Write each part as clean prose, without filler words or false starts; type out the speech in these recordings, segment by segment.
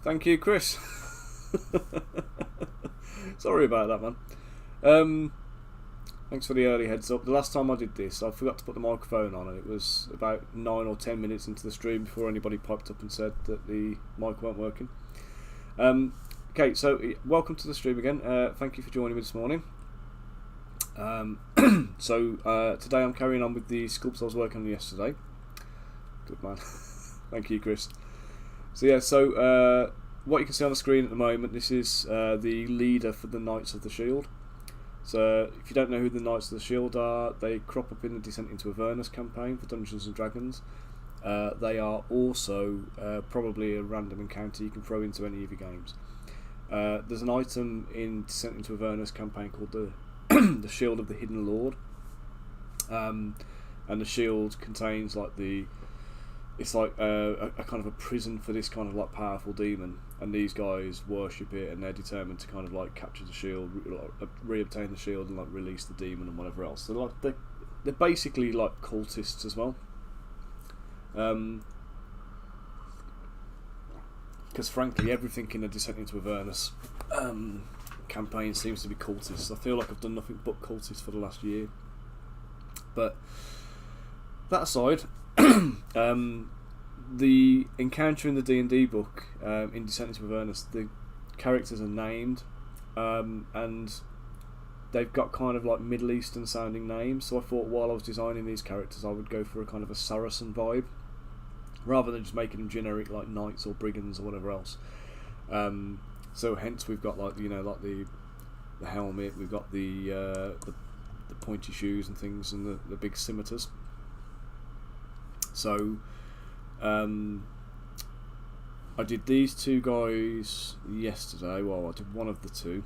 Thank you, Chris. Sorry about that, man. Thanks for the early heads up. The last time I did this, I forgot to put the microphone on, and it was about 9 or 10 minutes into the stream before anybody piped up and said that the mic weren't working. Okay, so welcome to the stream again. Thank you for joining me this morning. Today I'm carrying on with the sculpts I was working on yesterday. Good man. Thank you, Chris. So what you can see on the screen at the moment, this is the leader for the Knights of the Shield. So if you don't know who the Knights of the Shield are, they crop up in the Descent into Avernus campaign for Dungeons and Dragons. They are also probably a random encounter you can throw into any of your games. There's an item in Descent into Avernus campaign called the the Shield of the Hidden Lord, and the shield contains it's like a kind of a prison for this kind of like powerful demon, and these guys worship it, and they're determined to kind of like capture the shield, re-obtain the shield, and like release the demon and whatever else. So like they're basically like cultists as well. Because frankly, everything in the Descent into Avernus campaign seems to be cultists. I feel like I've done nothing but cultists for the last year. But that aside, the encounter in the D&D book in Descent into Avernus, the characters are named, and they've got kind of like Middle Eastern sounding names. So I thought while I was designing these characters, I would go for a kind of a Saracen vibe, rather than just making them generic like knights or brigands or whatever else. So hence we've got like the helmet, we've got the pointy shoes and things, and the big scimitars. So I did these two guys yesterday. Well, I did one of the two.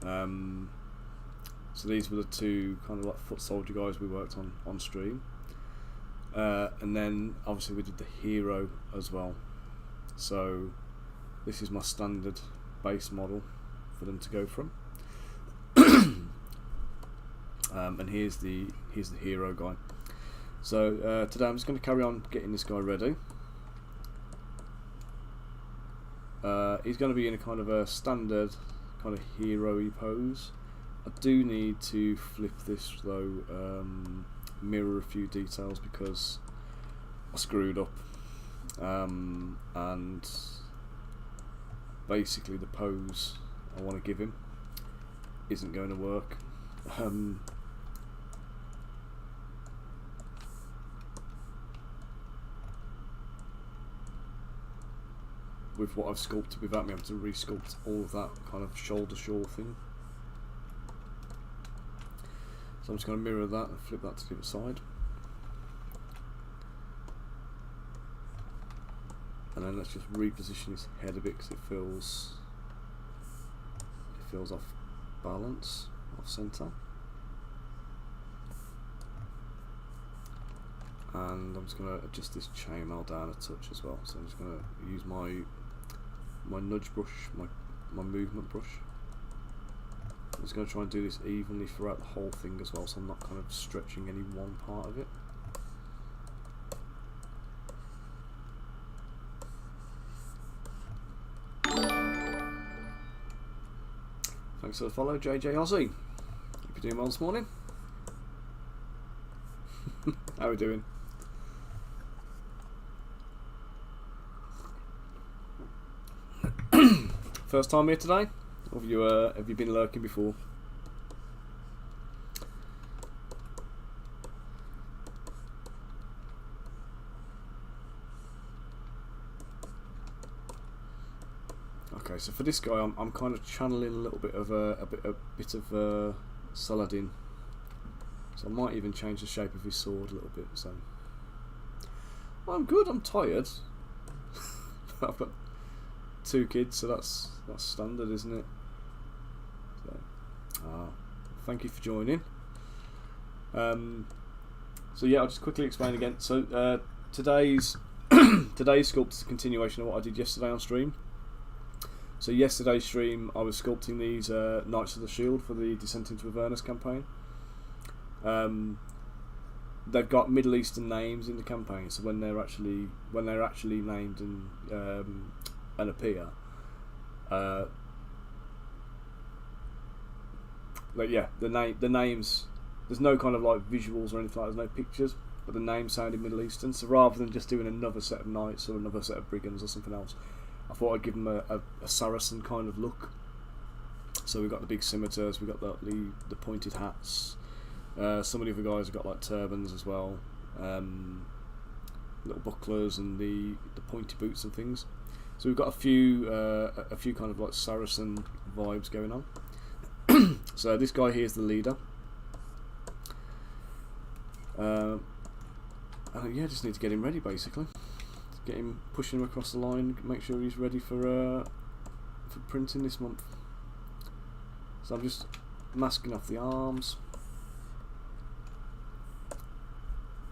So these were the two kind of like foot soldier guys we worked on stream. And then obviously we did the hero as well. So this is my standard base model for them to go from. And here's the hero guy. So today I'm just going to carry on getting this guy ready. He's going to be in a kind of a standard kind of hero-y pose. I do need to flip this though, mirror a few details because I screwed up, and basically the pose I want to give him isn't going to work. With what I've sculpted, without me having to re-sculpt all of that kind of shoulder shawl thing. So I'm just going to mirror that and flip that to the other side. And then let's just reposition his head a bit because it feels off balance, off centre. And I'm just going to adjust this chainmail down a touch as well. So I'm just going to use my nudge brush, my movement brush. I'm just going to try and do this evenly throughout the whole thing as well, so I'm not kind of stretching any one part of it. Thanks for the follow, JJ Aussie. Hope you're doing well this morning. How are we doing? First time here today? Or have you been lurking before? Okay, so for this guy, I'm kind of channeling a little bit of a bit of Saladin. So I might even change the shape of his sword a little bit. So well, I'm good. I'm tired. I've got 2 kids, so that's standard, isn't it? So, thank you for joining. So yeah, I'll just quickly explain again. So today's sculpt is a continuation of what I did yesterday on stream. So yesterday's stream, I was sculpting these Knights of the Shield for the Descent into Avernus campaign. They've got Middle Eastern names in the campaign, so when they're actually named and and appear. Like yeah, the names. There's no kind of like visuals or anything like. There's no pictures, but the names sounded Middle Eastern. So rather than just doing another set of knights or another set of brigands or something else, I thought I'd give them a Saracen kind of look. So we've got the big scimitars, we've got the pointed hats. Some of the other guys have got like turbans as well, little bucklers and the pointy boots and things. So we've got a few kind of like Saracen vibes going on. So this guy here is the leader. Yeah, just need to get him ready basically. Get him, pushing him across the line, make sure he's ready for printing this month. So I'm just masking off the arms.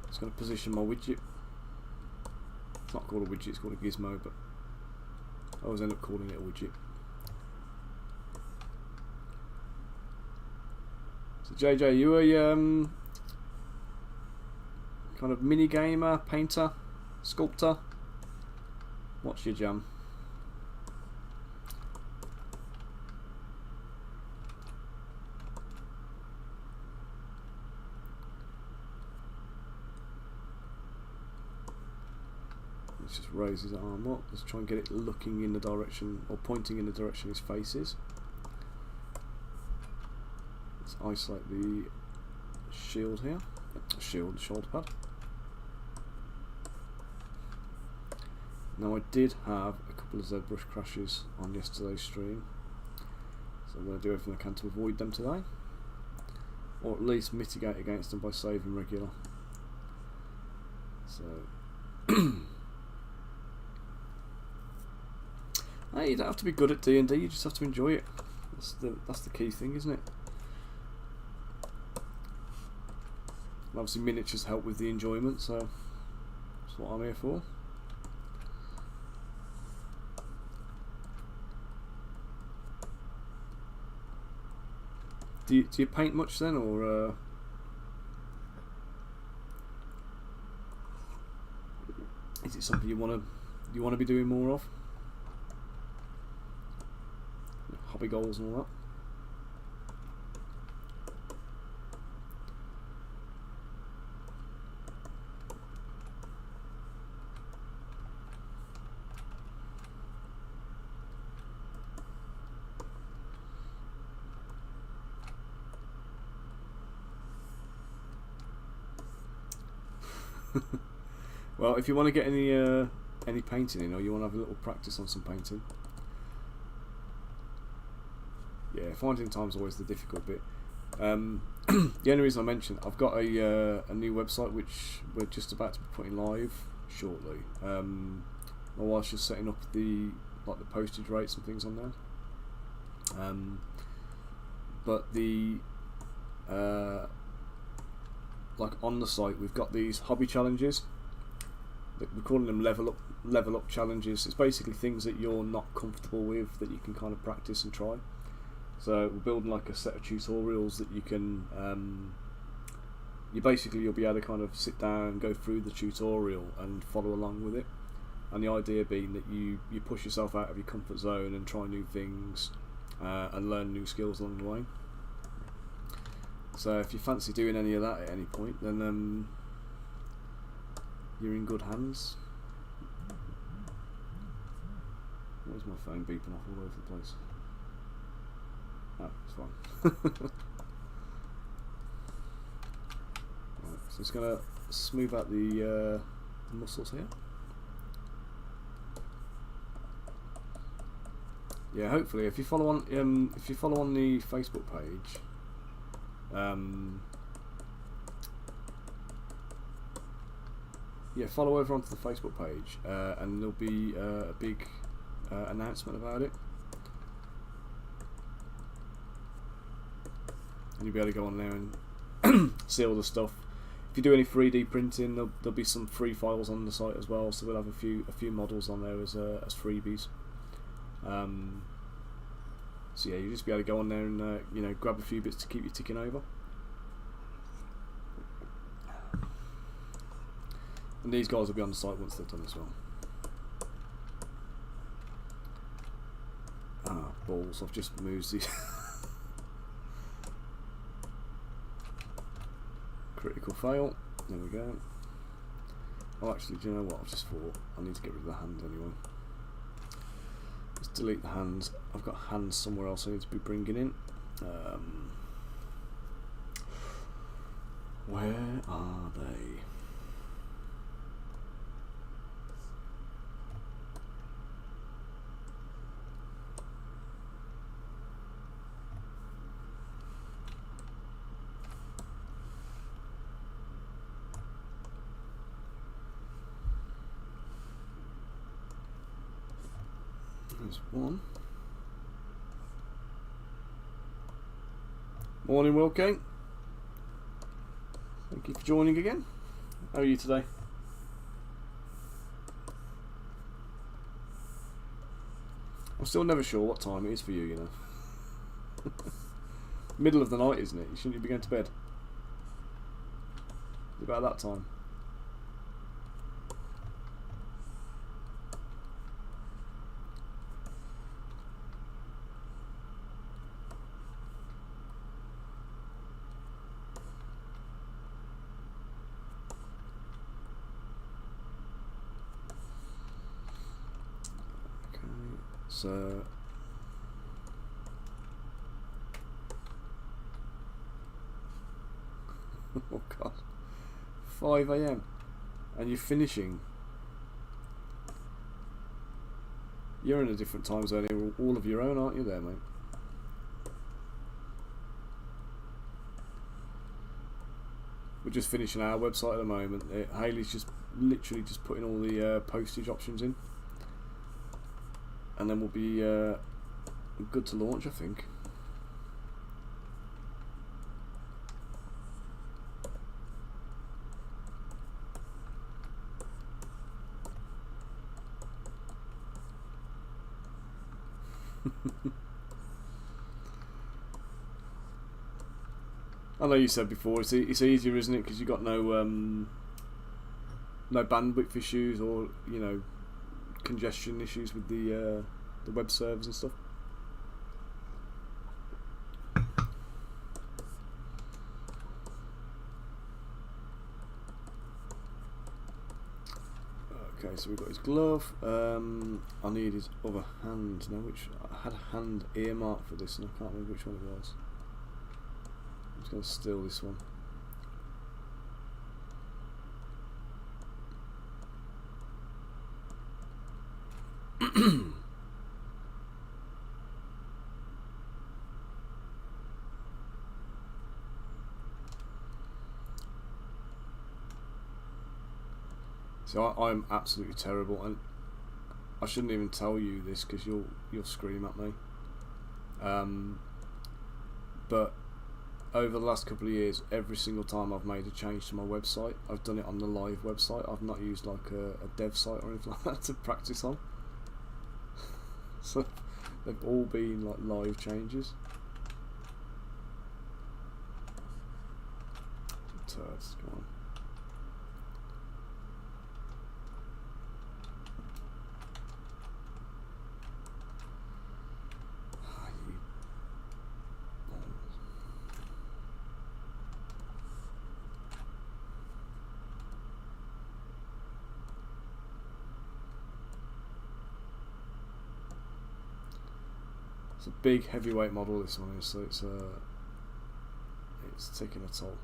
Just going to position my widget. It's not called a widget, it's called a gizmo, but I always end up calling it a widget. So JJ, you a kind of mini gamer, painter, sculptor? What's your jam? Let's just raise his arm up. Let's try and get it looking in the direction, or pointing in the direction his face is. Let's isolate the shield here. Shield, shoulder pad. Now I did have a couple of ZBrush crashes on yesterday's stream, so I'm going to do everything I can to avoid them today, or at least mitigate against them by saving regular. So, hey, you don't have to be good at D&D, you just have to enjoy it. That's the key thing, isn't it? And obviously miniatures help with the enjoyment, so that's what I'm here for. Do you paint much then, or is it something you want to be doing more of? Hobby goals and all that. Well, if you want to get any painting in, or you want to have a little practice on some painting, yeah, finding time's always the difficult bit. The only reason I mentioned, I've got a new website which we're just about to be putting live shortly. My wife's just setting up the postage rates and things on there. But the on the site we've got these hobby challenges. We're calling them level up challenges. It's basically things that you're not comfortable with that you can kind of practice and try. So we're building like a set of tutorials that you can you'll be able to kind of sit down, go through the tutorial and follow along with it. And the idea being that you push yourself out of your comfort zone and try new things and learn new skills along the way. So if you fancy doing any of that at any point, then you're in good hands. Where's my phone beeping off all over the place? Oh, it's fine. Right, so just gonna smooth out the muscles here. Yeah, hopefully, if you follow on the Facebook page, yeah, follow over onto the Facebook page, and there'll be a big announcement about it, and you'll be able to go on there and see all the stuff. If you do any 3D printing, there'll be some free files on the site as well. So we'll have a few models on there as freebies. So yeah, you just be able to go on there and grab a few bits to keep you ticking over. And these guys will be on the site once they're done as well. balls, I've just moved the critical fail. There we go. Oh, actually, do you know what? I've just thought I need to get rid of the hand anyway. Let's delete the hands. I've got hands somewhere else I need to be bringing in. Where are they? There's one. Morning, Wilkie. Thank you for joining again. How are you today? I'm still never sure what time it is for you, you know. Middle of the night, isn't it? You shouldn't be going to bed. It's about that time. So oh god, 5 AM and you're finishing. You're in a different time zone, all of your own, aren't you there, mate? We're just finishing our website at the moment. Hayley's just literally just putting all the postage options in, and then we'll be good to launch, I think. I know you said before it's easier, isn't it? Because you've got no bandwidth issues or, you know, congestion issues with the web servers and stuff. Okay, so we've got his glove. I need his other hand now, which I had a hand earmarked for this and I can't remember which one it was. I'm just going to steal this one. So I'm absolutely terrible, and I shouldn't even tell you this because you'll scream at me. But over the last couple of years, every single time I've made a change to my website, I've done it on the live website. I've not used like a dev site or anything like that to practice on. So they've all been like live changes. Turds, come on. It's a big heavyweight model, this one is, so it's taking a toll.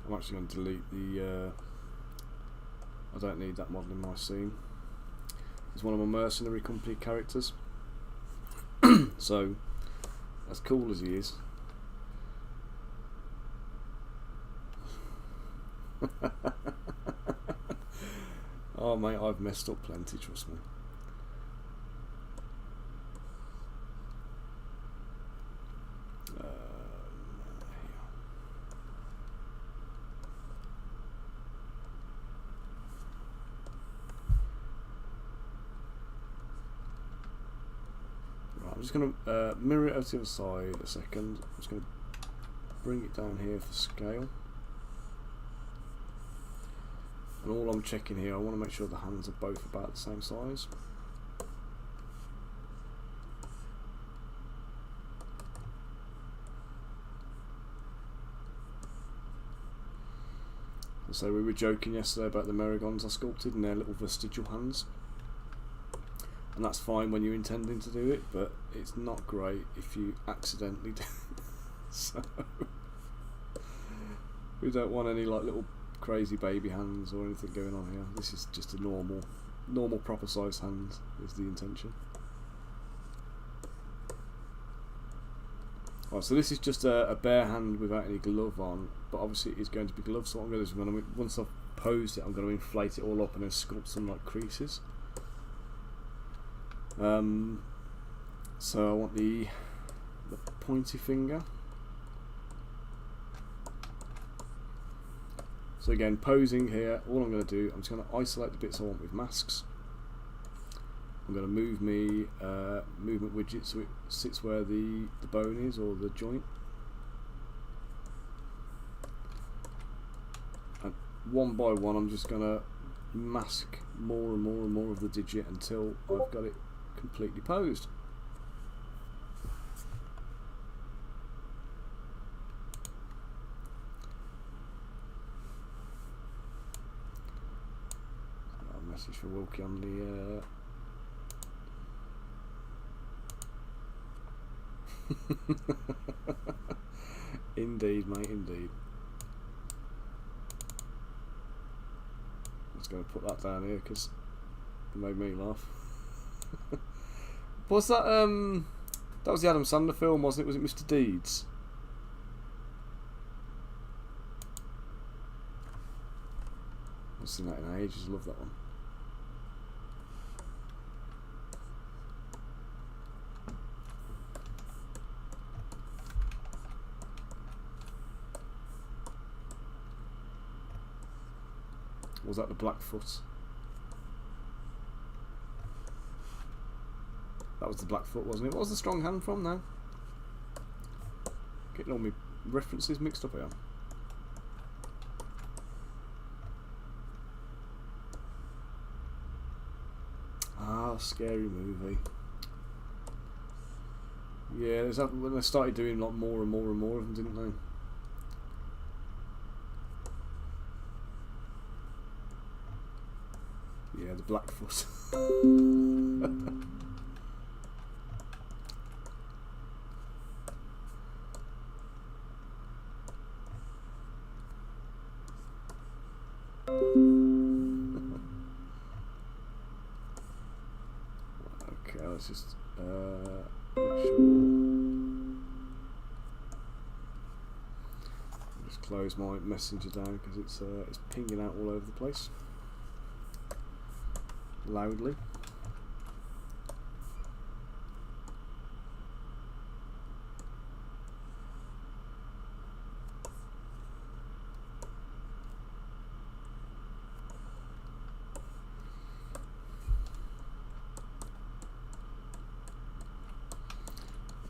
I'm actually going to delete the I don't need that model in my scene. It's one of my mercenary company characters. So as cool as he is, oh mate, I've messed up plenty, trust me. Right, I'm just going to mirror it out to the other side a second. I'm just going to bring it down here for scale. And all I'm checking here, I want to make sure the hands are both about the same size. So we were joking yesterday about the merigons I sculpted and their little vestigial hands. And that's fine when you're intending to do it, but it's not great if you accidentally do it. So we don't want any like little crazy baby hands or anything going on here. This is just a normal proper size hand is the intention. Right, so this is just a bare hand without any glove on, but obviously it's going to be gloves. So what I'm going to do is once I've posed it, I'm going to inflate it all up and then sculpt some like creases. So I want the pointy finger. So again, posing here, all I'm going to do, I'm just going to isolate the bits I want with masks. I'm going to move me movement widget so it sits where the bone is, or the joint. And one by one I'm just going to mask more and more and more of the digit until I've got it completely posed. Message for Wilkie on the indeed, mate, indeed. I'm just going to put that down here because it made me laugh. What's that? That was the Adam Sandler film, wasn't it? Was it Mr. Deeds? I've seen that in ages. Love that one. Was that the Blackfoot? That was the Blackfoot, wasn't it? What was the strong hand from now? Getting all my references mixed up here. Ah, scary movie. Yeah, there's that when they started doing like more and more and more of them, didn't they? Yeah, the Blackfoot. Okay, let's just make sure. Just close my messenger down because it's pinging out all over the place. Loudly.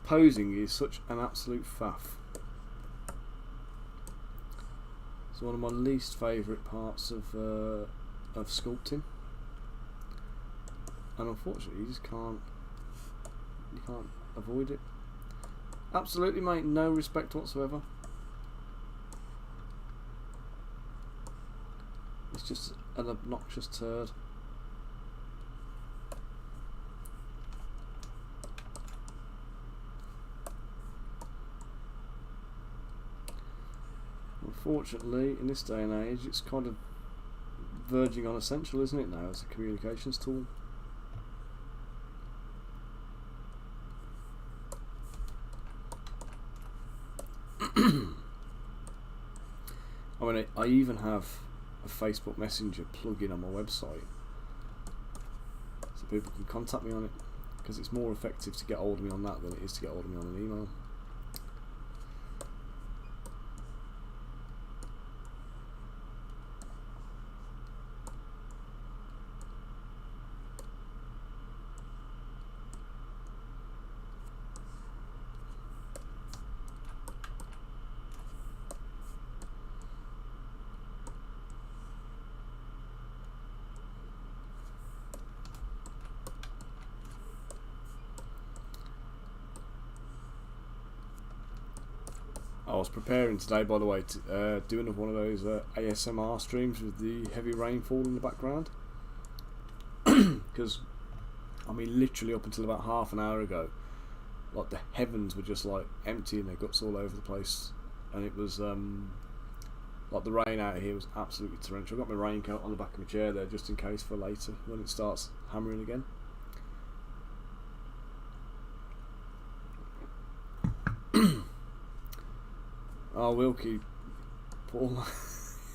Posing is such an absolute faff. It's one of my least favourite parts of sculpting. And unfortunately you just can't avoid it. Absolutely, mate, no respect whatsoever. It's just an obnoxious turd. Unfortunately, in this day and age, it's kind of verging on essential, isn't it, now, as a communications tool? I mean, I even have a Facebook Messenger plug-in on my website, so people can contact me on it, because it's more effective to get hold of me on that than it is to get hold of me on an email. I was preparing today, by the way, to do another one of those ASMR streams with the heavy rainfall in the background. Because, I mean, literally up until about half an hour ago, like the heavens were just like emptying their guts all over the place, and it was like the rain out here was absolutely torrential. I've got my raincoat on the back of my chair there just in case for later when it starts hammering again. Oh, Wilkie, Paul.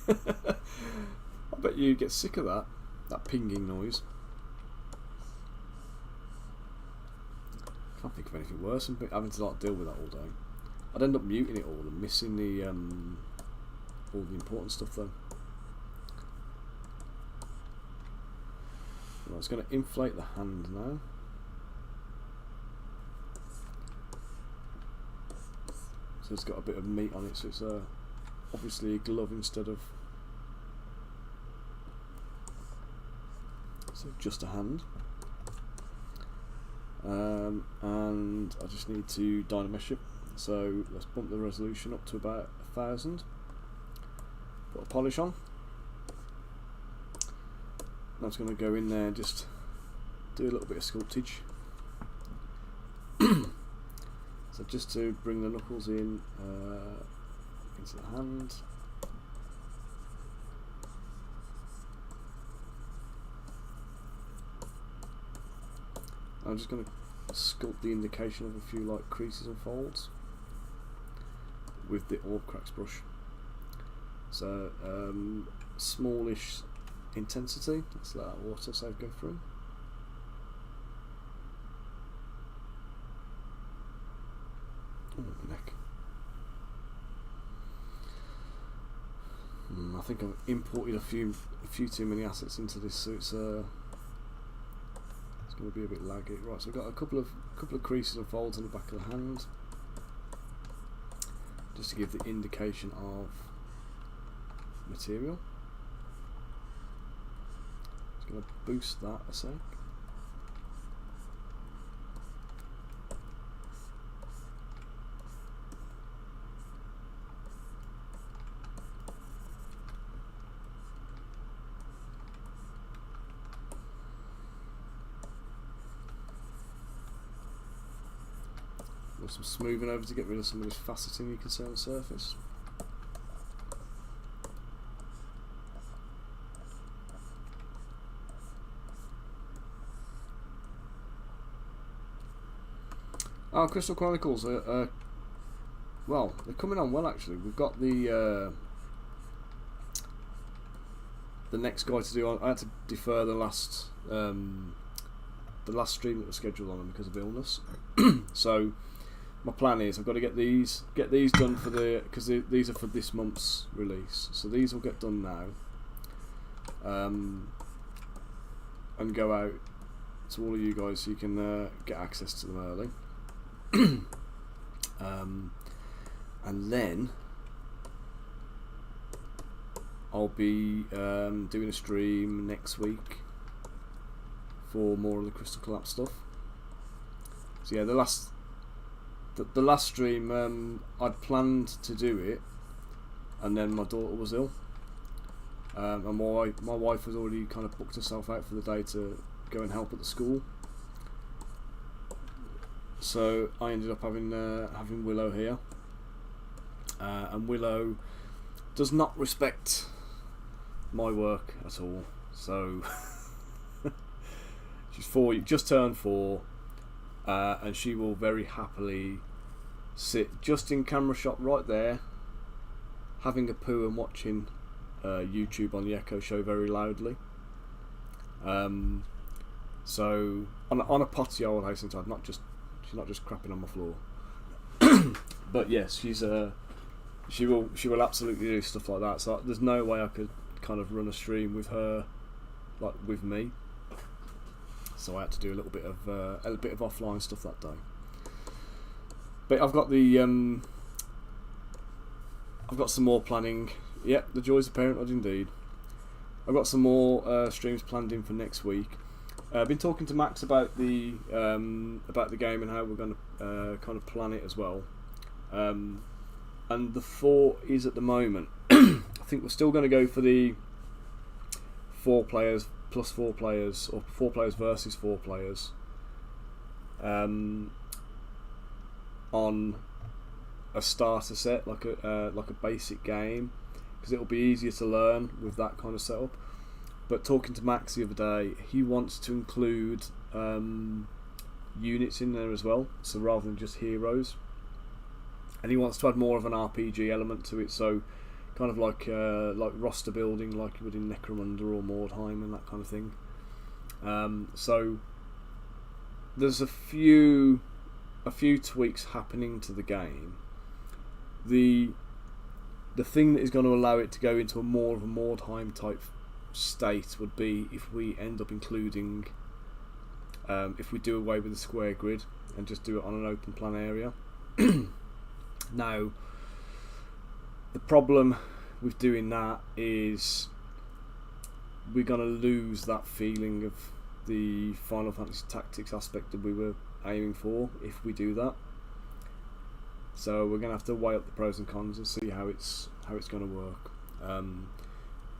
I bet you get sick of that pinging noise. Can't think of anything worse than having to like deal with that all day. I'd end up muting it all and missing the all the important stuff though. Well, it's going to inflate the hand now. So it's got a bit of meat on it, so it's obviously a glove instead of just a hand. And I just need to dynamesh it. So let's bump the resolution up to about 1000. Put a polish on. Now it's going to go in there and just do a little bit of sculptage. So just to bring the knuckles in into the hand. I'm just going to sculpt the indication of a few like creases and folds with the orb cracks brush. So smallish intensity. Let's let that water save go through. Oh, neck. I think I've imported a few too many assets into this, so it's going to be a bit laggy. Right, so I've got a couple of creases and folds on the back of the hand, just to give the indication of material. Just going to boost that a sec. Some smoothing over to get rid of some of this faceting you can see on the surface. Oh, Crystal Chronicles well, they're coming on well actually. We've got the next guy to do. I had to defer the last stream that was scheduled on them because of illness. So my plan is I've got to get these done for because these are for this month's release. So these will get done now, and go out to all of you guys so you can get access to them early. And then I'll be doing a stream next week for more of the Crystal Collapse stuff. So yeah, the last stream I'd planned to do it, and then my daughter was ill, and my wife was already kind of booked herself out for the day to go and help at the school. So I ended up having Willow here, and Willow does not respect my work at all. So she's 4, just turned 4, and she will very happily sit just in camera shot right there, having a poo and watching YouTube on the Echo Show very loudly. So on a potty, I will hasten to add, she's not just crapping on my floor. But yes, she will absolutely do stuff like that. So there's no way I could kind of run a stream with her, like with me. So I had to do a little bit of offline stuff that day. But I've got some more planning. Yep, the joys of parenthood indeed. I've got some more streams planned in for next week. I've been talking to Max about the game and how we're going to kind of plan it as well. and the thought is at the moment, I think we're still going to go for the 4 players plus 4 players, or 4 players versus 4 players, on a starter set, like a basic game, because it'll be easier to learn with that kind of setup. But talking to Max the other day, he wants to include units in there as well, so rather than just heroes, and he wants to add more of an RPG element to it, so kind of like roster building, like you would in Necromunda or Mordheim and that kind of thing. So there's a few tweaks happening to the game. The thing that is going to allow it to go into more of a Mordheim type state would be if we end up including, if we do away with the square grid and just do it on an open plan area. Now, the problem with doing that is we're going to lose that feeling of the Final Fantasy Tactics aspect that we were aiming for if we do that. So we're going to have to weigh up the pros and cons and see how it's going to work.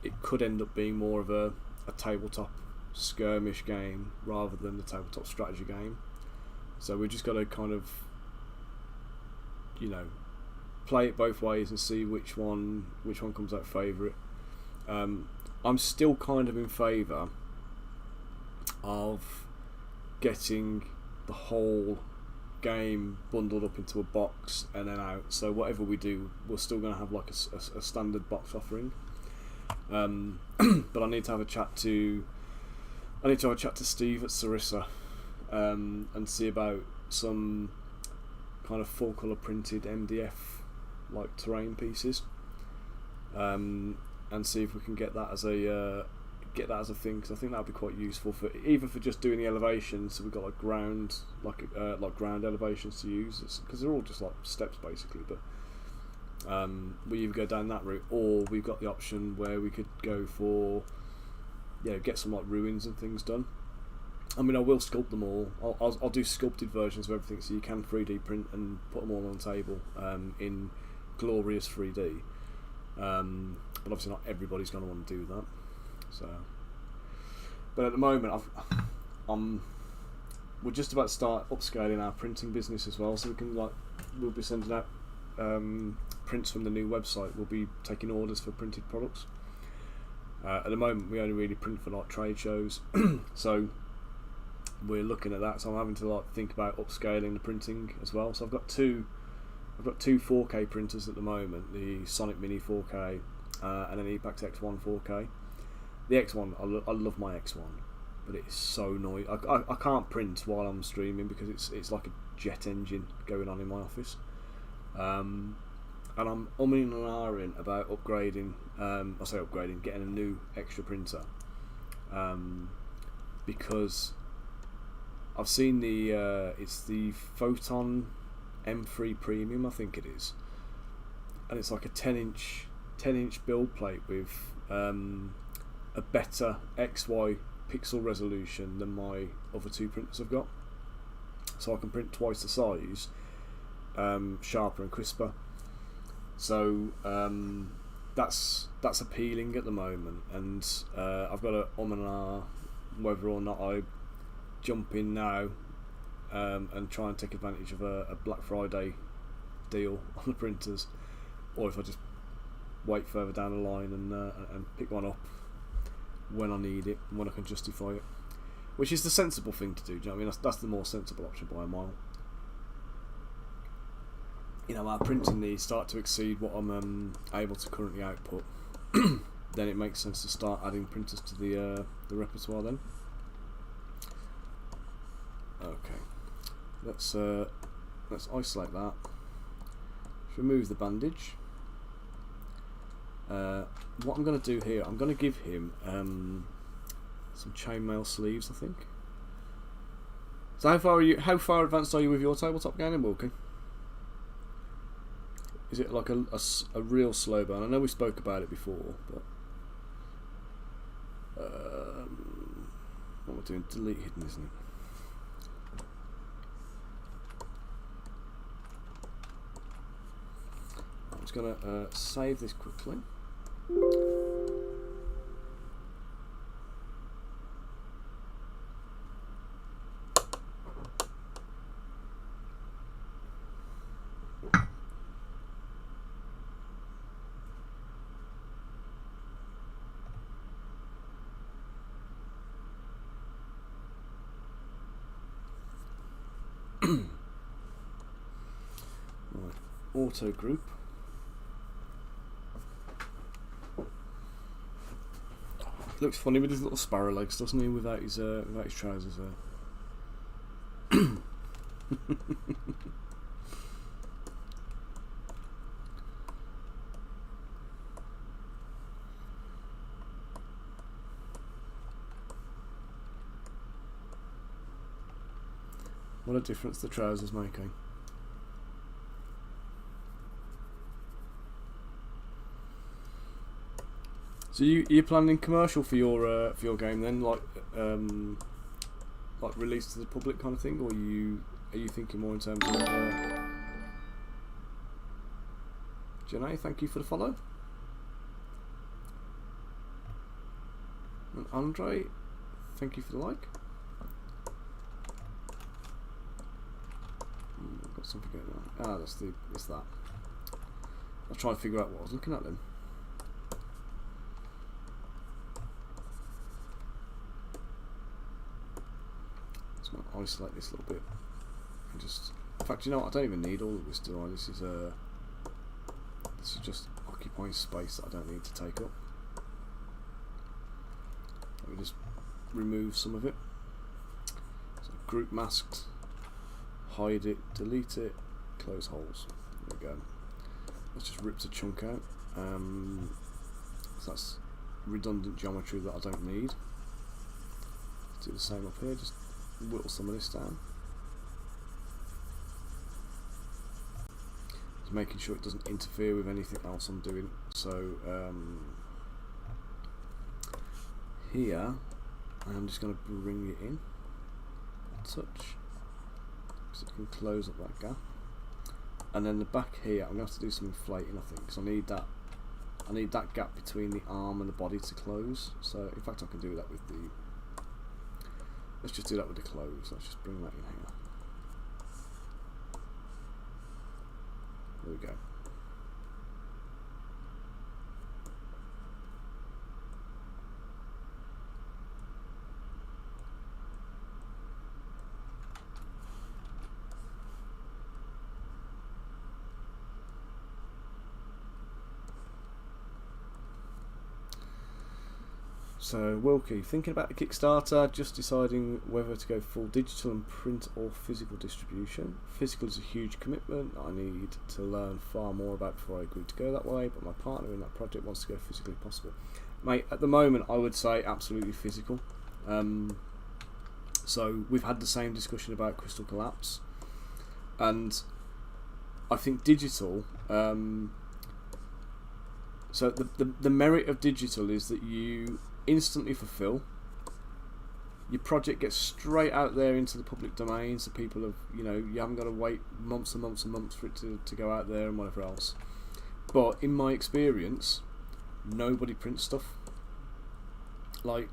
It could end up being more of a tabletop skirmish game rather than the tabletop strategy game. So we just got to kind of, play it both ways and see which one comes out favourite. I'm still kind of in favour of getting the whole game bundled up into a box and then out. So whatever we do, we're still going to have like a standard box offering. But I need to have a chat to Steve at Sarissa, and see about some kind of full colour printed MDF like terrain pieces, and see if we can get that as a thing, because I think that would be quite useful for just doing the elevations. So we've got like ground elevations to use, because they're all just like steps basically. But we either go down that route, or we've got the option where we could go for get some like ruins and things done. I mean, I will sculpt them all. I'll do sculpted versions of everything, so you can 3D print and put them all on the table in glorious 3D. But obviously not everybody's going to want to do that. So, but at the moment, we're just about to start upscaling our printing business as well. So we'll be sending out prints from the new website. We'll be taking orders for printed products. At the moment, we only really print for like trade shows, so we're looking at that. So I'm having to think about upscaling the printing as well. So I've got two 4K printers at the moment: the Sonic Mini 4K and an Epax X1 4K. The X1, I love my X1, but it's so noisy. I can't print while I'm streaming because it's like a jet engine going on in my office. And I'm umming and ahhing about upgrading. Getting a new extra printer, because I've seen it's the Photon M3 Premium, I think it is, and it's like a 10-inch build plate with a better XY pixel resolution than my other 2 printers have got, so I can print twice the size, sharper and crisper. So that's appealing at the moment, and I've got to and ah whether or not I jump in now and try and take advantage of a Black Friday deal on the printers, or if I just wait further down the line and pick one up when I need it, when I can justify it, which is the sensible thing to do. Do you know what I mean? That's the more sensible option by a mile. Our printing needs start to exceed what I'm able to currently output, then it makes sense to start adding printers to the repertoire then. Okay, let's isolate that. Let's remove the bandage. What I'm going to do here, I'm going to give him some chainmail sleeves, I think. So how far advanced are you with your tabletop gaming, Wilkie? Is it like a real slow burn? I know we spoke about it before, but what we're doing, delete hidden, isn't it? just going to save this quickly. Right, auto group. Looks funny with his little sparrow legs, doesn't he? Without his trousers there. What a difference the trousers making. So you're planning commercial for your game then, like release to the public kind of thing, or are you thinking more in terms of? Jenny, thank you for the follow. And Andre, thank you for the like. I've got something going on. Ah, it's that. I'll try and figure out what I was looking at then. Isolate this a little bit and just, in fact, you know what, I don't even need all of this, do I? This is just occupying space that I don't need to take up. Let me just remove some of it. So group masks, hide it, delete it, close holes. There we go. Let's just rip the chunk out. So that's redundant geometry that I don't need. Let's do the same up here, just whittle some of this down. Just making sure it doesn't interfere with anything else I'm doing. So here I'm just going to bring it in a touch so it can close up that gap. And then the back here I'm going to have to do some inflating, I think, because I need that gap between the arm and the body to close. So in fact I can do that with the, let's just do that with the clothes. Let's just bring that in here. There we go. So, Wilkie, thinking about the Kickstarter, just deciding whether to go full digital and print or physical distribution. Physical is a huge commitment I need to learn far more about before I agree to go that way, but my partner in that project wants to go physically possible. Mate, at the moment I would say absolutely physical. So we've had the same discussion about Crystal Collapse, and I think digital, so the merit of digital is that you instantly fulfill. Your project gets straight out there into the public domain, so people have, you haven't got to wait months and months and months for it to go out there and whatever else. But in my experience, nobody prints stuff. Like,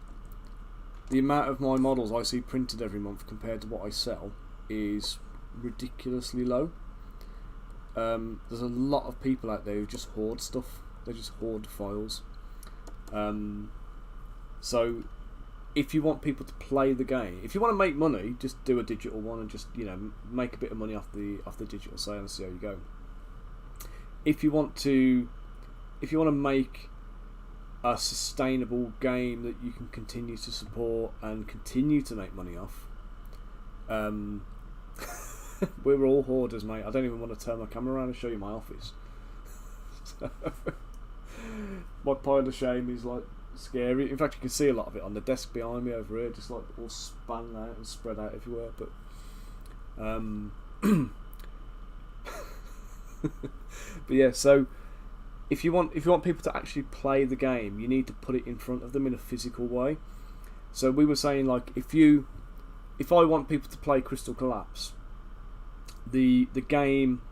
the amount of my models I see printed every month compared to what I sell is ridiculously low. There's a lot of people out there who just hoard stuff. They just hoard files. So if you want people to play the game, if you want to make money, just do a digital one and just make a bit of money off the digital sale and see how you go. If you want to make a sustainable game that you can continue to support and continue to make money off, we're all hoarders, mate. I don't even want to turn my camera around and show you my office. My pile of shame is like scary. In fact, you can see a lot of it on the desk behind me over here, just like all span out and spread out everywhere. But but yeah, so if you want people to actually play the game, you need to put it in front of them in a physical way. So we were saying, like, if I want people to play Crystal Collapse, the game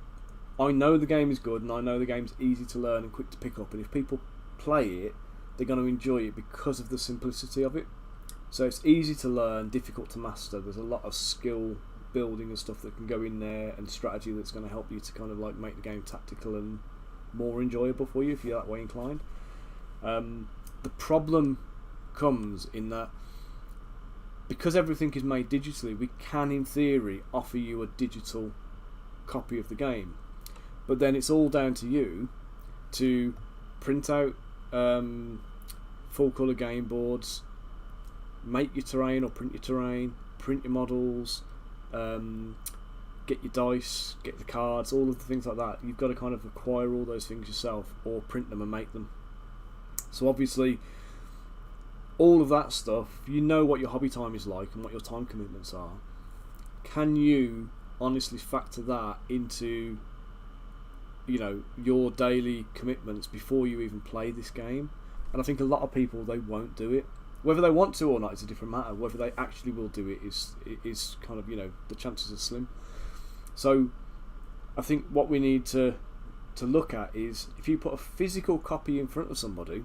I know the game is good, and I know the game's easy to learn and quick to pick up, and if people play it, they're going to enjoy it because of the simplicity of it. So it's easy to learn, difficult to master. There's a lot of skill building and stuff that can go in there, and strategy that's going to help you to kind of like make the game tactical and more enjoyable for you if you're that way inclined. The problem comes in that because everything is made digitally, we can in theory offer you a digital copy of the game, but then it's all down to you to print out full colour game boards, make your terrain or print your terrain, print your models, get your dice, get the cards, all of the things like that. You've got to kind of acquire all those things yourself or print them and make them. So obviously all of that stuff, you know what your hobby time is like and what your time commitments are. Can you honestly factor that into, you know, your daily commitments before you even play this game? And I think a lot of people, they won't do it. Whether they want to or not is a different matter. Whether they actually will do it is kind of, you know, the chances are slim. So I think what we need to look at is, if you put a physical copy in front of somebody,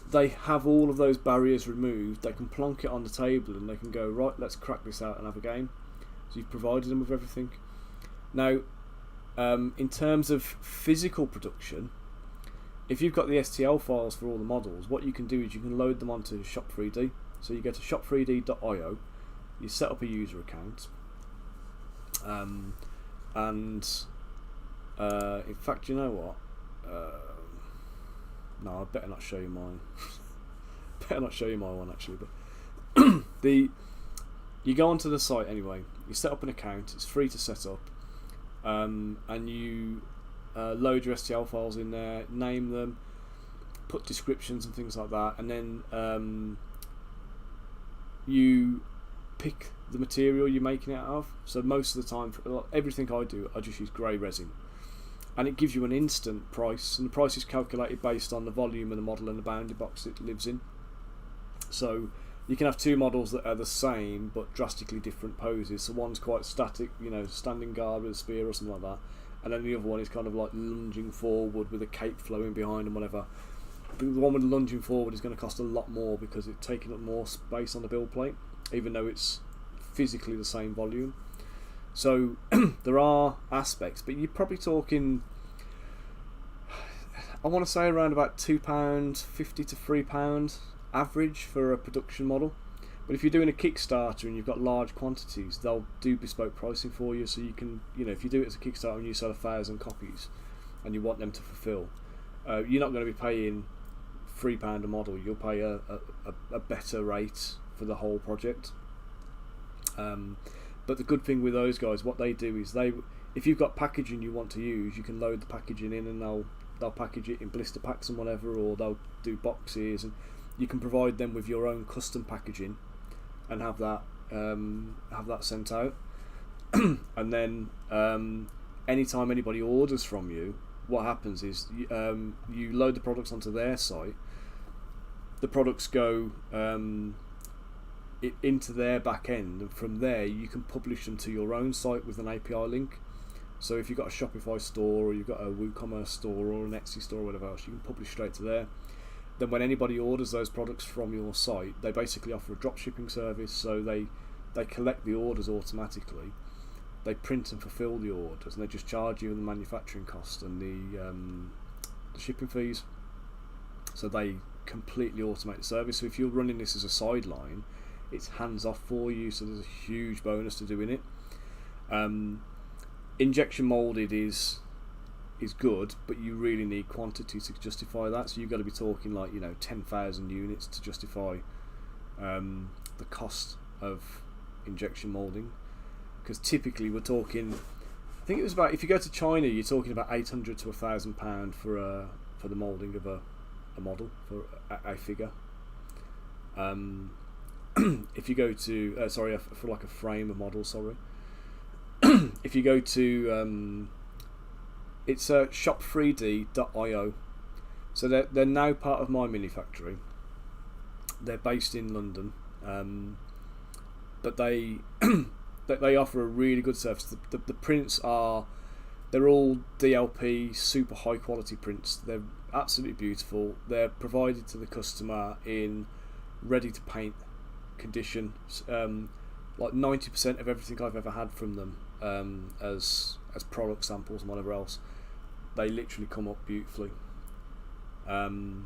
they have all of those barriers removed. They can plonk it on the table and they can go, right, let's crack this out and have a game. So you've provided them with everything. Now, in terms of physical production, if you've got the STL files for all the models, what you can do is you can load them onto Shop3D. So you go to shop3d.io, you set up a user account, and in fact, you know what? No, I better not show you mine. Better not show you my one actually. But you go onto the site anyway. You set up an account. It's free to set up, and you load your STL files in there, name them, put descriptions and things like that, and then you pick the material you're making it out of. So most of the time, for everything I do, I just use grey resin. And it gives you an instant price, and the price is calculated based on the volume of the model and the bounding box it lives in. So you can have two models that are the same but drastically different poses. So one's quite static, you know, standing guard with a spear or something like that, and then the other one is kind of like lunging forward with a cape flowing behind and whatever. The one with the lunging forward is going to cost a lot more because it's taking up more space on the build plate, even though it's physically the same volume. So there are aspects, but you're probably talking, I want to say around about £2.50 to £3 average for a production model. But if you're doing a Kickstarter and you've got large quantities, they'll do bespoke pricing for you. So you can, you know, if you do it as a Kickstarter and you sell 1,000 copies and you want them to fulfill, you're not going to be paying £3 a model. You'll pay a better rate for the whole project. But the good thing with those guys, what they do is if you've got packaging you want to use, you can load the packaging in and they'll package it in blister packs and whatever, or they'll do boxes, and you can provide them with your own custom packaging and have that sent out. And then anytime anybody orders from you, what happens is you load the products onto their site. The products go into their back end, and from there you can publish them to your own site with an API link. So if you've got a Shopify store, or you've got a WooCommerce store, or an Etsy store, or whatever else, you can publish straight to there. Then when anybody orders those products from your site, they basically offer a drop shipping service. So they collect the orders automatically, they print and fulfill the orders, and they just charge you the manufacturing cost and the shipping fees. So they completely automate the service. So if you're running this as a sideline, it's hands off for you, so there's a huge bonus to doing it. Injection molded is good, but you really need quantity to justify that. So you've got to be talking like, you know, 10,000 units to justify the cost of injection molding. Because typically we're talking, I think it was about, if you go to China, you're talking about £800 to £1,000 for the moulding of a model, for a figure. If you go to for like a frame, a model, if you go to it's shop3d.io. So they're now part of my mini factory. They're based in London, but they offer a really good service. The prints are They're all DLP, super high quality prints. They're absolutely beautiful. They're provided to the customer in ready to paint condition. Like 90% of everything I've ever had from them, as product samples and whatever else, they literally come up beautifully. And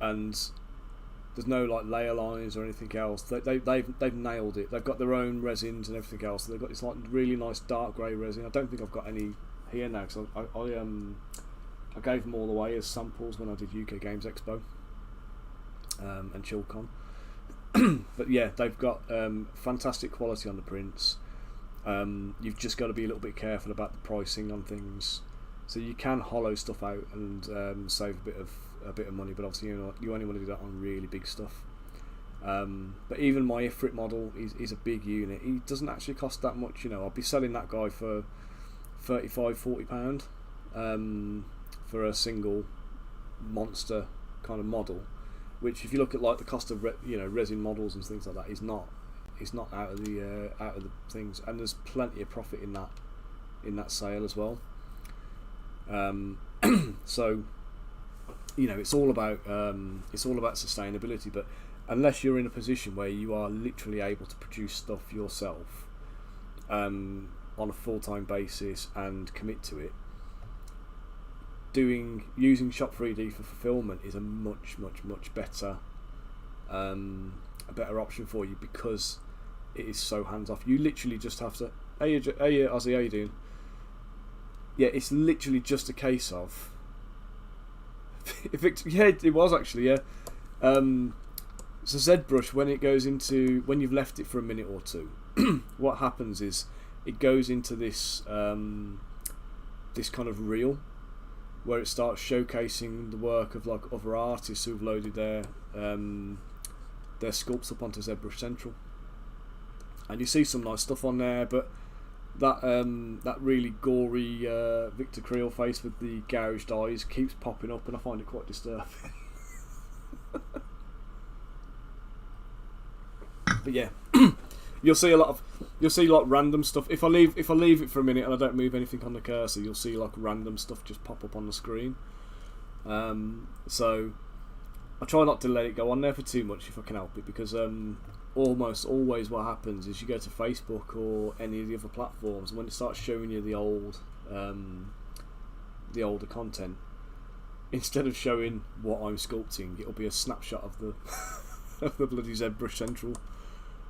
there's no like layer lines or anything else. They've nailed it. They've got their own resins and everything else. They've got this like really nice dark grey resin. I don't think I've got any here now because I gave them all away as samples when I did UK Games Expo and ChillCon. But yeah, they've got fantastic quality on the prints. You've just got to be a little bit careful about the pricing on things. So you can hollow stuff out and save a bit of money, but obviously you only want to do that on really big stuff. But even my Ifrit model is a big unit. He doesn't actually cost that much. I'll be selling that guy for £35-40 for a single monster kind of model. Which, if you look at like the cost of resin models and things like that, is not out of the things. And there's plenty of profit in that sale as well. So it's all about sustainability. But unless you're in a position where you are literally able to produce stuff yourself on a full-time basis and commit to it, using Shop 3D for fulfillment is a much better option for you, because it is so hands off. You literally just have to, hey Ozzy, how you doing? Yeah, it's literally just a case of it was actually, yeah. So ZBrush, when you've left it for a minute or two, what happens is it goes into this this kind of reel where it starts showcasing the work of like other artists who've loaded their sculpts up onto ZBrush Central, and you see some nice stuff on there. But that really gory Victor Creel face with the gouged eyes keeps popping up, and I find it quite disturbing. But yeah, you'll see like random stuff. If I leave it for a minute and I don't move anything on the cursor, you'll see like random stuff just pop up on the screen. So I try not to let it go on there for too much if I can help it, because almost always what happens is you go to Facebook or any of the other platforms, and when it starts showing you the older content, instead of showing what I'm sculpting, it'll be a snapshot of the of the bloody ZBrush Central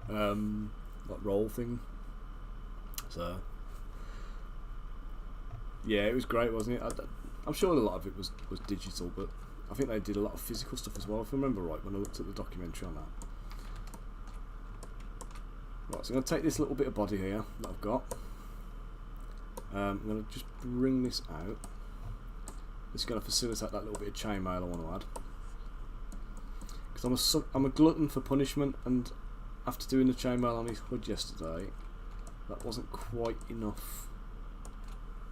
like roll thing. So yeah, it was great, wasn't it? I'm sure a lot of it was digital, but I think they did a lot of physical stuff as well, if I remember right, when I looked at the documentary on that. Right, so I'm going to take this little bit of body here that I've got. I'm going to just bring this out. It's going to facilitate that little bit of chainmail I want to add. Because I'm a glutton for punishment, and after doing the chainmail on his hood yesterday, that wasn't quite enough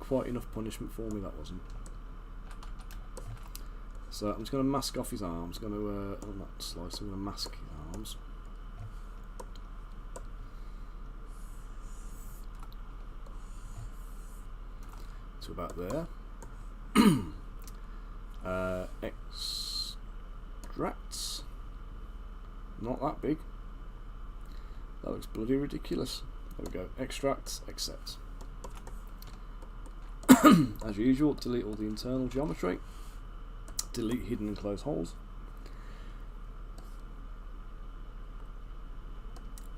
punishment for me, that wasn't. So I'm just going to mask off his arms. On that slice, I'm going to mask his arms. To about there. Extracts. Not that big. That looks bloody ridiculous. There we go. Extracts, accept. As usual, delete all the internal geometry. Delete hidden and closed holes.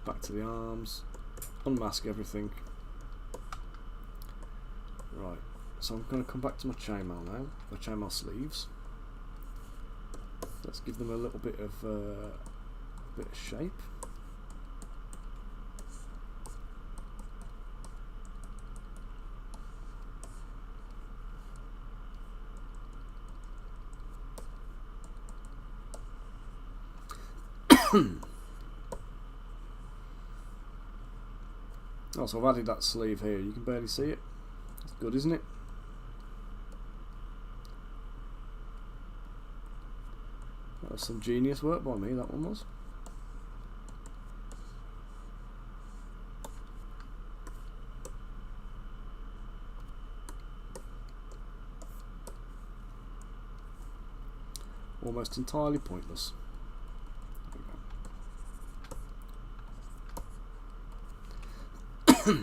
Back to the arms. Unmask everything. Right. So I'm going to come back to my chainmail now. My chainmail sleeves. Let's give them a little bit of shape. Oh, so I've added that sleeve here. You can barely see it. That's good, isn't it? That was some genius work by me, that one was. almost entirely pointless. There we go.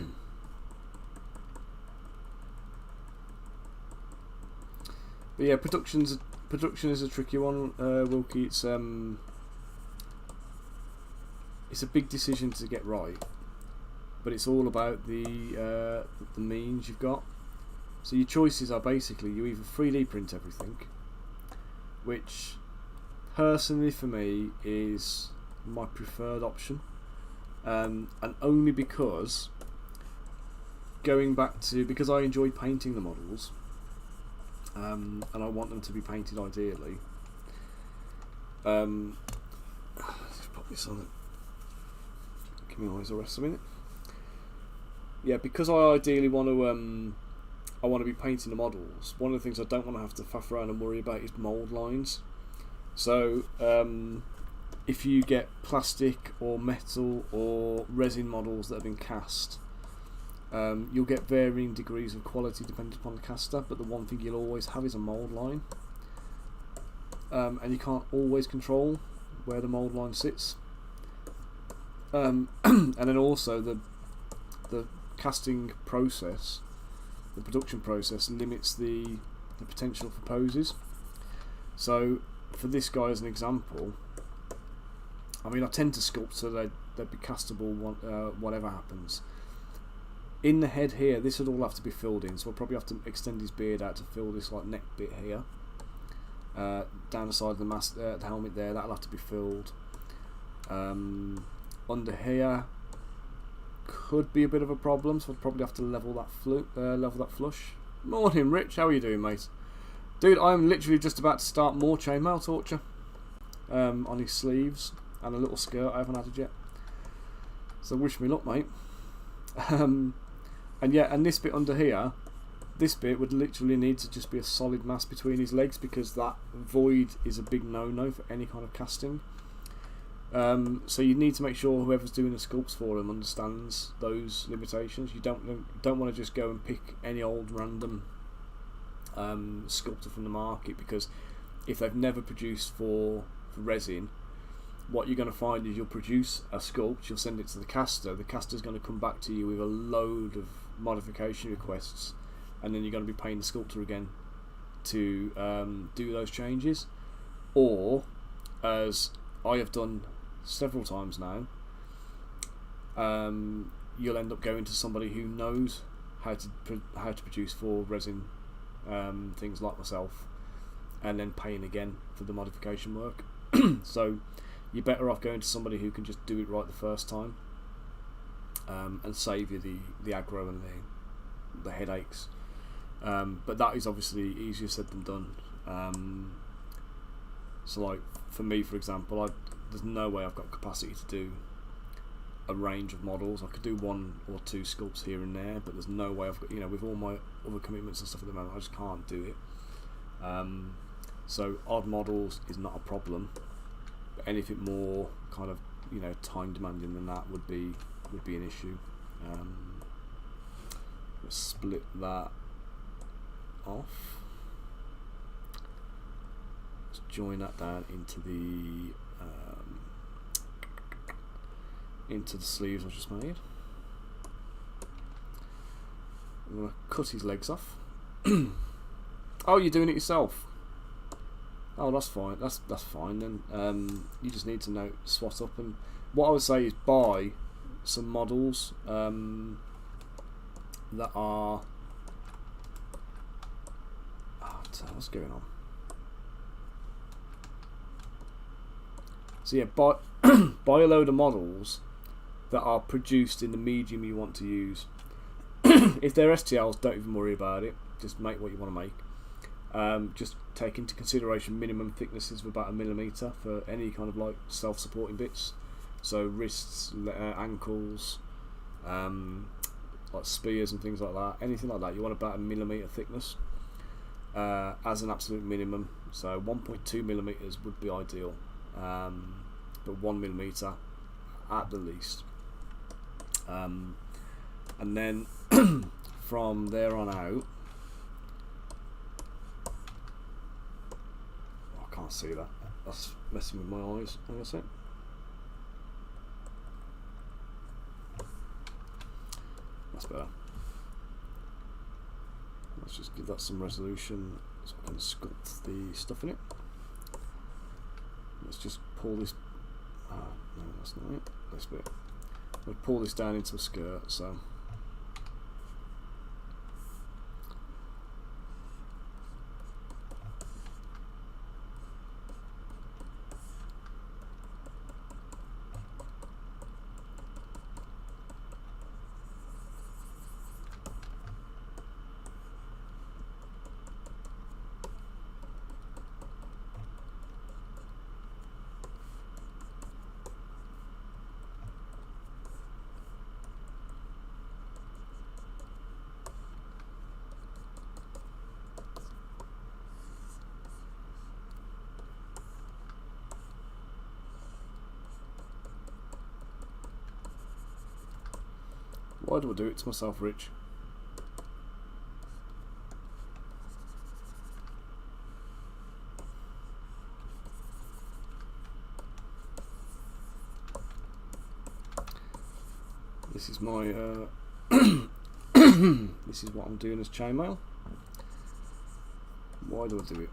But yeah, production is a tricky one, Wilkie. It's a big decision to get right, but it's all about the means you've got. So your choices are basically you either 3D print everything, which personally for me is my preferred option, and only because because I enjoy painting the models. And I want them to be painted ideally. Let's pop this on. Give me eyes a rest a minute. Yeah, because I ideally want to be painting the models. One of the things I don't want to have to faff around and worry about is mould lines. So if you get plastic or metal or resin models that have been cast, you'll get varying degrees of quality depending upon the caster, but the one thing you'll always have is a mould line, and you can't always control where the mould line sits, and then also the casting process, the production process limits the potential for poses. So for this guy as an example, I mean I tend to sculpt so they'd be castable whatever happens. In the head here, this would all have to be filled in, so I'll probably have to extend his beard out to fill this like neck bit here. Down the side of the helmet there, that'll have to be filled. Under here could be a bit of a problem, so I'd probably have to level that flush. Morning, Rich. How are you doing, mate? Dude, I'm literally just about to start more chainmail torture on his sleeves and a little skirt I haven't added yet. So wish me luck, mate. And yeah, and this bit under here, this bit would literally need to just be a solid mass between his legs, because that void is a big no-no for any kind of casting. So you need to make sure whoever's doing the sculpts for him understands those limitations. You don't want to just go and pick any old random sculptor from the market, because if they've never produced for resin, what you're going to find is you'll produce a sculpt, you'll send it to the caster's going to come back to you with a load of modification requests, and then you're going to be paying the sculptor again to do those changes. Or, as I have done several times now, you'll end up going to somebody who knows how to produce for resin things like myself, and then paying again for the modification work. So you're better off going to somebody who can just do it right the first time, and save you the aggro and the headaches. But that is obviously easier said than done. So like for me, for example, there's no way I've got capacity to do a range of models. I could do one or two sculpts here and there, but there's no way I've got, with all my other commitments and stuff at the moment, I just can't do it. So odd models is not a problem. Anything more kind of time demanding than that would be an issue. Let's split that off. Let's join that down into the sleeves I just made. I'm gonna cut his legs off. Oh, you're doing it yourself? Oh, that's fine. That's fine then. You just need to swat up, and what I would say is buy some models that are. What's going on? So yeah, buy buy a load of models that are produced in the medium you want to use. If they're STLs, don't even worry about it. Just make what you want to make. Just take into consideration minimum thicknesses of about 1 millimeter for any kind of like self-supporting bits. So wrists, ankles, like spears and things like that. Anything like that, you want about 1 millimeter thickness as an absolute minimum. So 1.2 millimeters would be ideal, but 1 millimeter at the least. And then from there on out, I can't can't see that. That's messing with my eyes. Hang on a sec. That's better. Let's just give that some resolution so I can sculpt the stuff in it. Let's just pull this. No, that's not it. This bit. We'll pull this down into a skirt. So. Why do I do it to myself, Rich? This is my this is what I'm doing as chainmail. Why do I do it?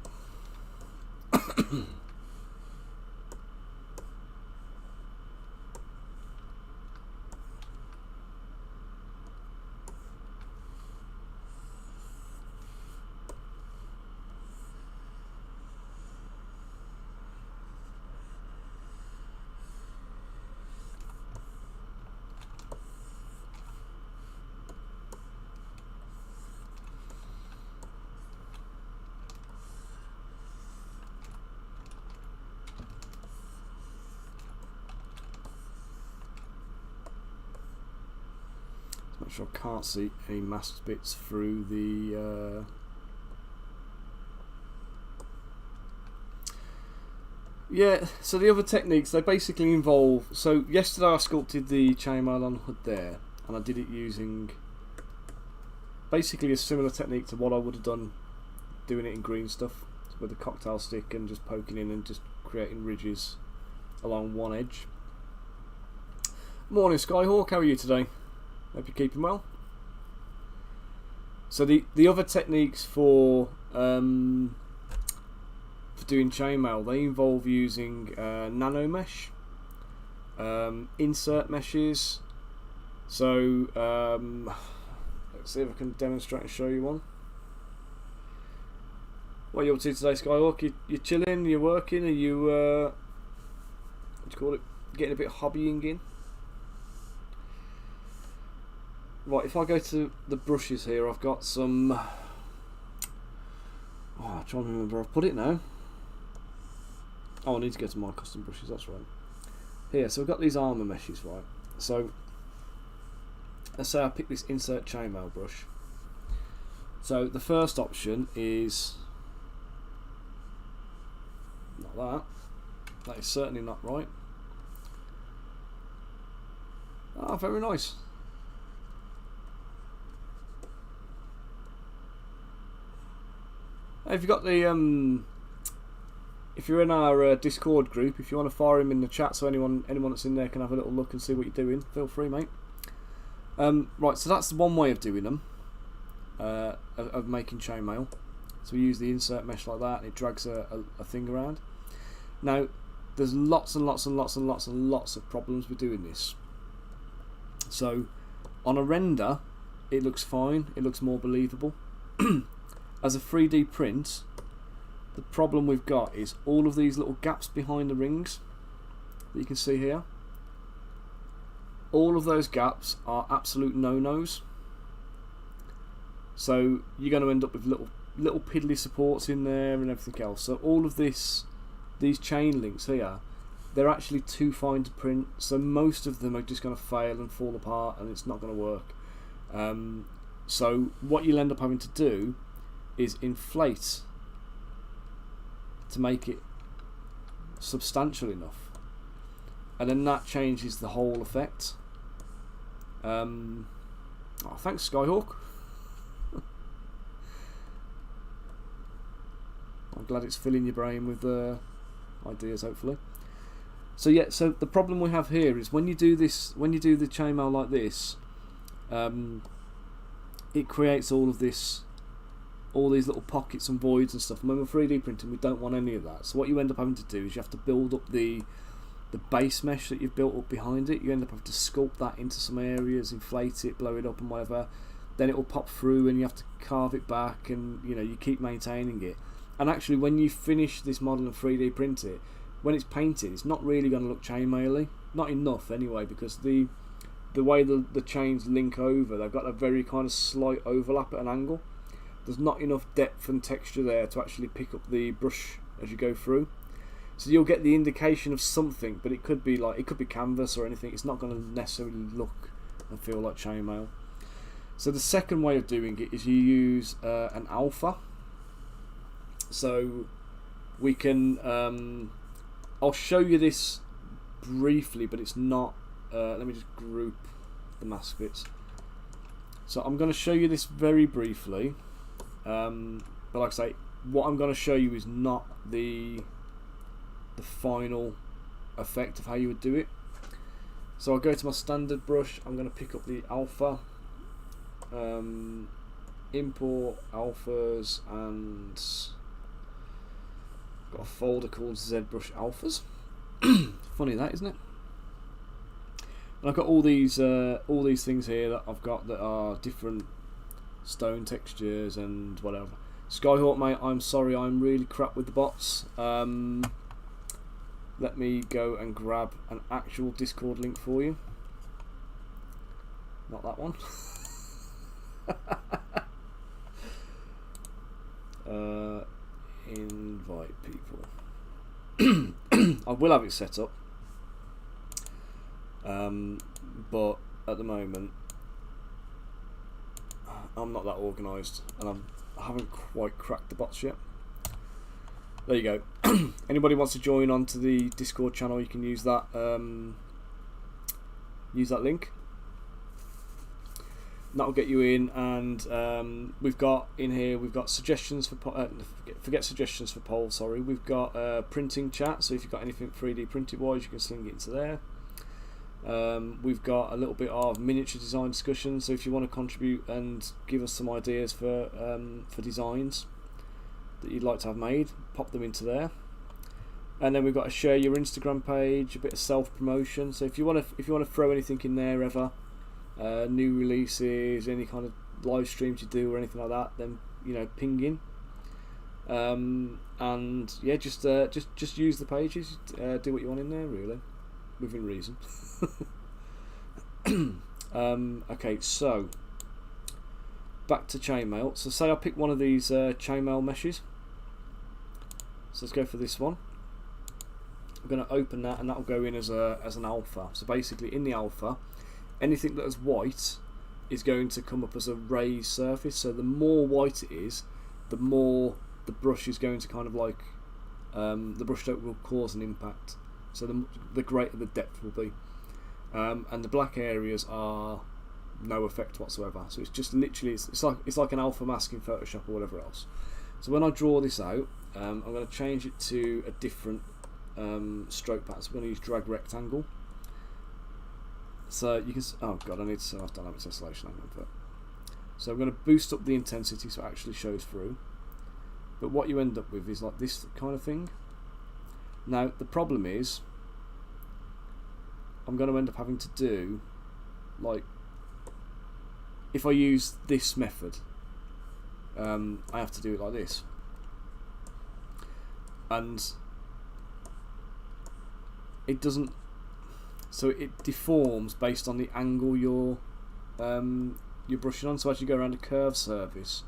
Make sure I can't see any masked bits through the yeah, so the other techniques, they basically involve, so yesterday I sculpted the chainmail on the hood there, and I did it using basically a similar technique to what I would have done doing it in green stuff, with a cocktail stick and just poking in and just creating ridges along one edge. Morning Skyhawk, how are you today? Hope you're keeping well. So the other techniques for doing chainmail, they involve using nano mesh, insert meshes. So let's see if I can demonstrate and show you one. What are you up to today, Skyhawk? You chilling? You working? Are you what do you call it? Getting a bit hobbying in? Right, if I go to the brushes here, I've got some. Oh, I'm trying to remember where I've put it now. Oh, I need to go to my custom brushes, that's right. Here, so we've got these armour meshes, right? So, let's say I pick this insert chainmail brush. So, the first option is. Not that. That is certainly not right. Ah, very nice. If you've got the if you're in our Discord group, if you want to fire him in the chat so anyone that's in there can have a little look and see what you're doing, feel free, mate. Right, so that's one way of doing them, of making chainmail. So we use the insert mesh like that, and it drags a thing around. Now, there's lots and lots and lots and lots and lots of problems with doing this. So, on a render, it looks fine, it looks more believable. As a 3D print, the problem we've got is all of these little gaps behind the rings that you can see here. All of those gaps are absolute no-nos. So you're going to end up with little piddly supports in there and everything else. So all of these chain links here, they're actually too fine to print. So most of them are just going to fail and fall apart, and it's not going to work. So what you'll end up having to do is inflate to make it substantial enough, and then that changes the whole effect. Oh, thanks Skyhawk. I'm glad it's filling your brain with ideas, hopefully. So yeah, so the problem we have here is when you do this, when you do the chainmail like this, it creates all these little pockets and voids and stuff. And when we're 3D printing, we don't want any of that. So what you end up having to do is you have to build up the base mesh that you've built up behind it. You end up having to sculpt that into some areas, inflate it, blow it up and whatever. Then it will pop through and you have to carve it back, and you keep maintaining it. And actually when you finish this model and 3D print it, when it's painted, it's not really going to look chainmail-y. Not enough anyway, because the way the chains link over, they've got a very kind of slight overlap at an angle. There's not enough depth and texture there to actually pick up the brush as you go through. So you'll get the indication of something, but it could be canvas or anything. It's not going to necessarily look and feel like chainmail. So the second way of doing it is you use an alpha. So we can, I'll show you this briefly, but it's not, let me just group the mask bits. So I'm going to show you this very briefly, but like I say, what I'm going to show you is not the final effect of how you would do it. So I'll go to my standard brush, I'm going to pick up the alpha, import alphas, and got a folder called ZBrush alphas. Funny that, isn't it? And I've got all these things here that I've got that are different stone textures and whatever. Skyhawk, mate, I'm sorry, I'm really crap with the bots. Let me go and grab an actual Discord link for you. Not that one. Invite people. I will have it set up, but at the moment I'm not that organised, and I haven't quite cracked the bots yet. There you go. Anybody wants to join onto the Discord channel, you can use that link. That'll get you in, and we've got in here, we've got suggestions for forget suggestions for polls, sorry. We've got printing chat, so if you've got anything 3D printed wise, you can sling it into there. We've got a little bit of miniature design discussion, so if you want to contribute and give us some ideas for designs that you'd like to have made, pop them into there. And then we've got a share your Instagram page, a bit of self promotion. So if you want to throw anything in there ever, new releases, any kind of live streams you do or anything like that, then ping in. And yeah, just use the pages, do what you want in there, really, within reason. Okay, so back to chainmail. So say I pick one of these chainmail meshes. So let's go for this one. I'm going to open that, and that will go in as an alpha. So basically, in the alpha, anything that is white is going to come up as a raised surface. So the more white it is, the more the brush is going to kind of like the brush stroke will cause an impact. So the greater the depth will be, and the black areas are no effect whatsoever. So it's just literally it's like an alpha mask in Photoshop or whatever else. So when I draw this out, I'm going to change it to a different stroke pattern. So I'm going to use drag rectangle. So you can, oh god, I need to turn off dynamic tessellation. So I'm going to boost up the intensity so it actually shows through. But what you end up with is like this kind of thing. Now the problem is, I'm going to end up having to do, like, if I use this method, I have to do it like this, and it doesn't. So it deforms based on the angle you're brushing on. So as you go around a curved surface,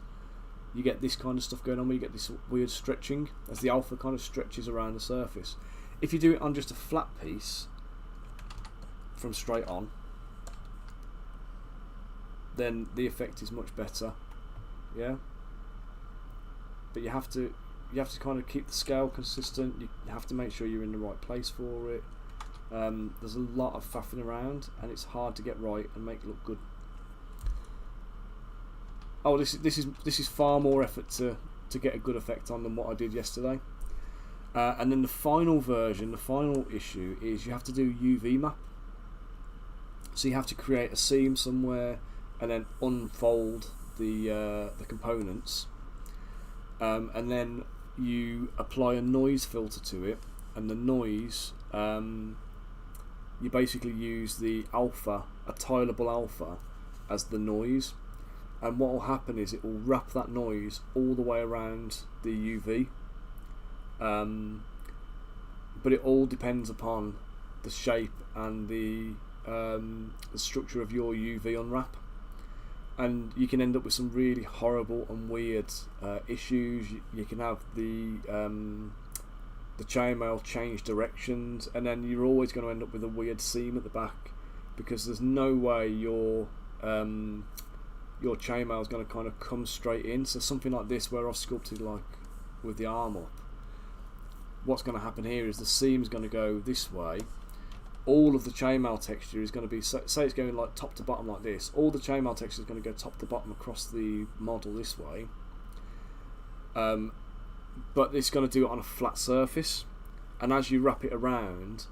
you get this kind of stuff going on where you get this weird stretching as the alpha kind of stretches around the surface. If you do it on just a flat piece from straight on, then the effect is much better. Yeah. But you have to kind of keep the scale consistent. You have to make sure you're in the right place for it. There's a lot of faffing around, and it's hard to get right and make it look good. Oh, this is far more effort to to get a good effect on than what I did yesterday. And then the final version, the final issue is you have to do UV map. So you have to create a seam somewhere and then unfold the components, and then you apply a noise filter to it, and the noise, you basically use the alpha, a tileable alpha, as the noise, and what will happen is it will wrap that noise all the way around the UV, but it all depends upon the shape and the structure of your UV unwrap, and you can end up with some really horrible and weird issues. You can have the chainmail change directions, and then you're always going to end up with a weird seam at the back, because there's no way your chainmail is going to kind of come straight in. So something like this, where I've sculpted like with the arm up, what's going to happen here is the seam's going to go this way. All of the chainmail texture is going to be, say it's going like top to bottom like this, all the chainmail texture is going to go top to bottom across the model this way, but it's going to do it on a flat surface, and as you wrap it around,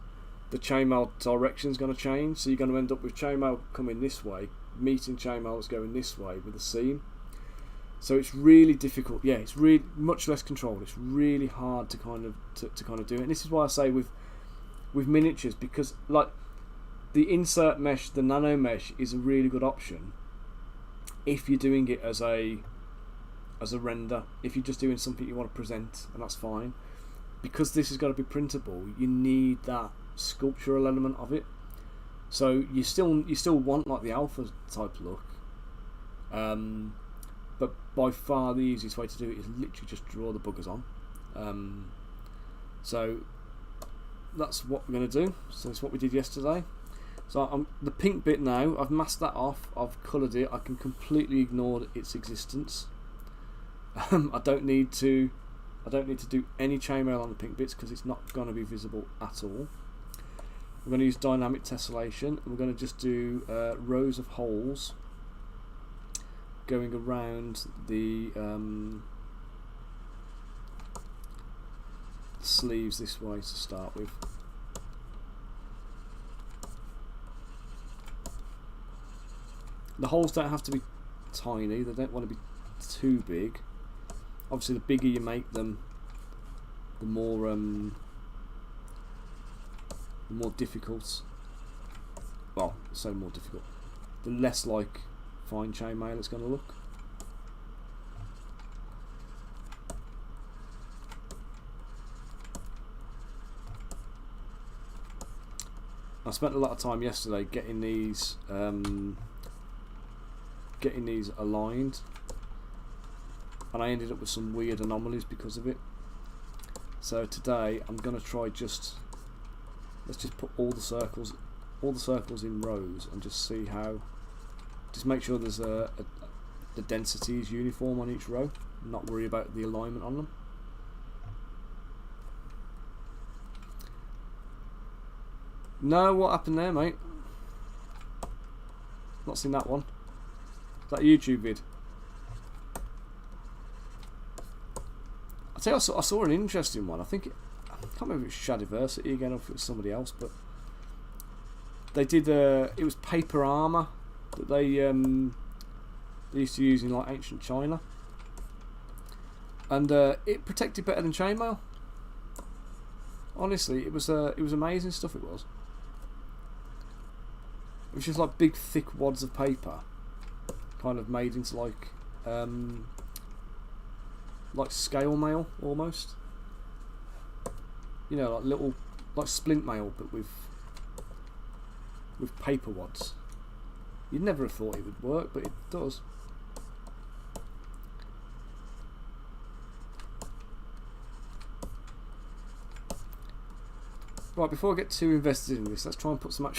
the chainmail direction is going to change, so you're going to end up with chainmail coming this way meeting chainmail that's going this way with a seam. So it's really difficult. Yeah, it's really much less controlled. It's really hard to kind of do it. And this is why I say with miniatures, because like the insert mesh, the nano mesh is a really good option if you're doing it as a render. If you're just doing something you want to present, and that's fine. Because this has got to be printable, you need that sculptural element of it. So you still want like the alpha type look, but by far the easiest way to do it is literally just draw the buggers on. So that's what we're going to do. So that's what we did yesterday. So the pink bit now, I've masked that off, I've coloured it, I can completely ignore its existence. I don't need to do any chainmail on the pink bits because it's not going to be visible at all. We're going to use dynamic tessellation, and we're going to just do rows of holes going around the sleeves this way to start with. The holes don't have to be tiny, they don't want to be too big. Obviously the bigger you make them, the more difficult, well, so more difficult, the less like fine chainmail it's going to look. I spent a lot of time yesterday getting these aligned, and I ended up with some weird anomalies because of it. So today I'm going to try let's just put all the circles in rows and just see how, just make sure there's the density is uniform on each row, not worry about the alignment on them. No, what happened there, mate? Not seen that one. Is that a YouTube vid? I tell you, I saw an interesting one. I can't remember if it's Shadiversity again or if it was somebody else, but they did it was paper armour that they used to use in like ancient China, and it protected better than chainmail. Honestly, it was amazing stuff. It was just like big thick wads of paper, kind of made into like scale mail almost. You know, like little, like splint mail, but with paper wads. You'd never have thought it would work, but it does. Right, before I get too invested in this, let's try and put some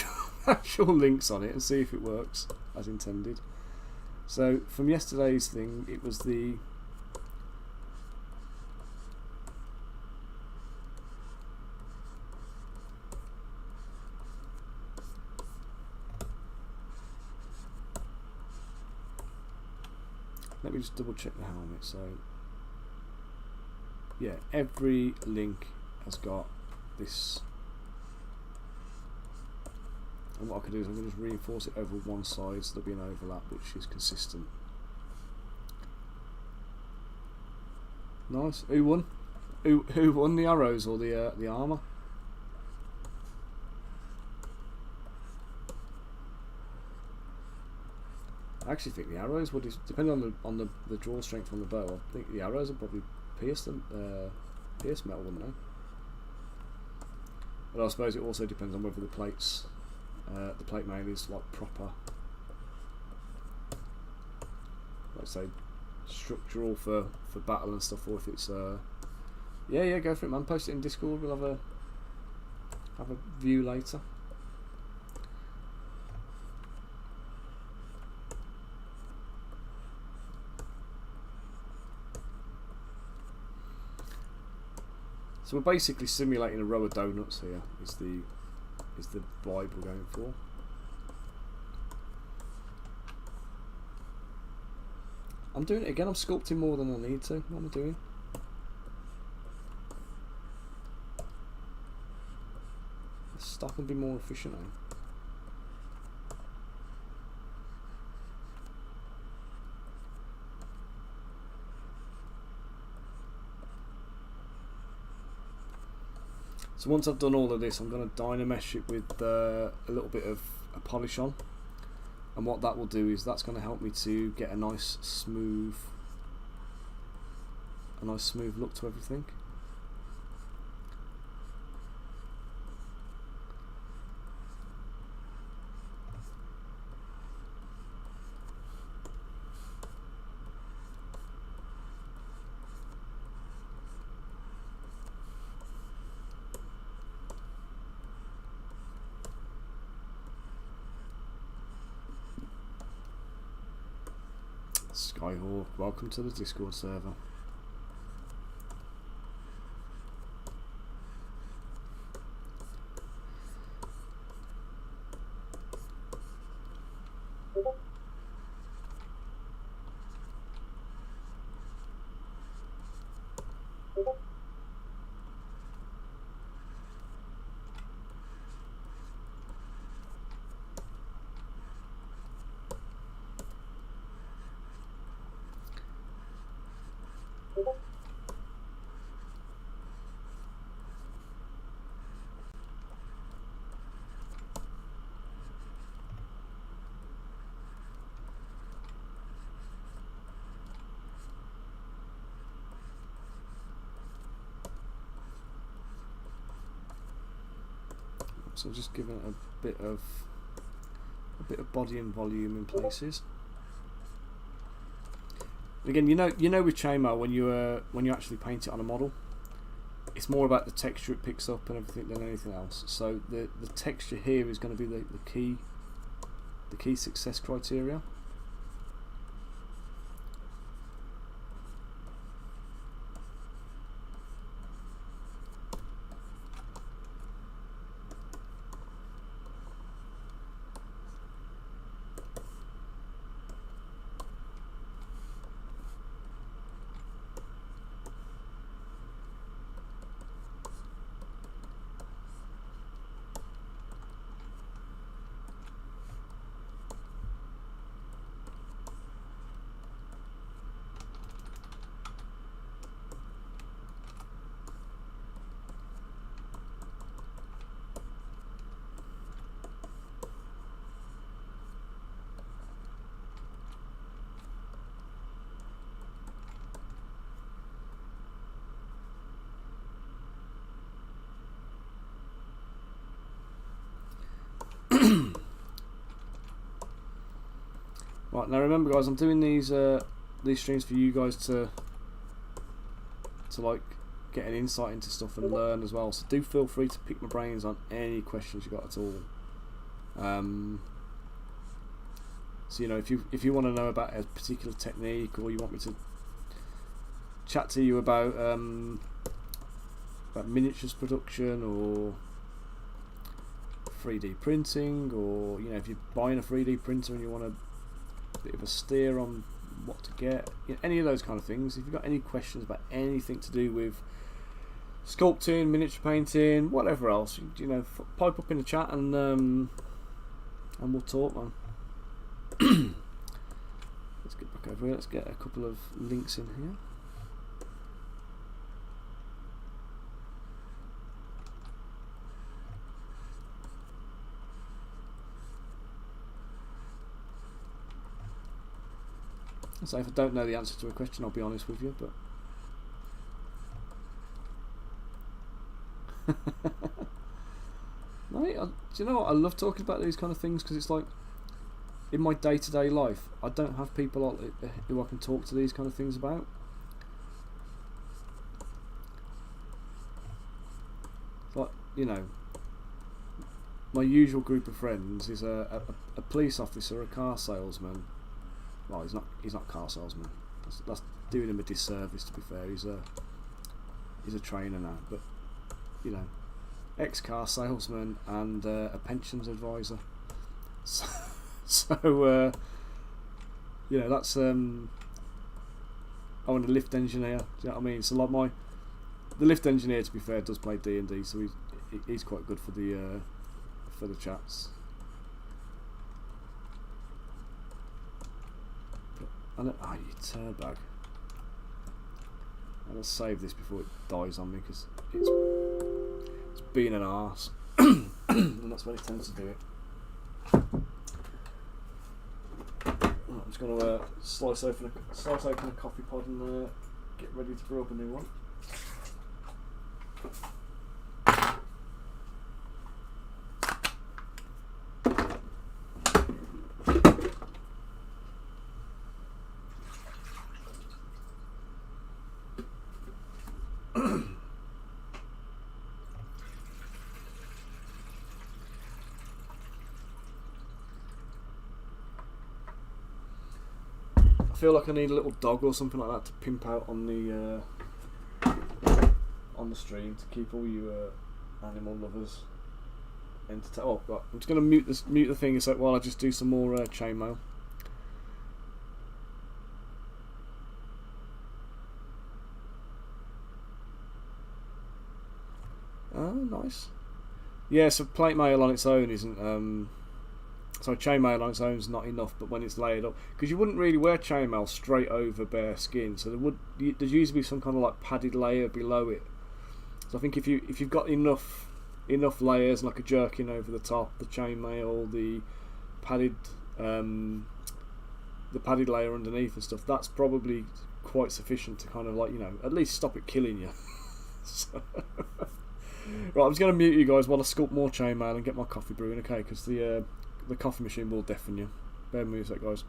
actual links on it and see if it works as intended. So from yesterday's thing, it was the let me just double check the helmet. So yeah, every link has got this. And what I can do is I'm going to just reinforce it over one side so there'll be an overlap which is consistent. Nice. Who won? Who won, the arrows or the armour? I actually think the arrows would, depending on the draw strength on the bow. I think the arrows would probably pierce metal, wouldn't they? But I suppose it also depends on whether the plate mail is like proper, let's say, structural for battle and stuff, or if it's yeah, go for it, man. Post it in Discord. We'll have a view later. So we're basically simulating a row of donuts here. Is the vibe we're going for. I'm doing it again. I'm sculpting more than I need to. What am I doing? Let's stop and be more efficient, eh? So once I've done all of this, I'm going to dynamesh it with a little bit of a polish on, and what that will do is that's going to help me to get a nice smooth look to everything. Skyhawk, welcome to the Discord server. So just give it a bit of body and volume in places. Again, you know with chainmail, when you actually paint it on a model, it's more about the texture it picks up and everything than anything else. So the texture here is going to be the key success criteria. Right, now remember guys, I'm doing these streams for you guys to like get an insight into stuff and learn as well, so do feel free to pick my brains on any questions you got at all. So you know, if you want to know about a particular technique, or you want me to chat to you about miniatures production or 3D printing, or you know, if you're buying a 3D printer and you want a bit of a steer on what to get, any of those kind of things. If you've got any questions about anything to do with sculpting, miniature painting, whatever else, pipe up in the chat and we'll talk, man. Let's get back over here. Let's get a couple of links in here. So if I don't know the answer to a question, I'll be honest with you, but mate, do you know what? I love talking about these kind of things because it's like in my day-to-day life, I don't have people who I can talk to these kind of things about. Like, my usual group of friends is a police officer, a car salesman. Well, he's not a car salesman. That's doing him a disservice, to be fair. He's a trainer now, but ex-car salesman and a pensions advisor. So that's I want a lift engineer. Do you know what I mean? So like the lift engineer, to be fair, does play D&D, so he's quite good for the chats. You turbag. I'm gonna save this before it dies on me because it's being an arse, and that's when it tends to do it. I'm just gonna slice open a coffee pod and get ready to brew up a new one. I feel like I need a little dog or something like that to pimp out on the stream to keep all you animal lovers entertained. Oh, right. I'm just going to mute the thing a sec while I just do some more chainmail. Oh, nice. Yeah, so plate mail on its own isn't. So chainmail on its own is not enough, but when it's layered up, because you wouldn't really wear chainmail straight over bare skin, so there's usually some kind of like padded layer below it. So I think if you've got enough layers, like a jerkin over the top, the chainmail, the padded layer underneath and stuff, that's probably quite sufficient to kind of like at least stop it killing you. So, right, I'm just going to mute you guys while I sculpt more chainmail and get my coffee brewing, okay? Because the coffee machine will deafen you. Bear with me a sec, guys.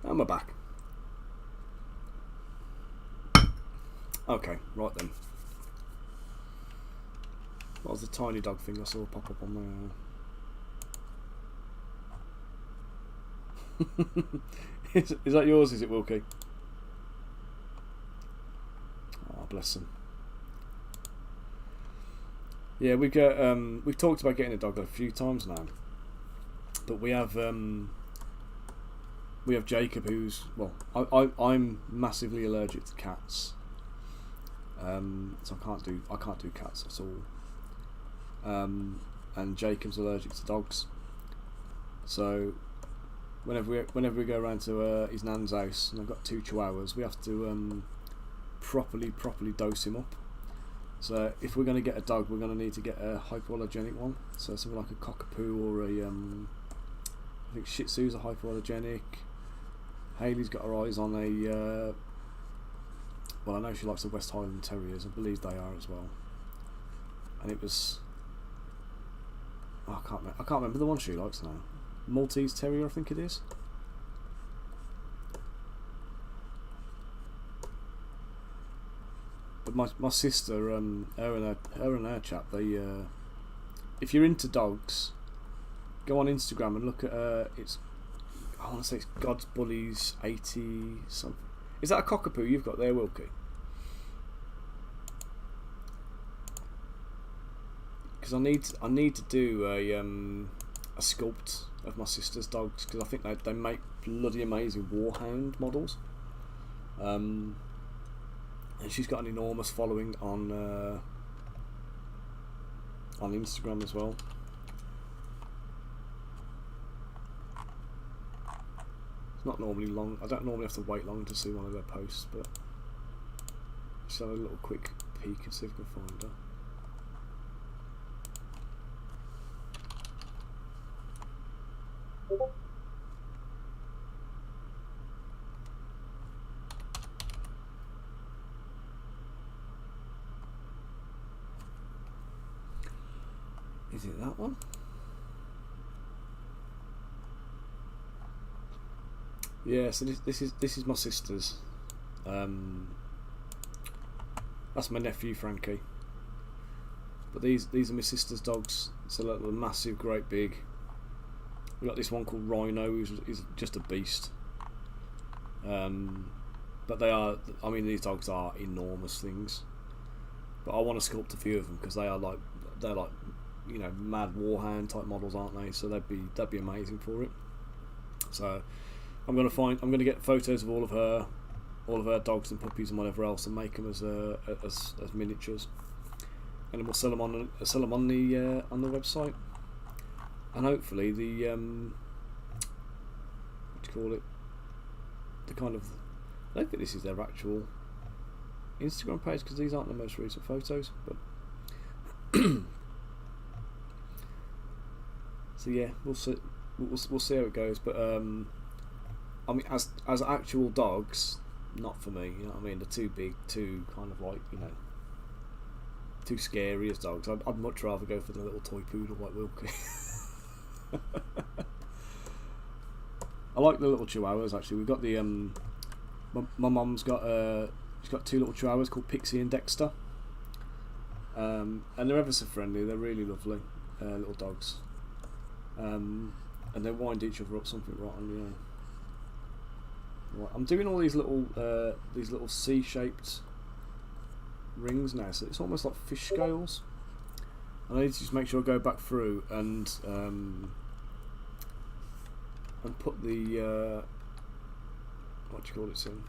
And we're back. Okay, right then. What was the tiny dog thing I saw pop up on my... is that yours, is it, Wilkie? Oh, bless him. Yeah, we've talked about getting a dog a few times now, but we have Jacob, who's I'm massively allergic to cats, so I can't do cats at all. And Jacob's allergic to dogs, so whenever we go around to his nan's house, and I've got 2 chihuahuas, we have to properly dose him up. So if we're going to get a dog, we're going to need to get a hypoallergenic one. So something like a cockapoo or a I think Shih Tzu's a hypoallergenic. Hayley's got her eyes on a well, I know she likes the West Highland Terriers. I believe they are as well. And it was, oh, I can't remember the one she likes now. Maltese Terrier, I think it is. But my sister, her and her chap, they if you're into dogs, go on Instagram and look at it's, I want to say it's God's Bullies 80 something. Is that a cockapoo you've got there, Wilkie? Because I need to do a sculpt of my sister's dogs, because I think they make bloody amazing warhound models. And she's got an enormous following on Instagram as well. It's not normally long. I don't normally have to wait long to see one of their posts, but just have a little quick peek and see if we can find her. Is it that one? Yeah, so this is my sister's. That's my nephew Frankie. But these are my sister's dogs. So they're massive, great big. We got this one called Rhino, who's just a beast. But they are, I mean, these dogs are enormous things. But I want to sculpt a few of them because they're like, you know, mad warhound type models, aren't they? So that'd be amazing for it. So I'm gonna get photos of all of her dogs and puppies and whatever else, and make them as miniatures, and then we'll sell them on the website, and hopefully the what do you call it? The kind of, I don't think this is their actual Instagram page because these aren't the most recent photos, but. So yeah, we'll see how it goes. But I mean, as actual dogs, not for me. You know what I mean? They're too big, too kind of like, you know, too scary as dogs. I'd much rather go for the little toy poodle like Wilkie. I like the little chihuahuas actually. We've got the my mum's got she's got 2 little chihuahuas called Pixie and Dexter. And they're ever so friendly. They're really lovely little dogs. And they wind each other up something rotten, you know. Right, I'm doing all these little C-shaped rings now, so it's almost like fish scales. And I need to just make sure I go back through and put the what do you call it in.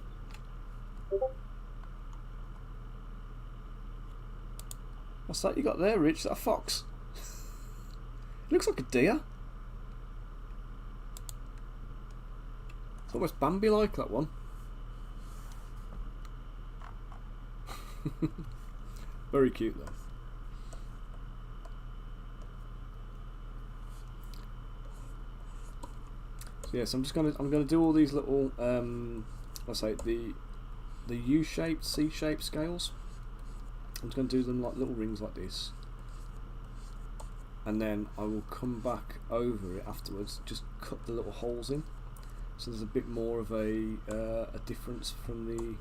What's that you got there, Rich? Is that a fox? It looks like a deer. It's almost Bambi-like, that one. Very cute though. So yes, I'm gonna do all these little let's say the U-shaped, C-shaped scales. I'm just gonna do them like little rings like this. And then I will come back over it afterwards, just cut the little holes in, so there's a bit more of a difference from the.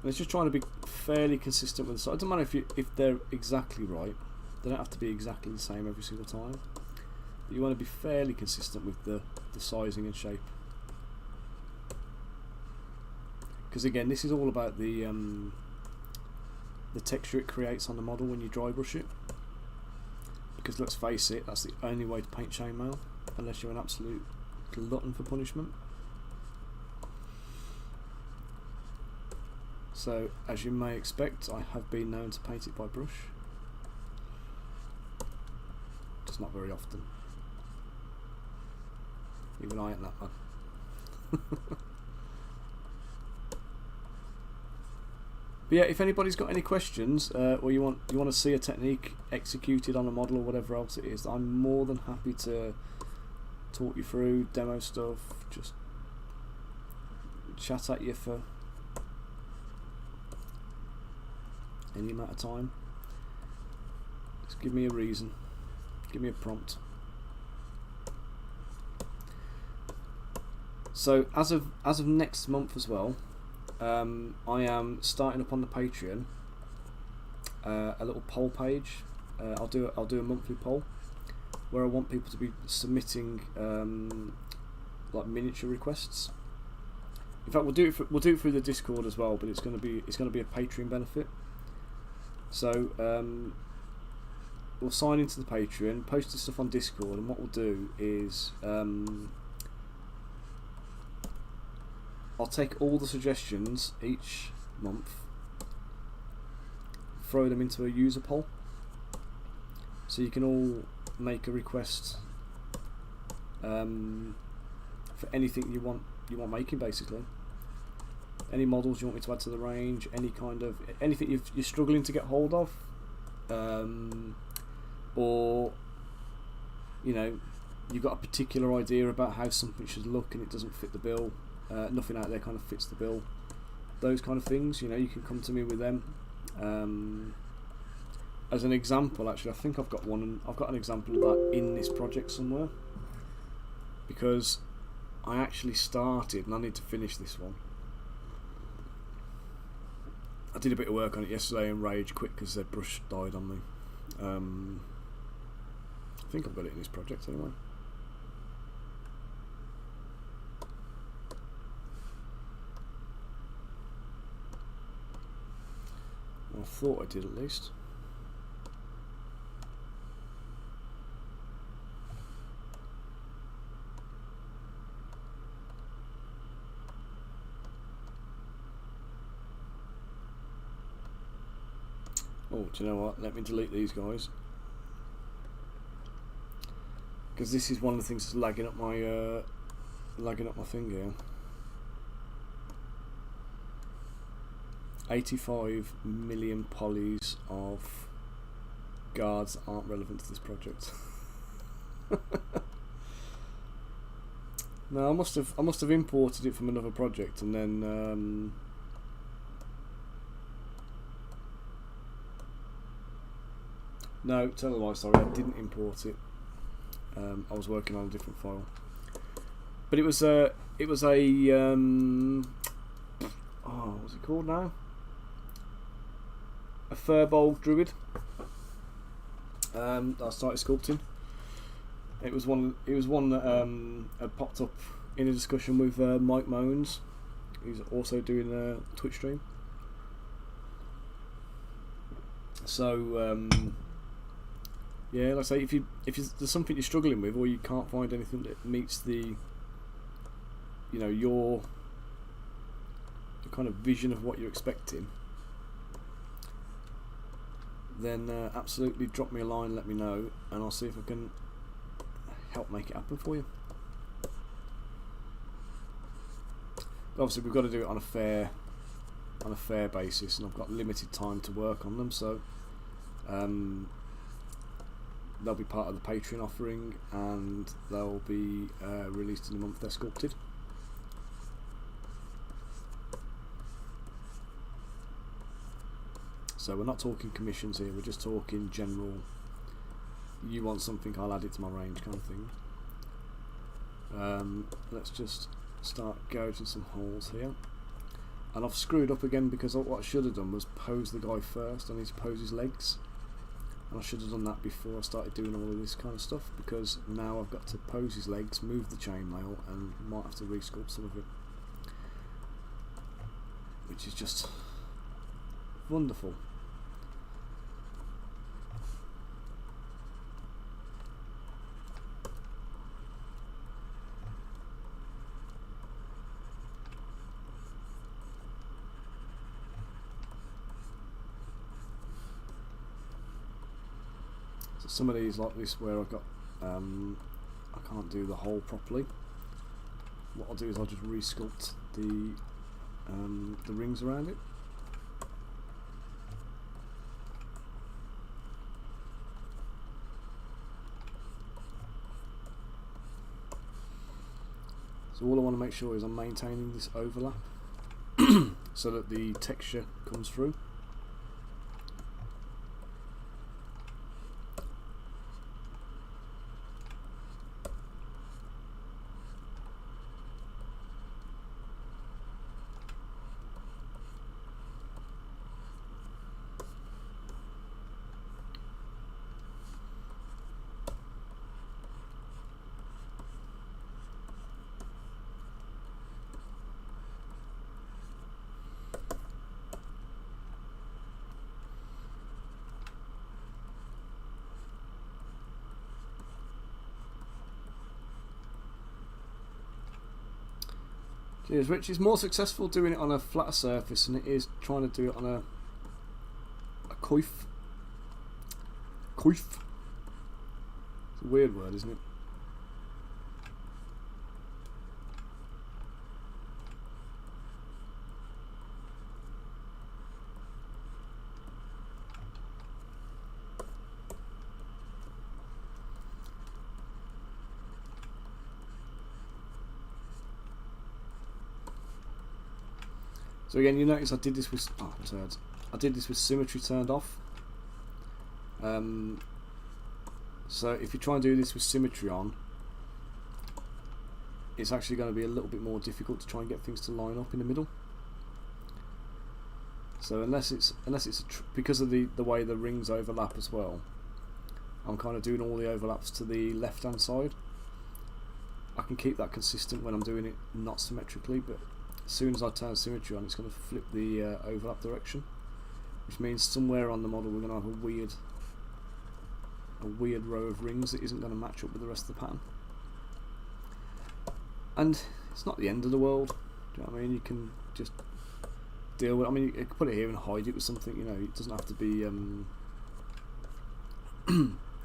And it's just trying to be fairly consistent with the size. It doesn't matter if they're exactly right. They don't have to be exactly the same every single time. But you want to be fairly consistent with the sizing and shape. Because again, this is all about the texture it creates on the model when you dry brush it. Because let's face it, that's the only way to paint chainmail, unless you're an absolute glutton for punishment. So, as you may expect, I have been known to paint it by brush. It's not very often. Even I ain't that bad. But yeah, if anybody's got any questions, or you want to see a technique executed on a model or whatever else it is, I'm more than happy to talk you through, demo stuff, just chat at you for any amount of time. Just give me a reason, give me a prompt. So as of next month as well, I am starting up on the Patreon a little poll page. I'll do a monthly poll where I want people to be submitting like miniature requests. In fact, we'll do it through the Discord as well, but it's going to be a Patreon benefit. So we'll sign into the Patreon, post the stuff on Discord, and what we'll do is I'll take all the suggestions each month, throw them into a user poll, so you can all make a request for anything you want making, basically. Any models you want me to add to the range, anything you're struggling to get hold of, or you've got a particular idea about how something should look and it doesn't fit the bill. Nothing out there kind of fits the bill. Those kind of things, you can come to me with them. As an example, actually, I think I've got one, and I've got an example of that in this project somewhere, because I actually started and I need to finish this one. I did a bit of work on it yesterday and rage quit because their brush died on me. I think I've got it in this project anyway. I thought I did at least. Oh, do you know what? Let me delete these guys, because this is one of the things that's lagging up my thing here. 85 million polys of guards that aren't relevant to this project. No, I must have imported it from another project, and then no, tell a lie, sorry, I didn't import it. I was working on a different file, but it was a what's it called now? A Furbolg druid. I started sculpting. It was one that had popped up in a discussion with Mike Moans. He's also doing a Twitch stream. So yeah, like I say, if there's something you're struggling with, or you can't find anything that meets the your kind of vision of what you're expecting, then absolutely drop me a line, let me know, and I'll see if I can help make it happen for you. But obviously we've got to do it on a fair basis, and I've got limited time to work on them, so they'll be part of the Patreon offering, and they'll be released in the month they're sculpted. So we're not talking commissions here, we're just talking general, you want something, I'll add it to my range kind of thing. Let's just start gouging some holes here. And I've screwed up again, because what I should have done was pose the guy first. I need to pose his legs, and I should have done that before I started doing all of this kind of stuff, because now I've got to pose his legs, move the chainmail, and might have to re-sculpt some of it, which is just wonderful. some of these like this where I've got I can't do the hole properly. What I'll do is I'll just re-sculpt the rings around it. So all I want to make sure is I'm maintaining this overlap so that the texture comes through. Cheers, Rich. It's more successful doing it on a flatter surface than it is trying to do it on a coif. Coif. It's a weird word, isn't it? So again, you notice I did this with I did this with symmetry turned off. So if you try and do this with symmetry on, it's actually going to be a little bit more difficult to try and get things to line up in the middle. So unless it's because of the way the rings overlap as well, I'm kind of doing all the overlaps to the left hand side. I can keep that consistent when I'm doing it not symmetrically, but as soon as I turn symmetry on, it's going to flip the overlap direction, which means somewhere on the model we're going to have a weird row of rings that isn't going to match up with the rest of the pattern. And it's not the end of the world. Do you know what I mean? You can just deal with it. I mean, you can put it here and hide it with something. You know, it doesn't have to be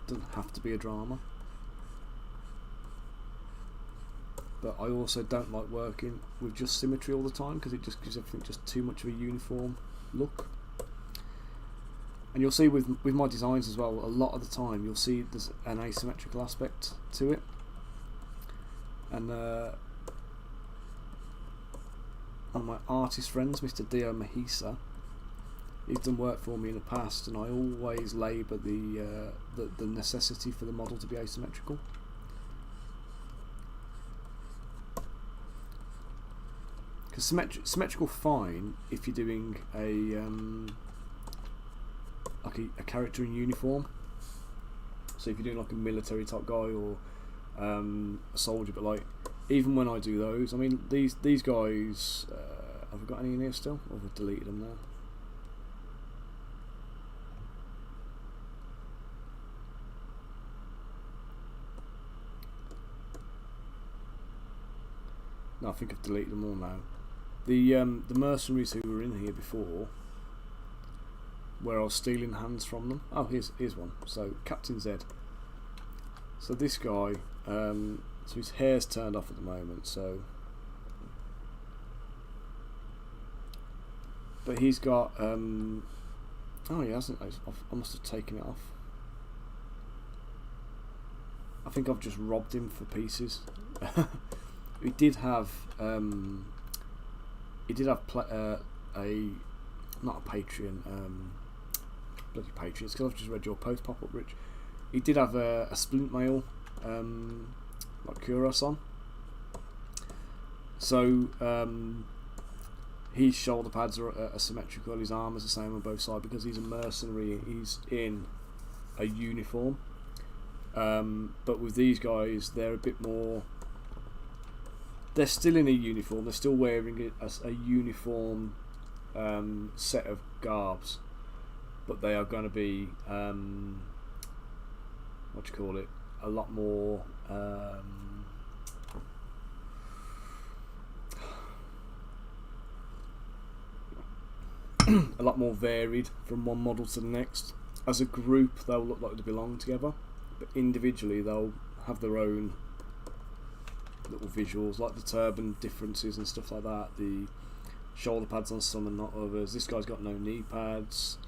doesn't have to be a drama. But I also don't like working with just symmetry all the time because it just gives everything just too much of a uniform look. And you'll see with my designs as well, a lot of the time you'll see there's an asymmetrical aspect to it. And one of my artist friends, Mr. Dio Mahisa, he's done work for me in the past, and I always labour the necessity for the model to be asymmetrical. Because symmetrical fine if you're doing like a character in uniform. So if you're doing like a military type guy or a soldier, but like even when I do those, I mean these guys, have I got any in here still? Or have I deleted them now? No, I think I've deleted them all now. The mercenaries who were in here before, where I was stealing hands from them. Oh, here's one. So Captain Z. So this guy, so his hair's turned off at the moment. So, but he's got. Oh, he hasn't. I must have taken it off. I think I've just robbed him for pieces. He did have. He did have not a Patreon, bloody Patreon. It's because I've just read your post pop up, Rich. He did have a splint mail, like Kuros on. So his shoulder pads are symmetrical. His arm is the same on both sides because he's a mercenary. He's in a uniform. But with these guys, they're a bit more. They're still in a uniform. They're still wearing a uniform set of garbs, but they are going to be what do you call it? A lot more. A lot more varied from one model to the next. as a group they'll look like they belong together, but individually they'll have their own little visuals, like the turban differences and stuff like that. The shoulder pads on some and not others. This guy's got no knee pads.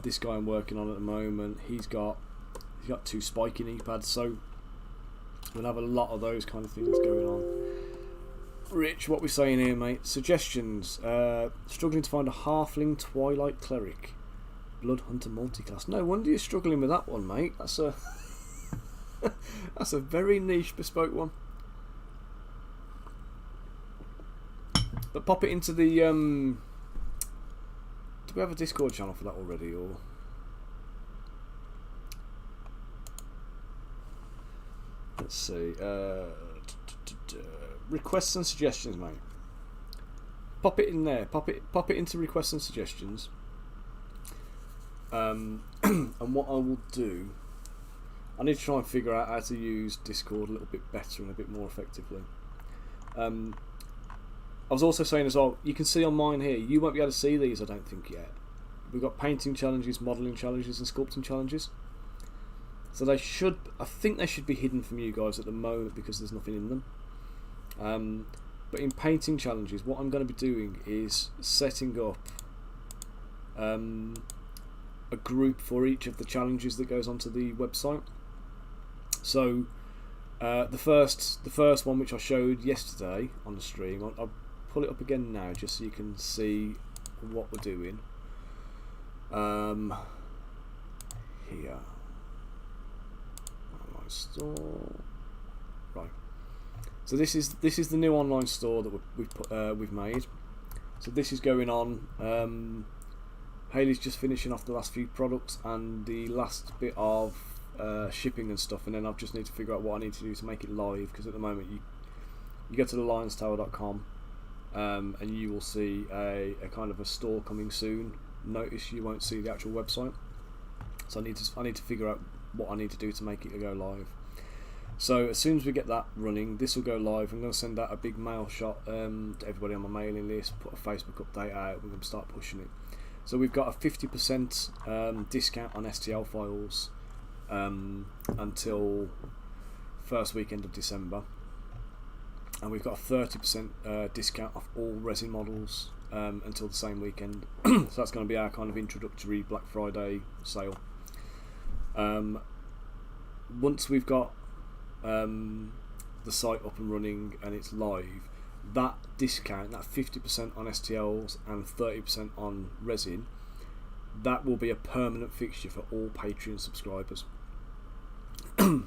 This guy I'm working on at the moment, he's got 2 spiky knee pads. So we'll have a lot of those kind of things going on. Rich, what we're saying here, mate? Suggestions. Struggling to find a halfling twilight cleric, blood hunter multiclass. No wonder you're struggling with that one, mate. That's a that's a very niche, bespoke one. But pop it into the. Do we have a Discord channel for that already, or? Let's see. Requests and suggestions, mate. Pop it in there. Pop it into requests and suggestions. And what I will do, I need to try and figure out how to use Discord a little bit better and a bit more effectively. I was also saying as well, you can see on mine here, you won't be able to see these, I don't think, yet. We've got painting challenges, modelling challenges and sculpting challenges. So I think they should be hidden from you guys at the moment because there's nothing in them. But in painting challenges, what I'm going to be doing is setting up a group for each of the challenges that goes onto the website. So the first one, which I showed yesterday on the stream, I'll pull it up again now just so you can see what we're doing. Here, online store, right. So this is the new online store that we've made. So this is going on. Hayley's just finishing off the last few products and the last bit of shipping and stuff, and then I just need to figure out what I need to do to make it live, because at the moment you go to the lionstower.com and you will see a kind of a store coming soon. Notice you won't see the actual website, so I need to figure out what I need to do to make it go live. So as soon as we get that running, this will go live. I'm going to send out a big mail shot to everybody on my mailing list, put a Facebook update out, we're going to start pushing it. So we've got a 50% discount on STL files until first weekend of December, and we've got a 30% discount off all resin models until the same weekend. So that's going to be our kind of introductory Black Friday sale. Once we've got the site up and running and it's live, that discount, that 50% on STLs and 30% on resin, that will be a permanent fixture for all Patreon subscribers.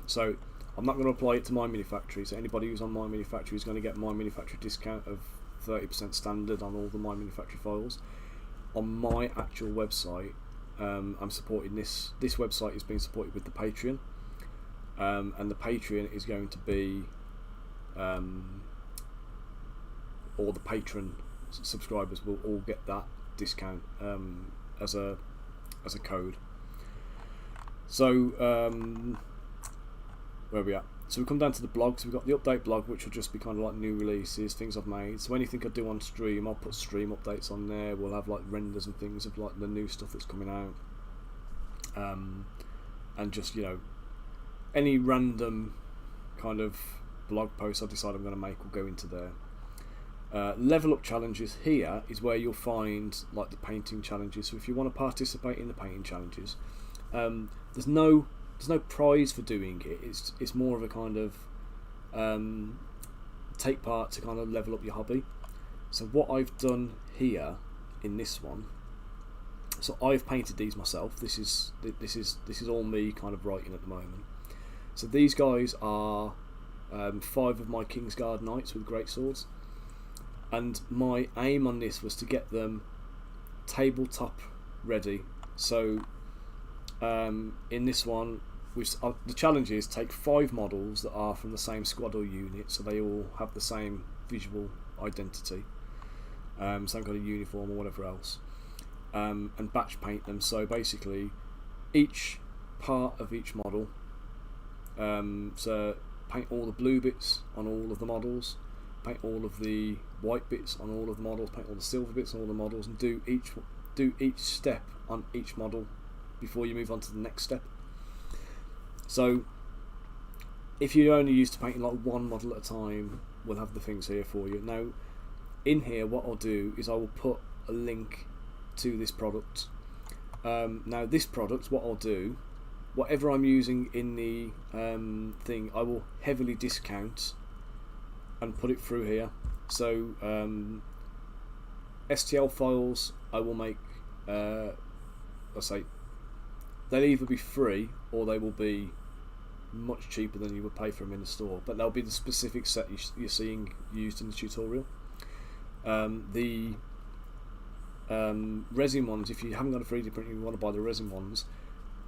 So I'm not going to apply it to My Mini Factory, so anybody who's on My Mini Factory is going to get My Mini Factory discount of 30% standard on all the My Mini Factory files. On my actual website, I'm supporting this website is being supported with the Patreon, and the Patreon is going to be all the patron subscribers will all get that discount as a code. So where are we at? So we come down to the blog. So we've got the update blog, which will just be kind of like new releases, things I've made. So anything I do on stream, I'll put stream updates on there. We'll have like renders and things of like the new stuff that's coming out, and just, you know, any random kind of blog post I decide I'm going to make will go into there. Level up challenges here is where you'll find like the painting challenges. So if you want to participate in the painting challenges, there's no prize for doing it. It's more of a kind of take part to kind of level up your hobby. So what I've done here in this one, so I've painted these myself. This is all me kind of writing at the moment. So these guys are 5 of my Kingsguard knights with great swords, and my aim on this was to get them tabletop ready. So in this one, the challenge is take 5 models that are from the same squad or unit, so they all have the same visual identity, some kind of uniform or whatever else, and batch paint them. So basically each part of each model, so paint all the blue bits on all of the models, paint all of the white bits on all of the models, paint all the silver bits on all the models, and do each step on each model before you move on to the next step. So if you're only used to painting like one model at a time, we'll have the things here for you. Now in here what I'll do is I will put a link to this product. Now this product, what I'll do, whatever I'm using in the thing, I will heavily discount and put it through here. So STL files I will make, I'll say they'll either be free or they will be much cheaper than you would pay for them in the store, but they'll be the specific set you're seeing used in the tutorial. The resin ones, if you haven't got a 3D printer and you want to buy the resin ones,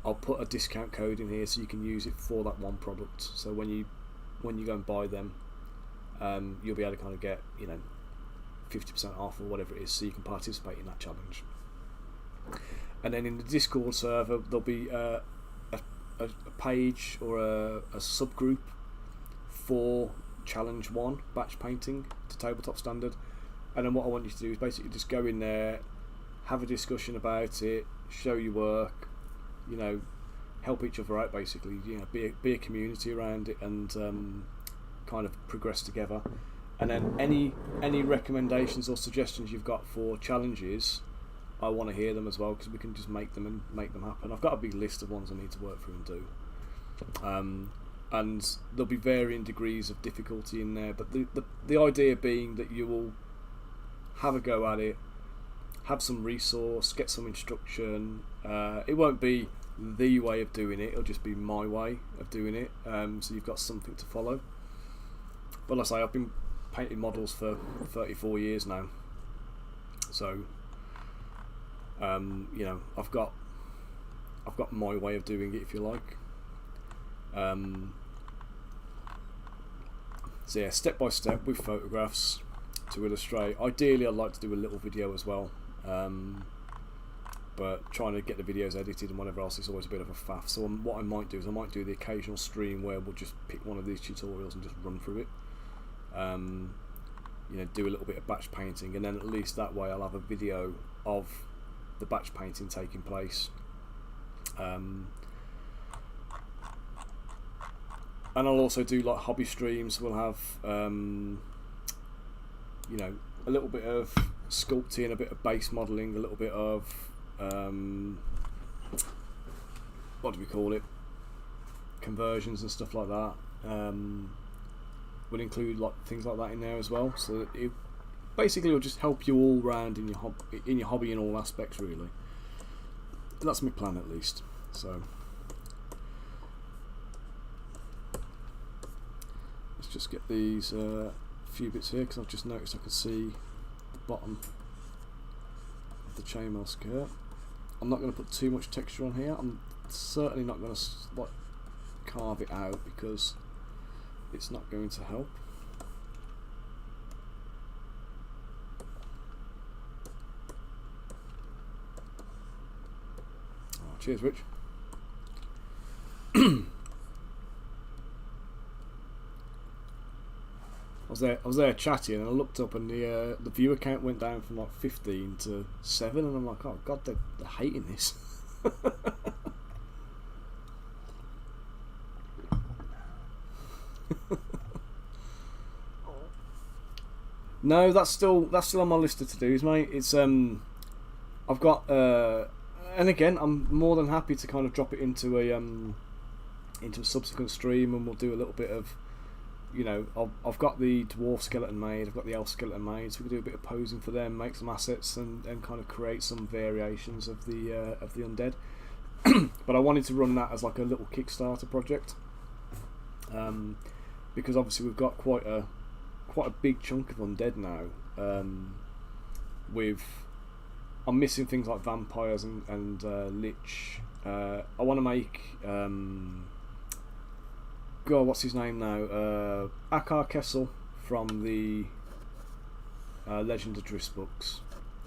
I'll put a discount code in here so you can use it for that one product. So when you go and buy them, you'll be able to kind of get 50% off or whatever it is, so you can participate in that challenge. And then in the Discord server there'll be a page or a subgroup for challenge 1, batch painting to tabletop standard. And then what I want you to do is basically just go in there, have a discussion about it, show your work, help each other out basically, be a community around it, and kind of progress together. And then any recommendations or suggestions you've got for challenges, I want to hear them as well, because we can just make them happen. I've got a big list of ones I need to work through and do, and there'll be varying degrees of difficulty in there, but the idea being that you will have a go at it, have some resource, get some instruction. It won't be the way of doing it, it'll just be my way of doing it, so you've got something to follow. But like I say, I've been painting models for 34 years now, so I've got my way of doing it, if you like. So yeah, step by step with photographs to illustrate. Ideally I'd like to do a little video as well, but trying to get the videos edited and whatever else is always a bit of a faff. So what I might do is I might do the occasional stream where we'll just pick one of these tutorials and just run through it, do a little bit of batch painting, and then at least that way I'll have a video of the batch painting taking place. And I'll also do like hobby streams. We'll have a little bit of sculpting, a bit of base modelling, a little bit of what do we call it, conversions and stuff like that. We'll include like things like that in there as well, so it basically will just help you all round in your hobby in all aspects really. That's my plan at least. So let's just get these few bits here, because I've just noticed I could see the bottom of the chainmail skirt. I'm not going to put too much texture on here. I'm certainly not going to carve it out, because it's not going to help. Oh, cheers, Rich. I was there chatting, and I looked up, and the viewer count went down from like 15 to 7, and I'm like, oh god, they're hating this. No, that's still on my list of to-dos, mate. It's I've got and again, I'm more than happy to kind of drop it into a subsequent stream, and we'll do a little bit of, I've got the dwarf skeleton made, I've got the elf skeleton made, so we can do a bit of posing for them, make some assets, and kind of create some variations of the undead. But I wanted to run that as like a little Kickstarter project, because obviously we've got quite a big chunk of undead now. I'm missing things like vampires and lich. I want to make God, what's his name now? Akar Kessel from the Legend of Driss books.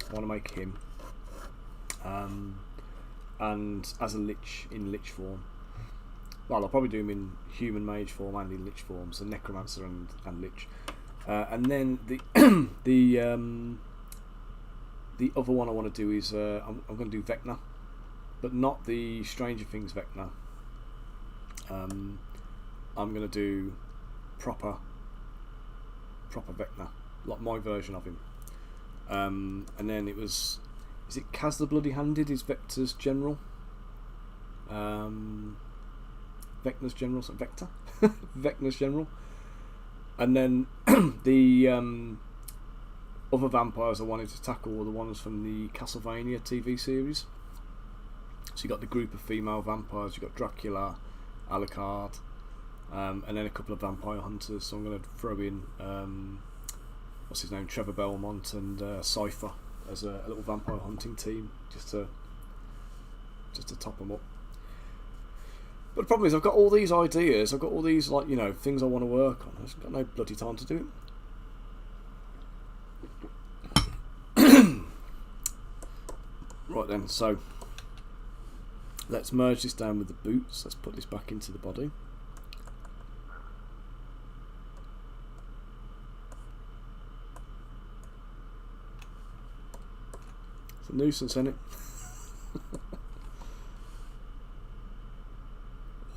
I want to make him, and as a lich, in lich form. Well, I'll probably do him in human mage form and in lich form, so necromancer and lich. And then the the other one I want to do is I'm going to do Vecna. but not the Stranger Things Vecna. I'm going to do proper Vecna, like my version of him. And then it was, is it Kaz the Bloody Handed is Vector's general? Vecna's general, so Vector? Vecna's general. And then the other vampires I wanted to tackle were the ones from the Castlevania TV series. So you got the group of female vampires, you got Dracula, Alucard, and then a couple of vampire hunters. So I'm going to throw in what's his name, Trevor Belmont and Cypher as a little vampire hunting team, just to top them up. But the problem is, I've got all these ideas, I've got all these, like, you know, things I want to work on. I've got no bloody time to do it. Right then, so let's merge this down with the boots. Let's put this back into the body. It's a nuisance, isn't it?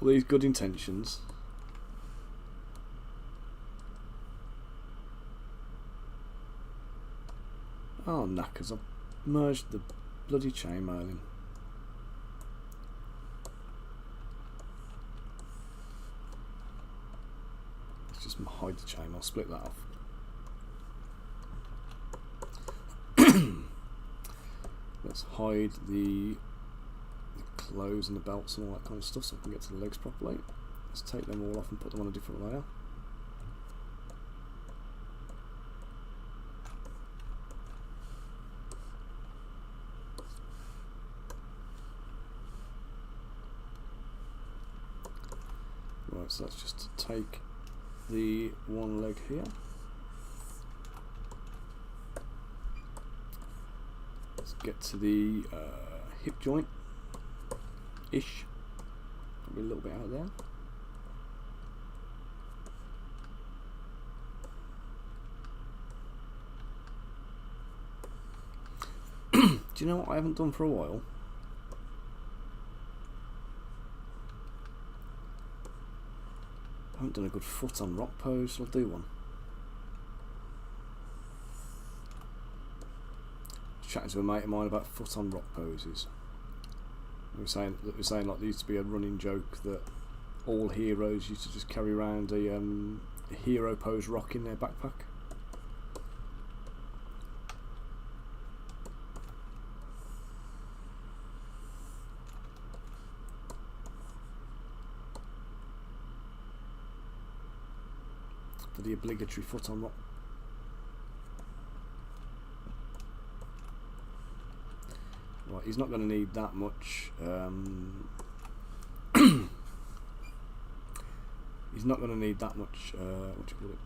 All these good intentions. Oh, knackers, I've merged the bloody chainmail in. Let's just hide the chainmail, split that off. Let's hide the clothes and the belts and all that kind of stuff so I can get to the legs properly. Let's take them all off and put them on a different layer. Right, so that's just to take the one leg here. Let's get to the hip joint ish, probably a little bit out there. Do you know what I haven't done for a while? I haven't done a good foot on rock pose, so I'll do one. I was chatting to a mate of mine about foot on rock poses. We were saying like there used to be a running joke that all heroes used to just carry around a hero pose rock in their backpack. For the obligatory foot on rock. Right, he's not going to need that much. He's not going to need that much. What do you call it?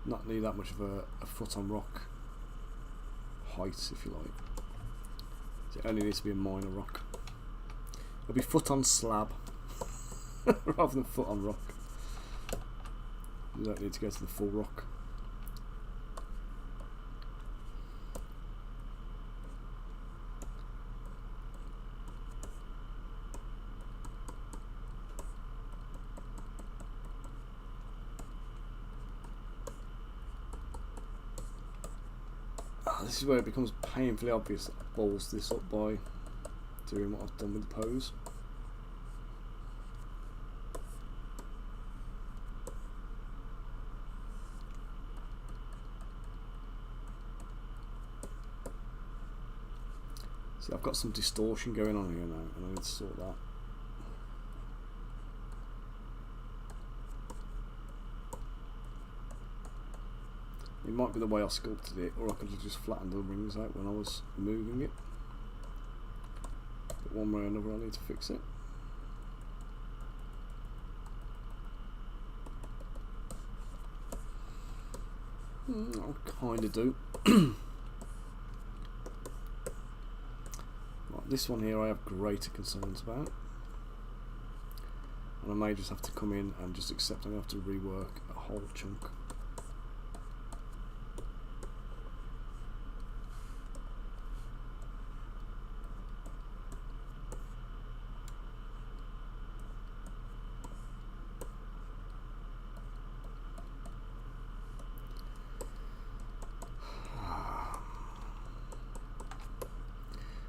Not need that much of a foot on rock height, if you like. It only needs to be a minor rock. It'll be foot on slab rather than foot on rock. You don't need to go to the full rock. This is where it becomes painfully obvious that I balls this up by doing what I've done with the pose. See, I've got some distortion going on here now, and I need to sort that. It might be the way I sculpted it, or I could have just flattened the rings out when I was moving it. But one way or another I need to fix it. I kind of do. Right, this one here I have greater concerns about. And I may just have to come in and just accept I'm going to have to rework a whole chunk.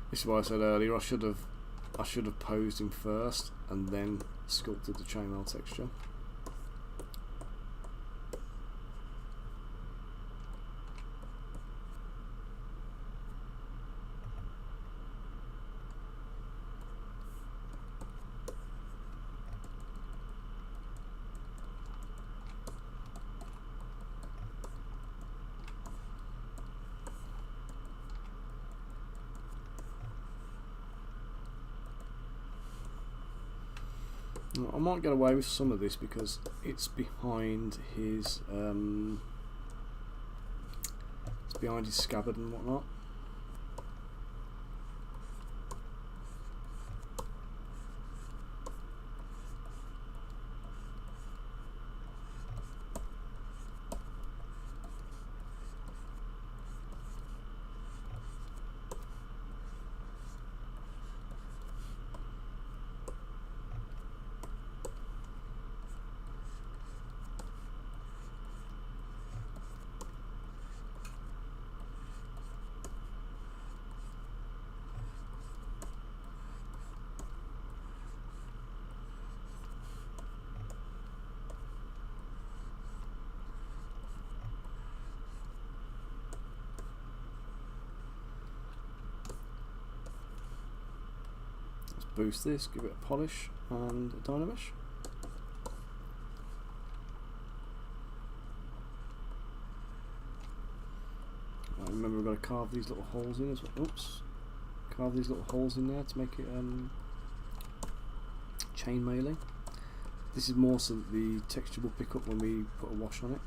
This is why I said earlier I should have posed him first and then sculpted the chainmail texture. I might get away with some of this because it's behind his scabbard and whatnot. Boost this, give it a polish and a dynamesh. Remember we've got to carve these little holes in as well. Oops. Carve these little holes in there to make it chain mailing. This is more so that the texture will pick up when we put a wash on it.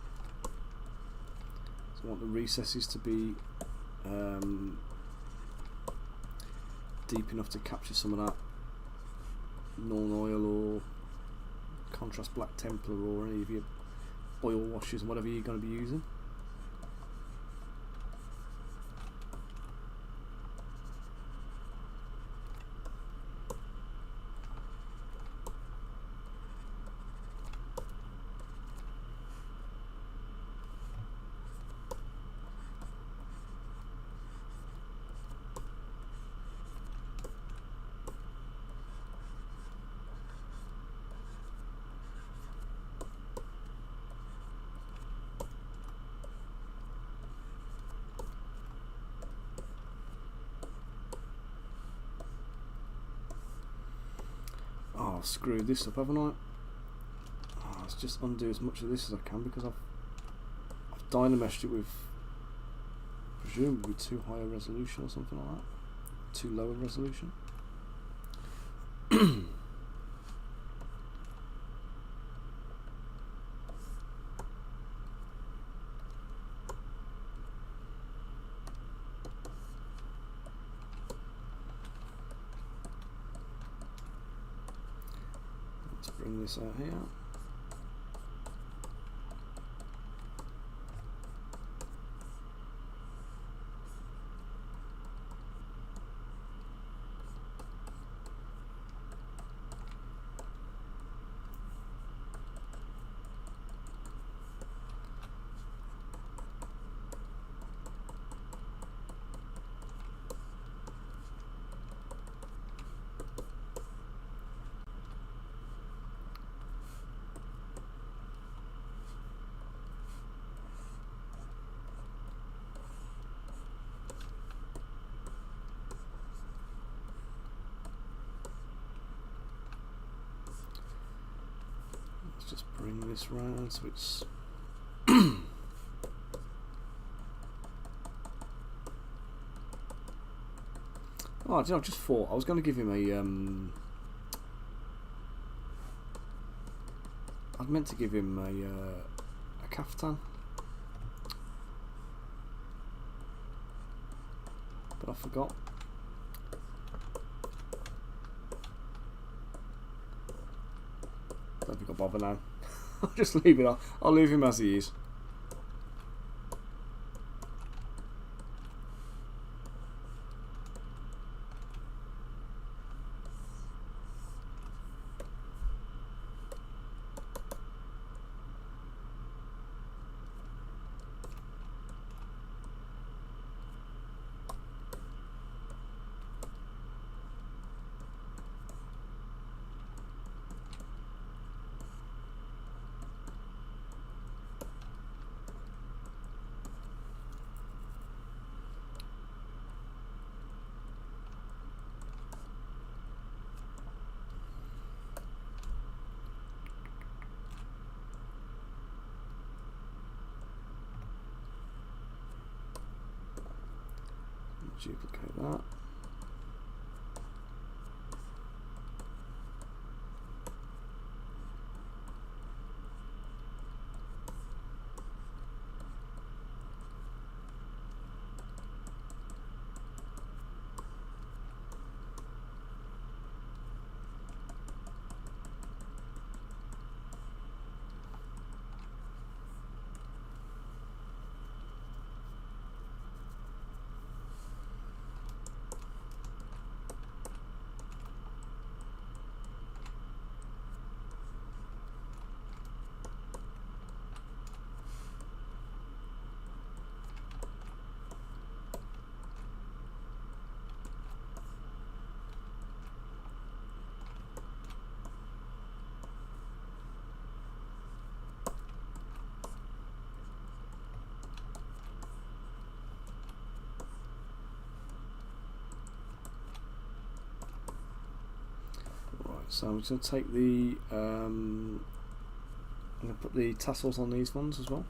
So I want the recesses to be deep enough to capture some of that non-oil or contrast black Templar or any of your oil washes and whatever you're going to be using. Oh, I've screwed this up, haven't I? Oh, let's just undo as much of this as I can because I've dynameshed it with presumably too high a resolution or something like that. Too low a resolution. Bring this out here. Let's just bring this round so it's oh, I just thought I was going to give him I meant to give him a kaftan, but I forgot. Don't think I'll bother now. I'll just leave it. I'll leave him as he is. Duplicate that. So I'm just going to take the, I'm going to put the tassels on these ones as well.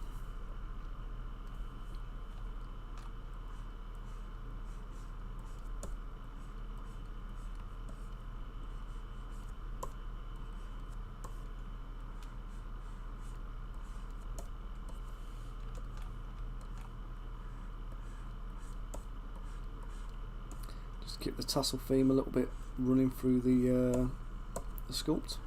Just keep the tassel theme a little bit running through the sculpt.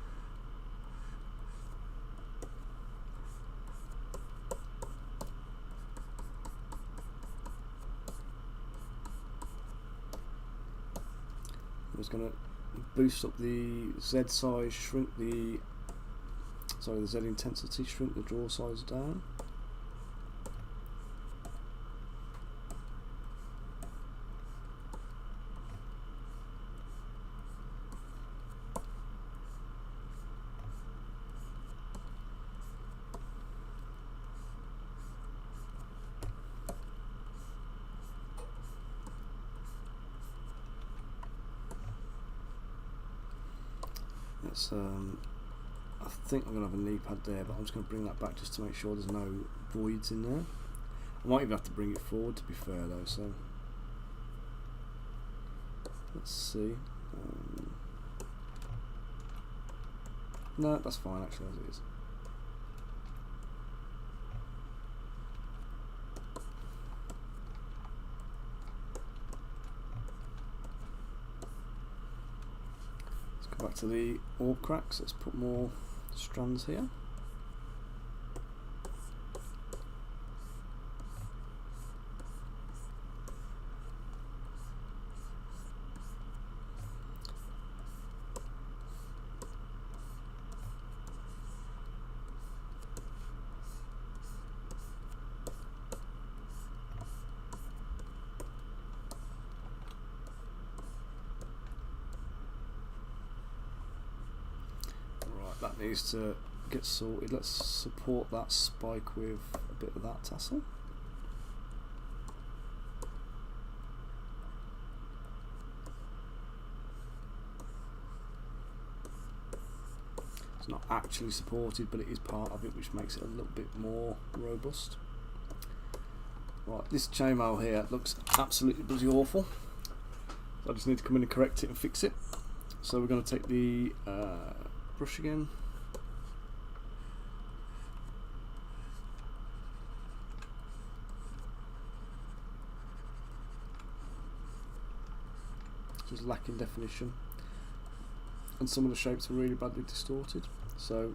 I'm just going to boost up the Z size, shrink the, sorry, the Z intensity, shrink the draw size down. I think I'm going to have a knee pad there, but I'm just going to bring that back just to make sure there's no voids in there. I might even have to bring it forward to be fair though, so let's see. No, that's fine actually as it is. Back to the orb cracks, let's put more strands here. That needs to get sorted. Let's support that spike with a bit of that tassel. It's not actually supported, but it is part of it, which makes it a little bit more robust. Right, this chainmail here looks absolutely bloody awful. So I just need to come in and correct it and fix it. So we're going to take the brush again. just lacking definition, and some of the shapes are really badly distorted. So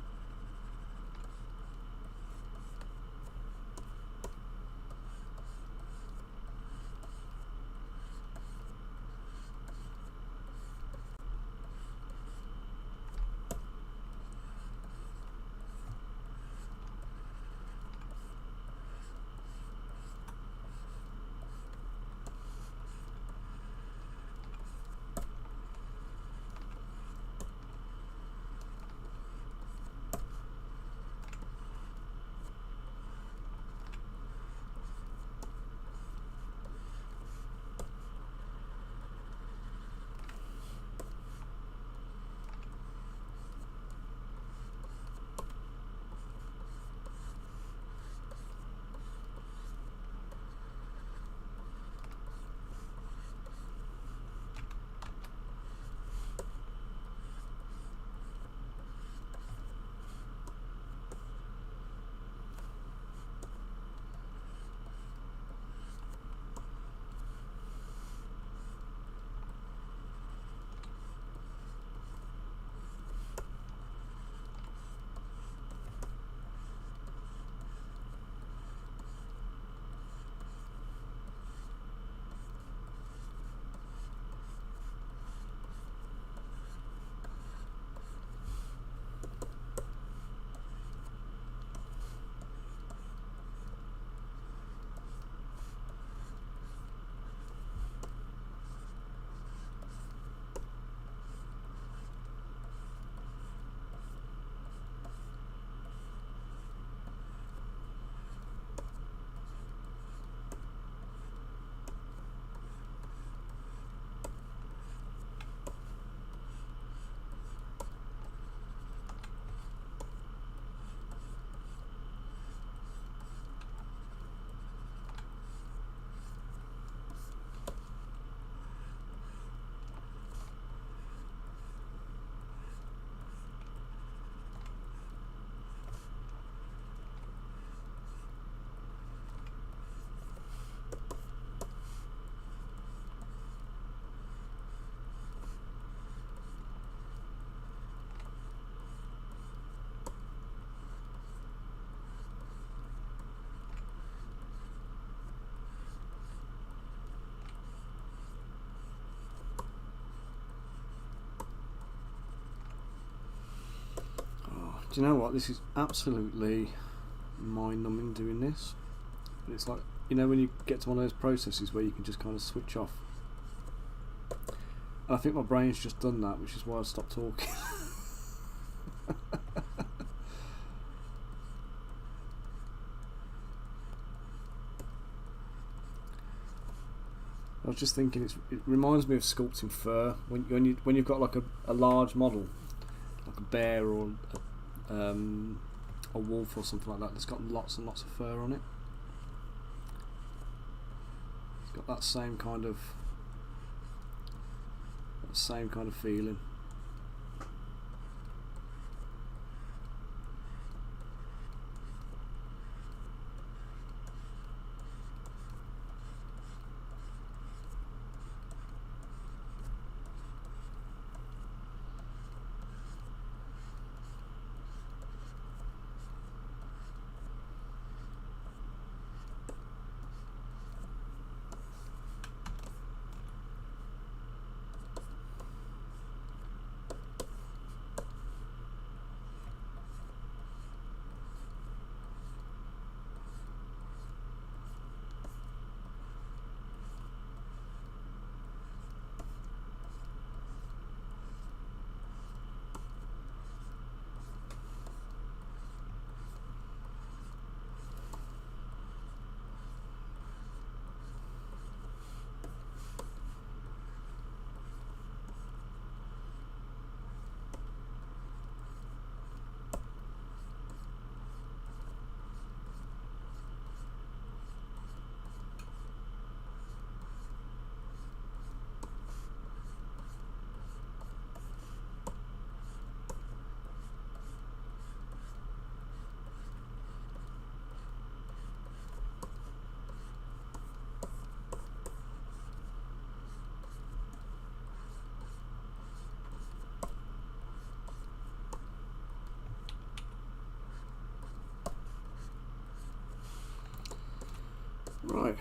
do you know what? This is absolutely mind-numbing doing this. But it's like, you know, when you get to one of those processes where you can just kind of switch off. And I think my brain's just done that, which is why I stopped talking. I was just thinking, it reminds me of sculpting fur. When you've got like a large model, like a bear or a wolf or something like that, that's got lots and lots of fur on it. It's got that same kind of feeling. Right.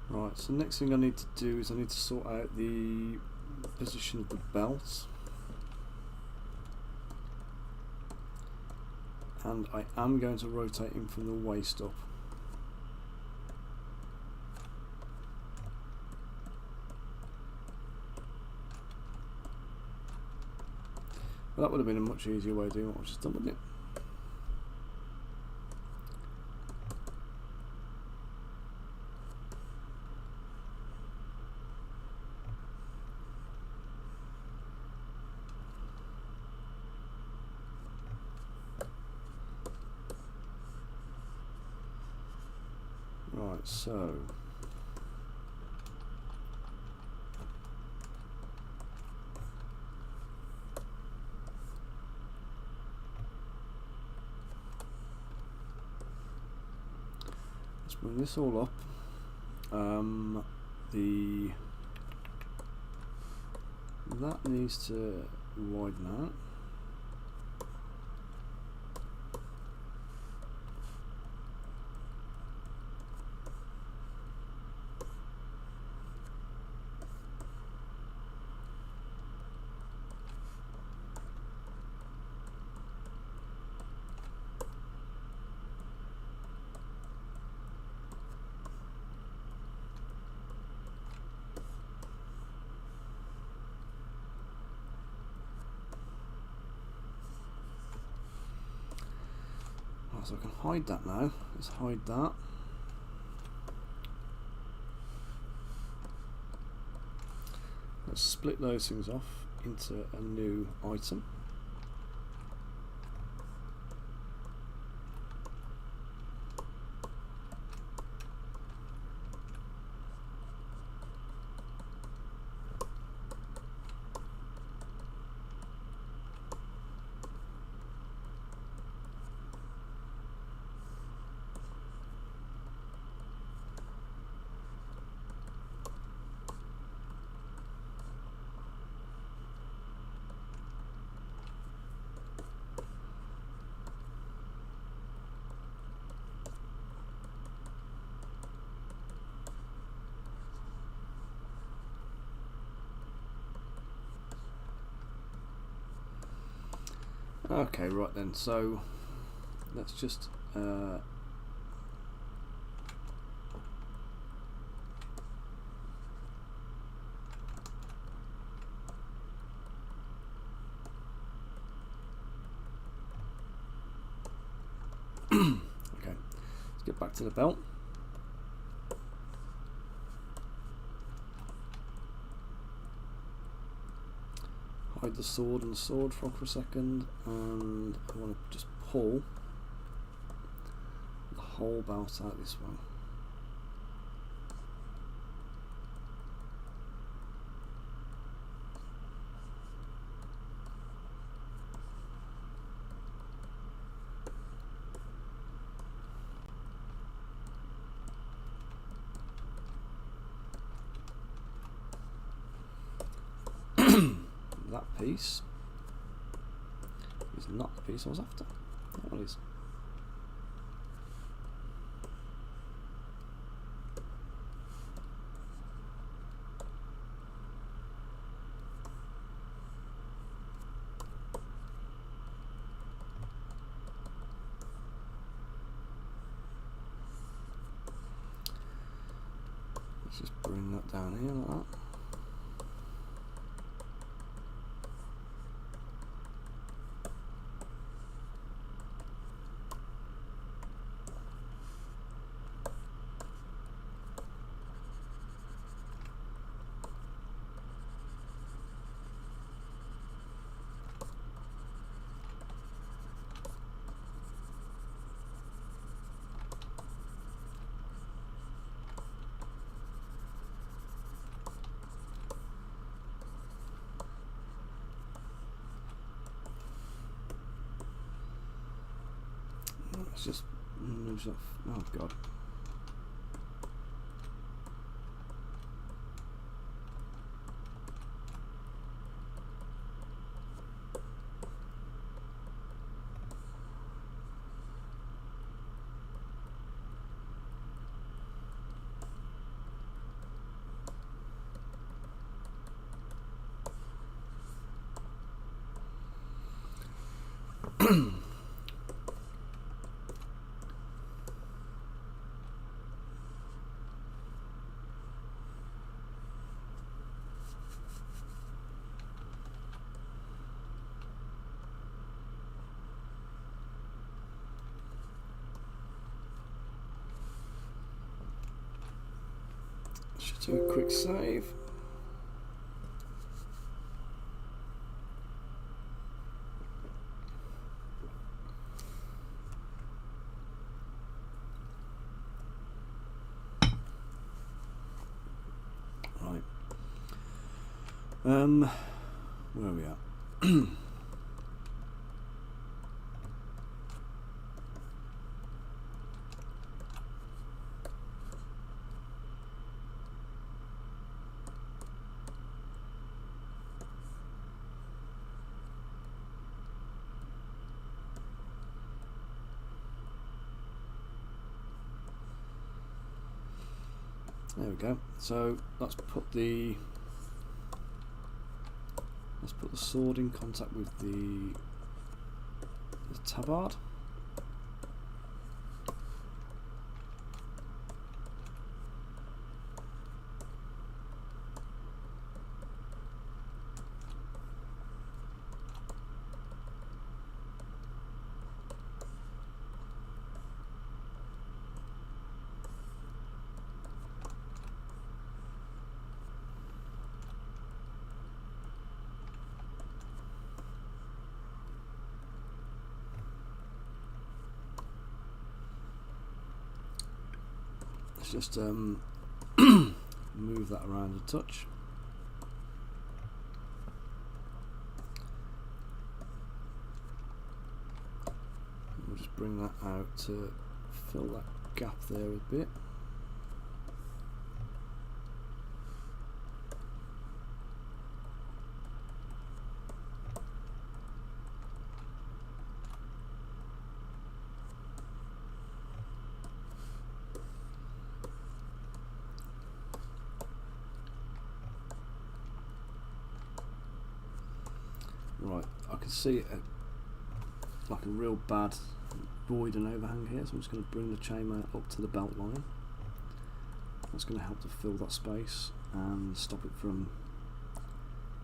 Right, so next thing I need to do is I need to sort out the position of the belt, and I am going to rotate him from the waist up. Well, that would have been a much easier way of doing what I've just done, wouldn't it? Right, so let's bring this all up. That needs to widen out. So I can hide that now. Let's hide that. Let's split those things off into a new item. Okay, right then, so let's just okay, let's get back to the belt. Hide the sword and the sword frog for a second, and I want to just pull the whole belt out this way. That piece is not the piece I was after. That one is. Let's just bring that down here like that. Let's just move that. Oh god. Should do a quick save. Right. Where are we at? There we go. So let's put the sword in contact with the tabard. Let's just move that around a touch. We'll just bring that out to fill that gap there a bit. Right, I can see like a real bad void and overhang here, so I'm just going to bring the chainmail up to the belt line. That's going to help to fill that space and stop it from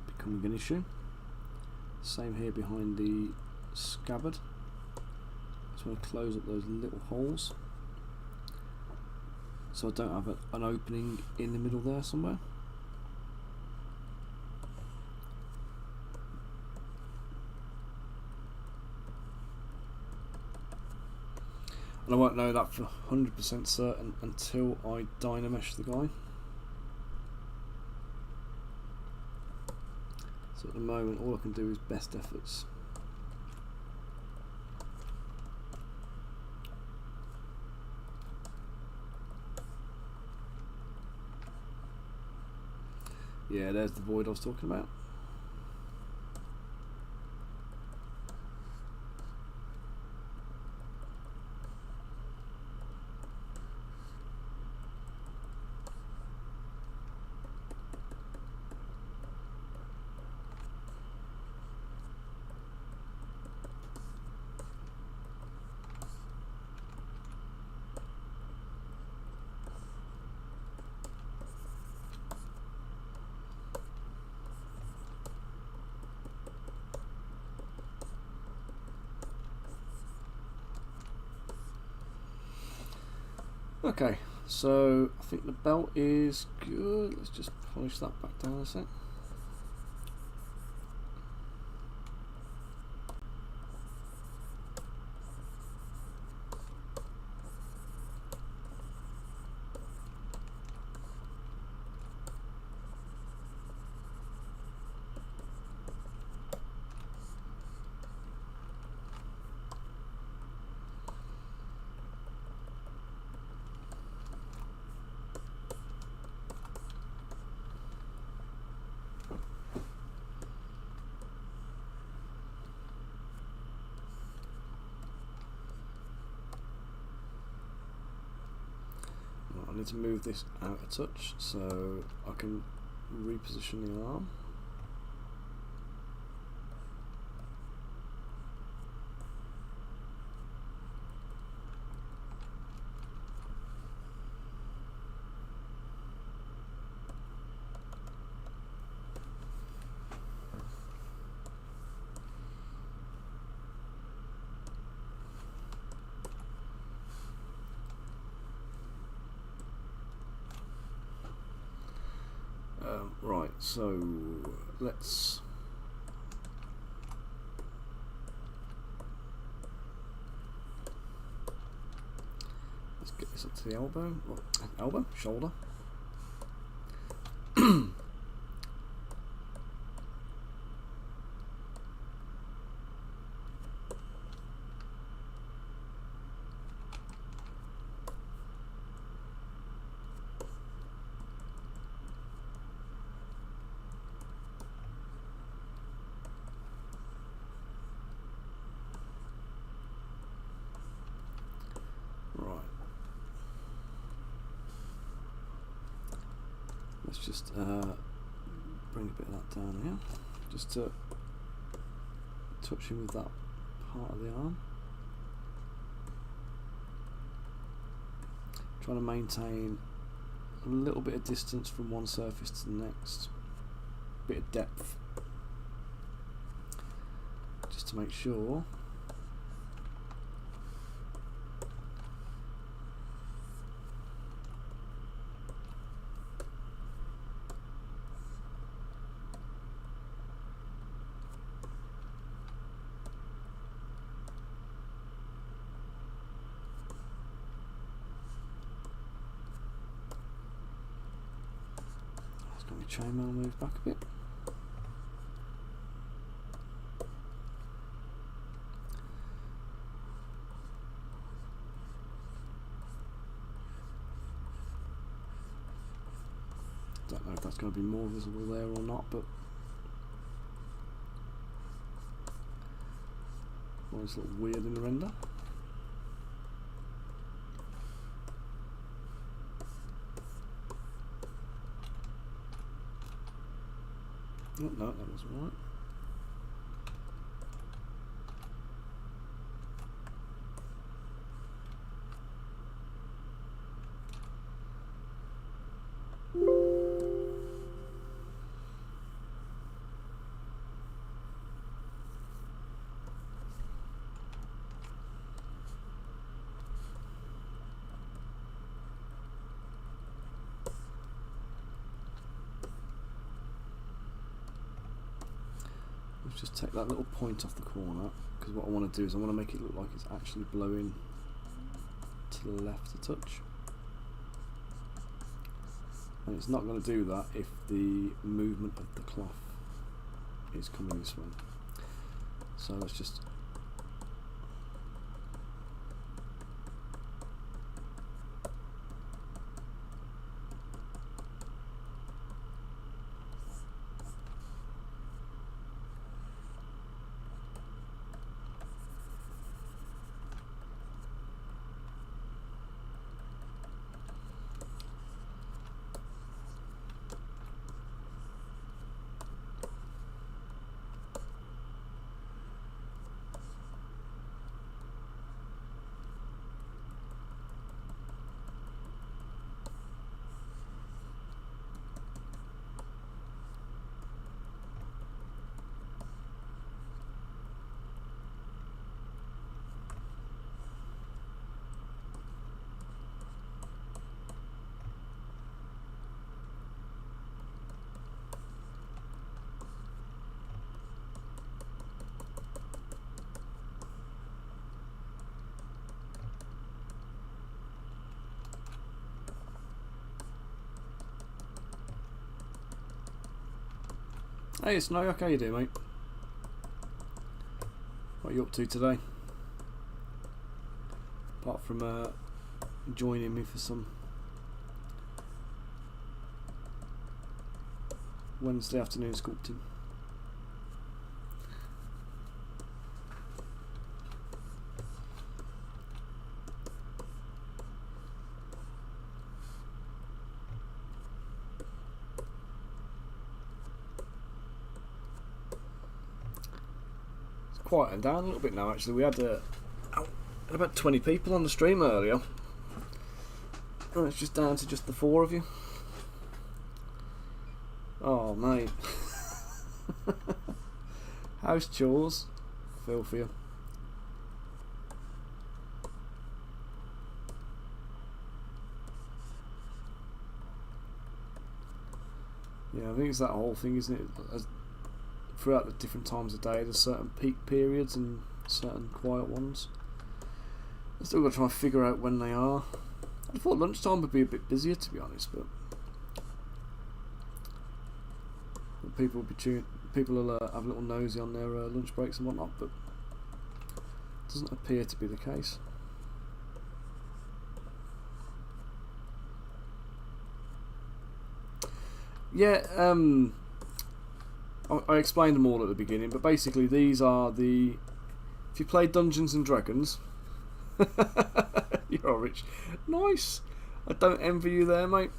becoming an issue. Same here behind the scabbard. Just want to close up those little holes so I don't have an opening in the middle there somewhere. And I won't know that for 100% certain until I dynamesh the guy. So at the moment all I can do is best efforts. Yeah, there's the void I was talking about. Okay, so I think the belt is good. Let's just polish that back down a sec. I need to move this out a touch so I can reposition the arm. Right, so let's get this up to the elbow. Elbow? Shoulder? Let's just bring a bit of that down here, just to touch him with that part of the arm. Trying to maintain a little bit of distance from one surface to the next, bit of depth, just to make sure chainmail move back a bit. Don't know if that's going to be more visible there or not, but always look weird in the render. Oh, no, that wasn't right. Let's just take that little point off the corner, because what I want to do is I want to make it look like it's actually blowing to the left a touch. And it's not going to do that if the movement of the cloth is coming this way. So let's just Hey, it's Snow, how you doing, mate? What are you up to today? Apart from joining me for some Wednesday afternoon sculpting. quieting down a little bit now. Actually, we had about 20 people on the stream earlier. And it's just down to just the 4 of you. Oh, mate. How's chores? Feel for you. Yeah, I think it's that whole thing, isn't it? Throughout the different times of day, there's certain peak periods and certain quiet ones. I've still got to try and figure out when they are. I thought lunchtime would be a bit busier, to be honest, but people will have a little nosy on their lunch breaks and whatnot, but it doesn't appear to be the case. Yeah, I explained them all at the beginning, but basically these are the... If you play Dungeons and Dragons... You're rich. Nice! I don't envy you there, mate.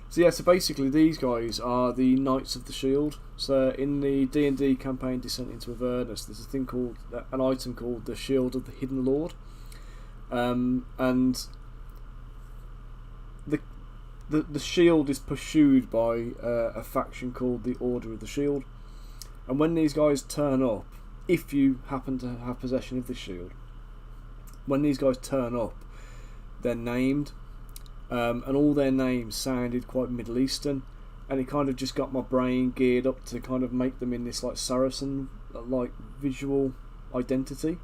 So yeah, so basically these guys are the Knights of the Shield. So in the D&D campaign Descent into Avernus, there's a thing called... an item called the Shield of the Hidden Lord. And... The shield is pursued by a faction called the Order of the Shield, and when these guys turn up, if you happen to have possession of this shield, when these guys turn up, they're named, and all their names sounded quite Middle Eastern, and it kind of just got my brain geared up to kind of make them in this like Saracen like visual identity,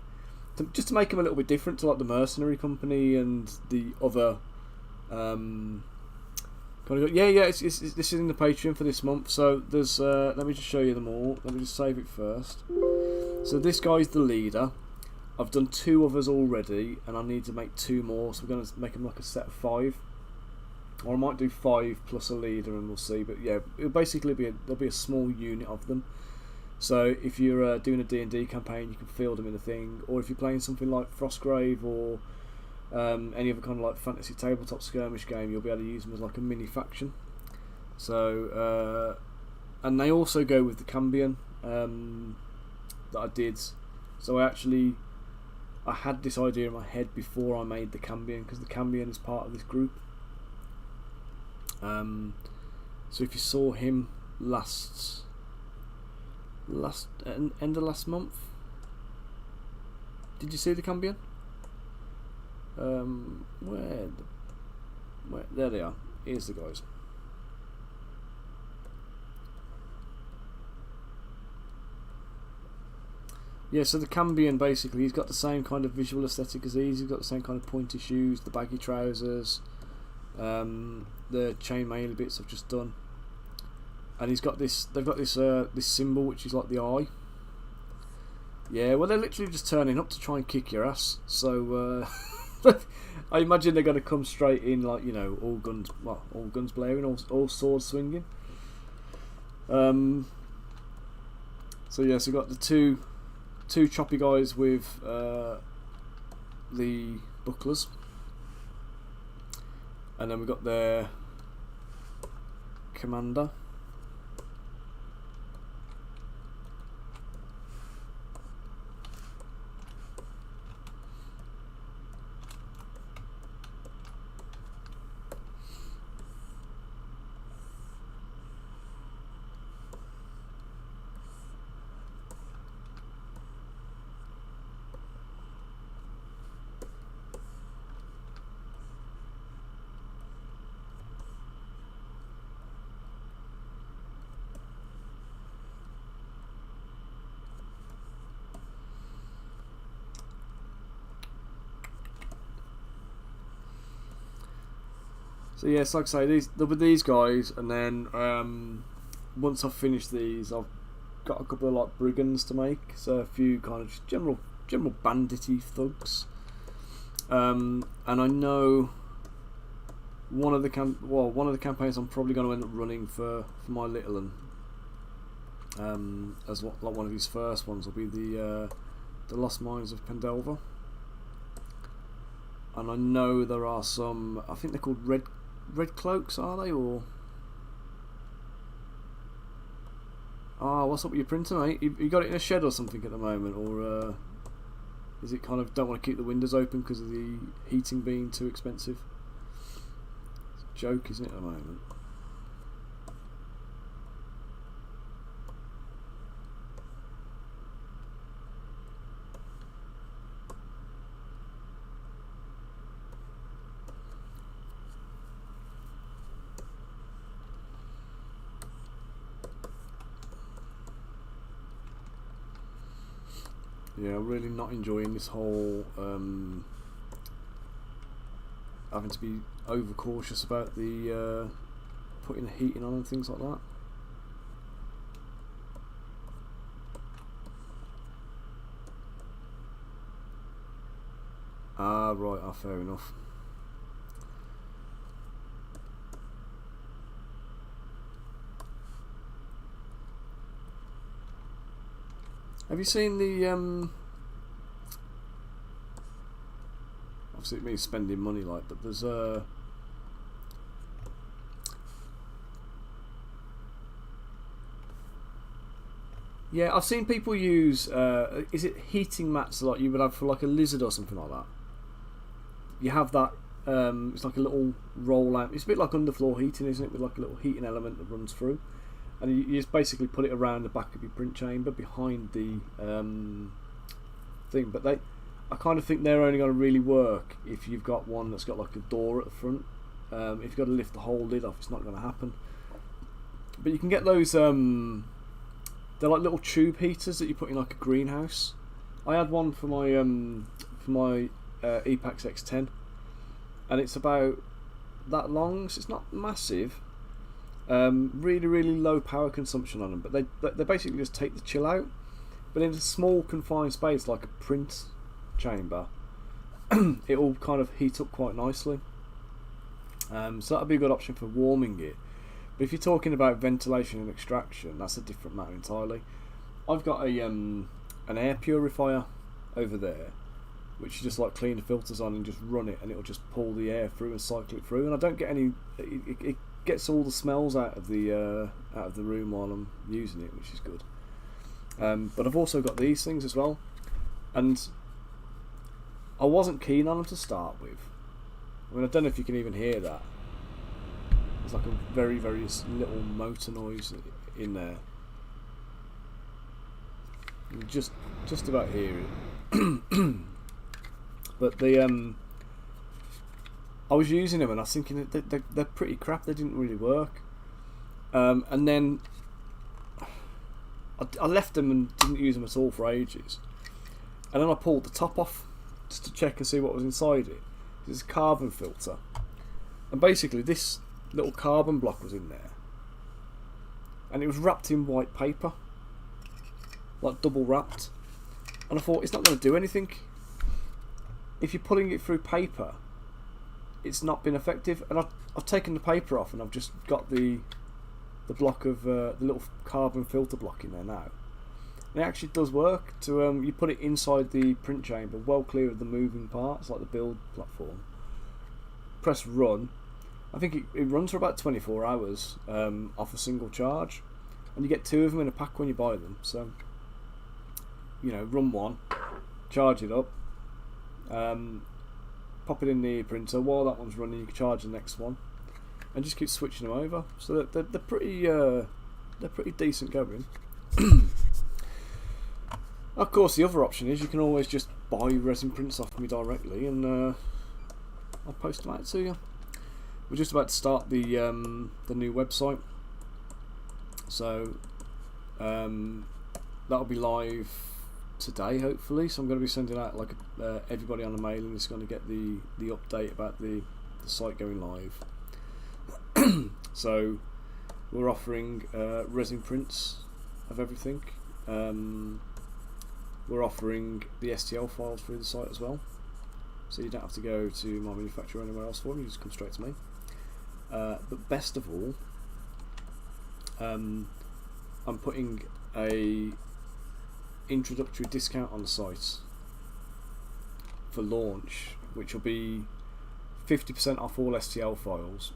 just to make them a little bit different to like the Mercenary Company and the other. This is in the Patreon for this month. So there's let me just show you them all. Let me just save it first. So this guy's the leader. I've done 2 others already, and I need to make 2 more. So we're going to make them like a set of 5, or I might do 5 plus a leader, and we'll see. But yeah, it'll basically there'll be a small unit of them. So if you're doing a D&D campaign, you can field them in a thing, or if you're playing something like Frostgrave or any other kind of like fantasy tabletop skirmish game, you'll be able to use them as like a mini faction. So and they also go with the Cambion that I did. So I had this idea in my head before I made the Cambion, because the Cambion is part of this group. So if you saw him end of last month, did you see the Cambion? Where there they are. Here's the guys. Yeah, so the Cambion basically, he's got the same kind of visual aesthetic as these. He's got the same kind of pointy shoes, the baggy trousers, the chainmail bits I've just done, and he's got this. They've got this this symbol which is like the eye. Yeah, well they're literally just turning up to try and kick your ass. So. I imagine they're going to come straight in, like, you know, all guns blaring, all swords swinging. So yeah, so we've got the two choppy guys with the bucklers, and then we've got their commander. So yes, like I say, there'll be these guys, and then once I've finished these, I've got a couple of like brigands to make, so a few kind of just general bandity thugs. And I know one of the campaigns I'm probably going to end up running for my little one, as like one of his first ones will be the Lost Mines of Pendelver. And I know there are some, I think they're called red cloaks, are they? Or Ah, what's up with your printer, mate? You got it in a shed or something at the moment, or is it kind of don't want to keep the windows open because of the heating being too expensive? It's a joke, isn't it, at the moment? Yeah, I'm really not enjoying this whole having to be over cautious about the putting the heating on and things like that. Ah, right, fair enough. Have you seen the obviously it means spending money, like, but there's yeah, I've seen people use is it heating mats like you would have for like a lizard or something like that? You have that it's like a little roll out. It's a bit like underfloor heating, isn't it, with like a little heating element that runs through. And you just basically put it around the back of your print chamber behind the thing. But I kind of think they're only going to really work if you've got one that's got like a door at the front. If you've got to lift the whole lid off, it's not going to happen. But you can get those. They're like little tube heaters that you put in like a greenhouse. I had one for my Epax X10, and it's about that long. So it's not massive. Really, really low power consumption on them, but they basically just take the chill out. But in a small confined space like a print chamber, it will kind of heat up quite nicely. So that'd be a good option for warming it. But if you're talking about ventilation and extraction, that's a different matter entirely. I've got a an air purifier over there, which you just like clean the filters on and just run it, and it'll just pull the air through and cycle it through. And I don't get any. It gets all the smells out of the room while I'm using it, which is good. But I've also got these things as well, and I wasn't keen on them to start with. I mean, I don't know if you can even hear that. There's like a very, very little motor noise in there. You just about hear it. But I was using them and I was thinking that they're pretty crap. They didn't really work. And then I left them and didn't use them at all for ages. And then I pulled the top off just to check and see what was inside it. It's a carbon filter. And basically this little carbon block was in there. And it was wrapped in white paper. Like double wrapped. And I thought, it's not going to do anything. If you're pulling it through paper, it's not been effective. And I've taken the paper off and I've just got the block of the little carbon filter block in there now. And it actually does work. To you put it inside the print chamber, well clear of the moving parts, like the build platform. Press run. I think it runs for about 24 hours off a single charge, and you get 2 of them in a pack when you buy them. So, you know, run one, charge it up, pop it in the printer. While that one's running, you can charge the next one, and just keep switching them over. So they're pretty decent going. Of course, the other option is you can always just buy resin prints off me directly, and I'll post them out to you. We're just about to start the new website, so that'll be live today, hopefully. So I'm going to be sending out like everybody on the mailing is going to get the update about the site going live. So we're offering resin prints of everything. We're offering the STL files through the site as well, so you don't have to go to my manufacturer or anywhere else for them. You just come straight to me. But best of all, I'm putting a introductory discount on the site for launch, which will be 50% off all STL files,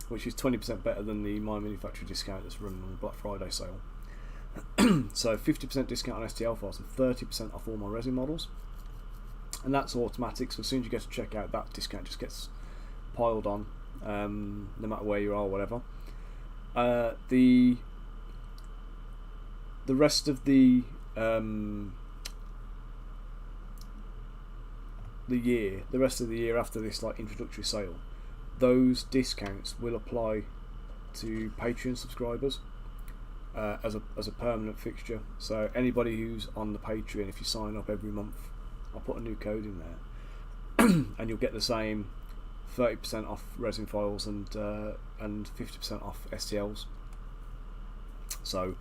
which is 20% better than the My Manufacturer discount that's running on the Black Friday sale. So 50% discount on STL files and 30% off all my resin models, and that's automatic. So as soon as you get to checkout, that discount just gets piled on, no matter where you are, or whatever. The rest of the rest of the year after this like introductory sale, those discounts will apply to Patreon subscribers as a permanent fixture. So anybody who's on the Patreon, if you sign up every month, I'll put a new code in there, and you'll get the same 30% off resin files and 50% off STLs. So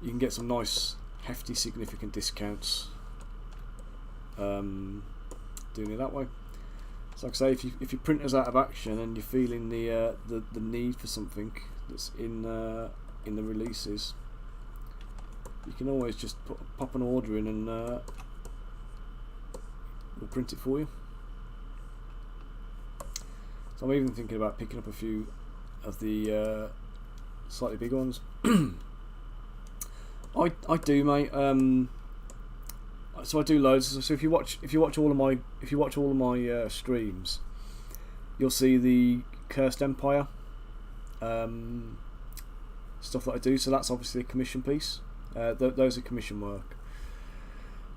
you can get some nice, hefty, significant discounts doing it that way. So like I say, if your printer's out of action and you're feeling the need for something that's in the releases, you can always just pop an order in and we'll print it for you. So I'm even thinking about picking up a few of the slightly bigger ones. I do, mate. So I do loads. So if you watch all of my streams, you'll see the Cursed Empire stuff that I do. So that's obviously a commission piece. Those are commission work.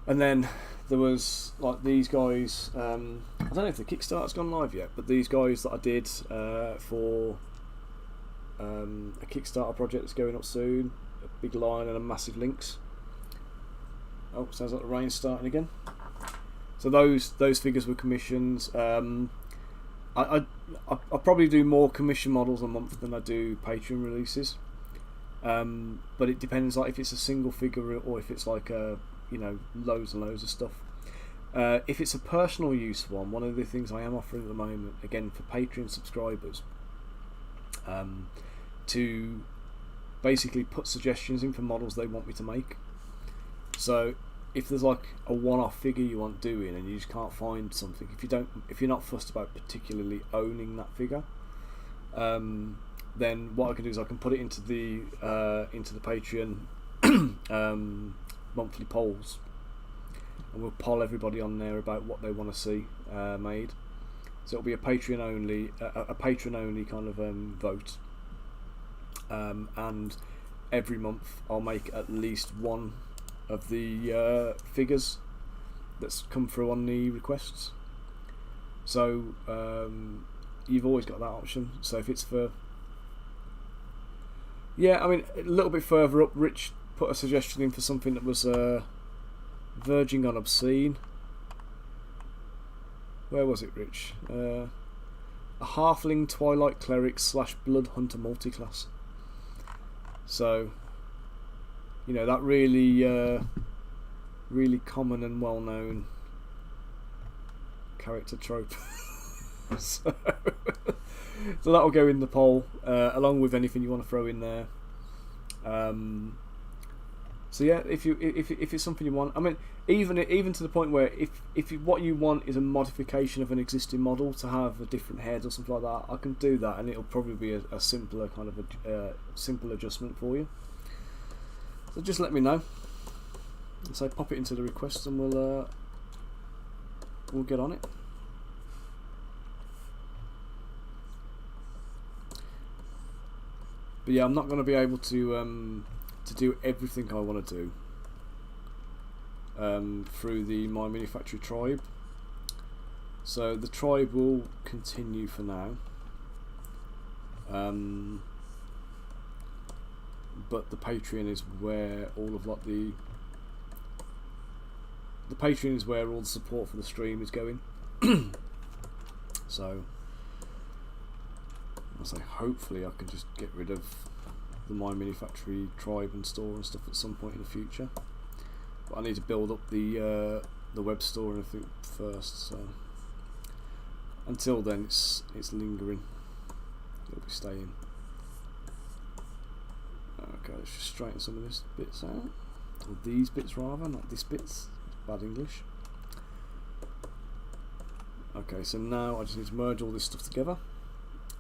And then there was like these guys. I don't know if the Kickstarter's gone live yet, but these guys that I did for a Kickstarter project that's going up soon. A big lion and a massive lynx. Oh, sounds like the rain's starting again. So those figures were commissions. I probably do more commission models a month than I do Patreon releases. But it depends, like if it's a single figure or if it's like loads and loads of stuff. If it's a personal use one of the things I am offering at the moment, again for Patreon subscribers, to basically put suggestions in for models they want me to make. So if there's like a one-off figure you want doing and you just can't find something, if you're not fussed about particularly owning that figure, then what I can do is I can put it into the Patreon monthly polls, and we'll poll everybody on there about what they want to see made. So it'll be a Patreon only kind of vote, and every month I'll make at least one of the figures that's come through on the requests. So you've always got that option. So if it's for, I mean a little bit further up, Rich put a suggestion in for something that was verging on obscene. Where was it, Rich? A Halfling Twilight Cleric / Blood Hunter multiclass. So that really common and well known character trope. so that'll go in the poll along with anything you want to throw in there. So yeah, if it's something you want, I mean, even to the point where if what you want is a modification of an existing model to have a different head or something like that, I can do that, and it'll probably be a simpler kind of a simple adjustment for you. So just let me know. And so pop it into the requests, and we'll get on it. But yeah, I'm not going to be able to do everything I want to do through the My Mini Factory tribe. So the tribe will continue for now, but the Patreon is where all of like the Patreon is where all the support for the stream is going. So I say hopefully I can just get rid of the My Mini Factory tribe and store and stuff at some point in the future, but I need to build up the web store and everything first. So until then, it's lingering. It'll be staying. Okay, let's just straighten some of this bits out, or these bits rather, not this bits. Bad English. Okay, so now I just need to merge all this stuff together,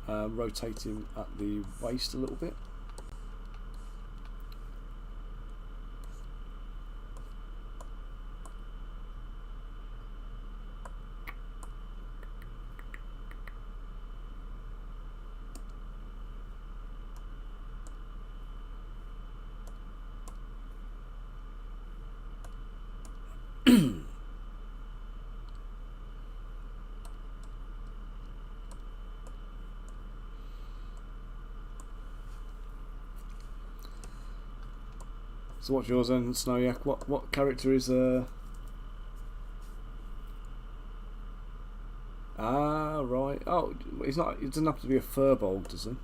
rotating at the waist a little bit. So what's yours then, Snowyak? What character is Ah, right. Oh, he's not. He doesn't have to be a furbolg, does he?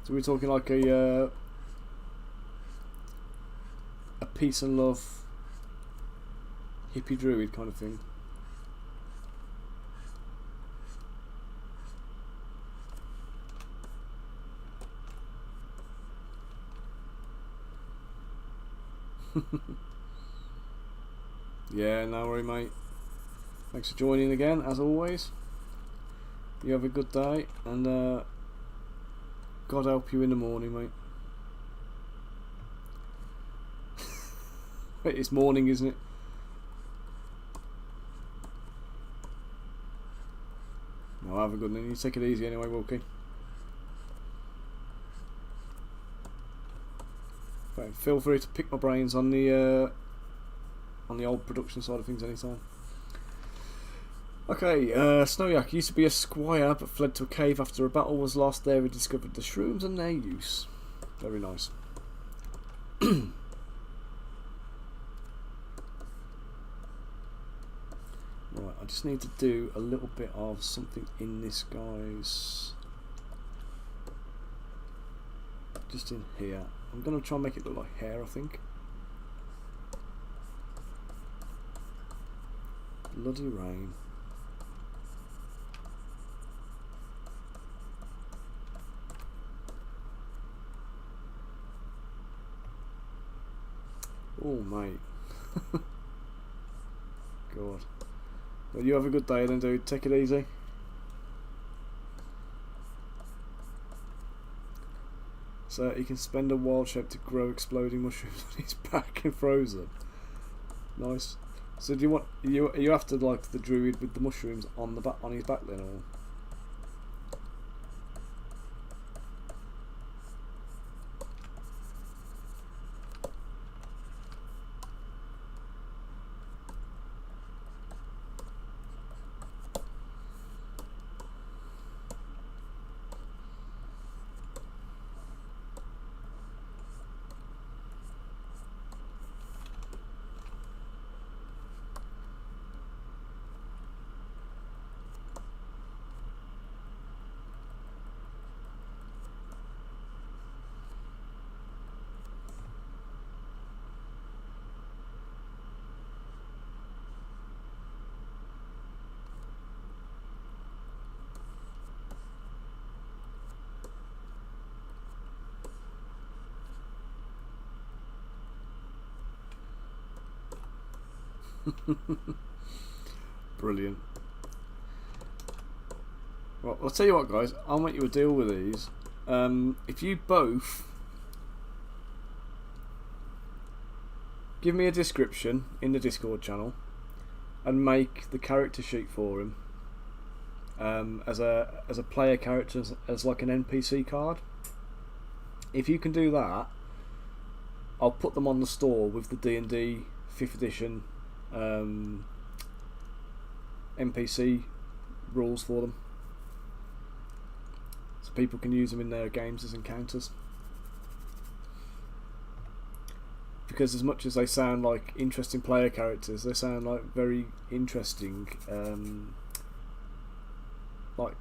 So we're talking like a peace and love hippie druid kind of thing. Yeah, no worry, mate. Thanks for joining again, as always. You have a good day, and God help you in the morning, mate. It's morning, isn't it? No, have a good one. You take it easy anyway, Wilkie. Feel free to pick my brains on the old production side of things anytime. Okay, Snowyak used to be a squire but fled to a cave after a battle was lost. There he discovered the shrooms and their use. Very nice. Right, I just need to do a little bit of something in this guy's... just in here. I'm going to try and make it look like hair, I think. Bloody rain. Oh, mate. God. Well, you have a good day then, dude. Take it easy. So he can spend a wild shape to grow exploding mushrooms on his back and froze them. Nice. So do you want you after like the druid with the mushrooms on the back on his back then, or? Brilliant. Well, I'll tell you what, guys. I'll make you a deal with these. If you both give me a description in the Discord channel and make the character sheet for him as a player character, as like an NPC card. If you can do that, I'll put them on the store with the D&D 5th edition NPC rules for them, so people can use them in their games as encounters. Because as much as they sound like interesting player characters, they sound like very interesting like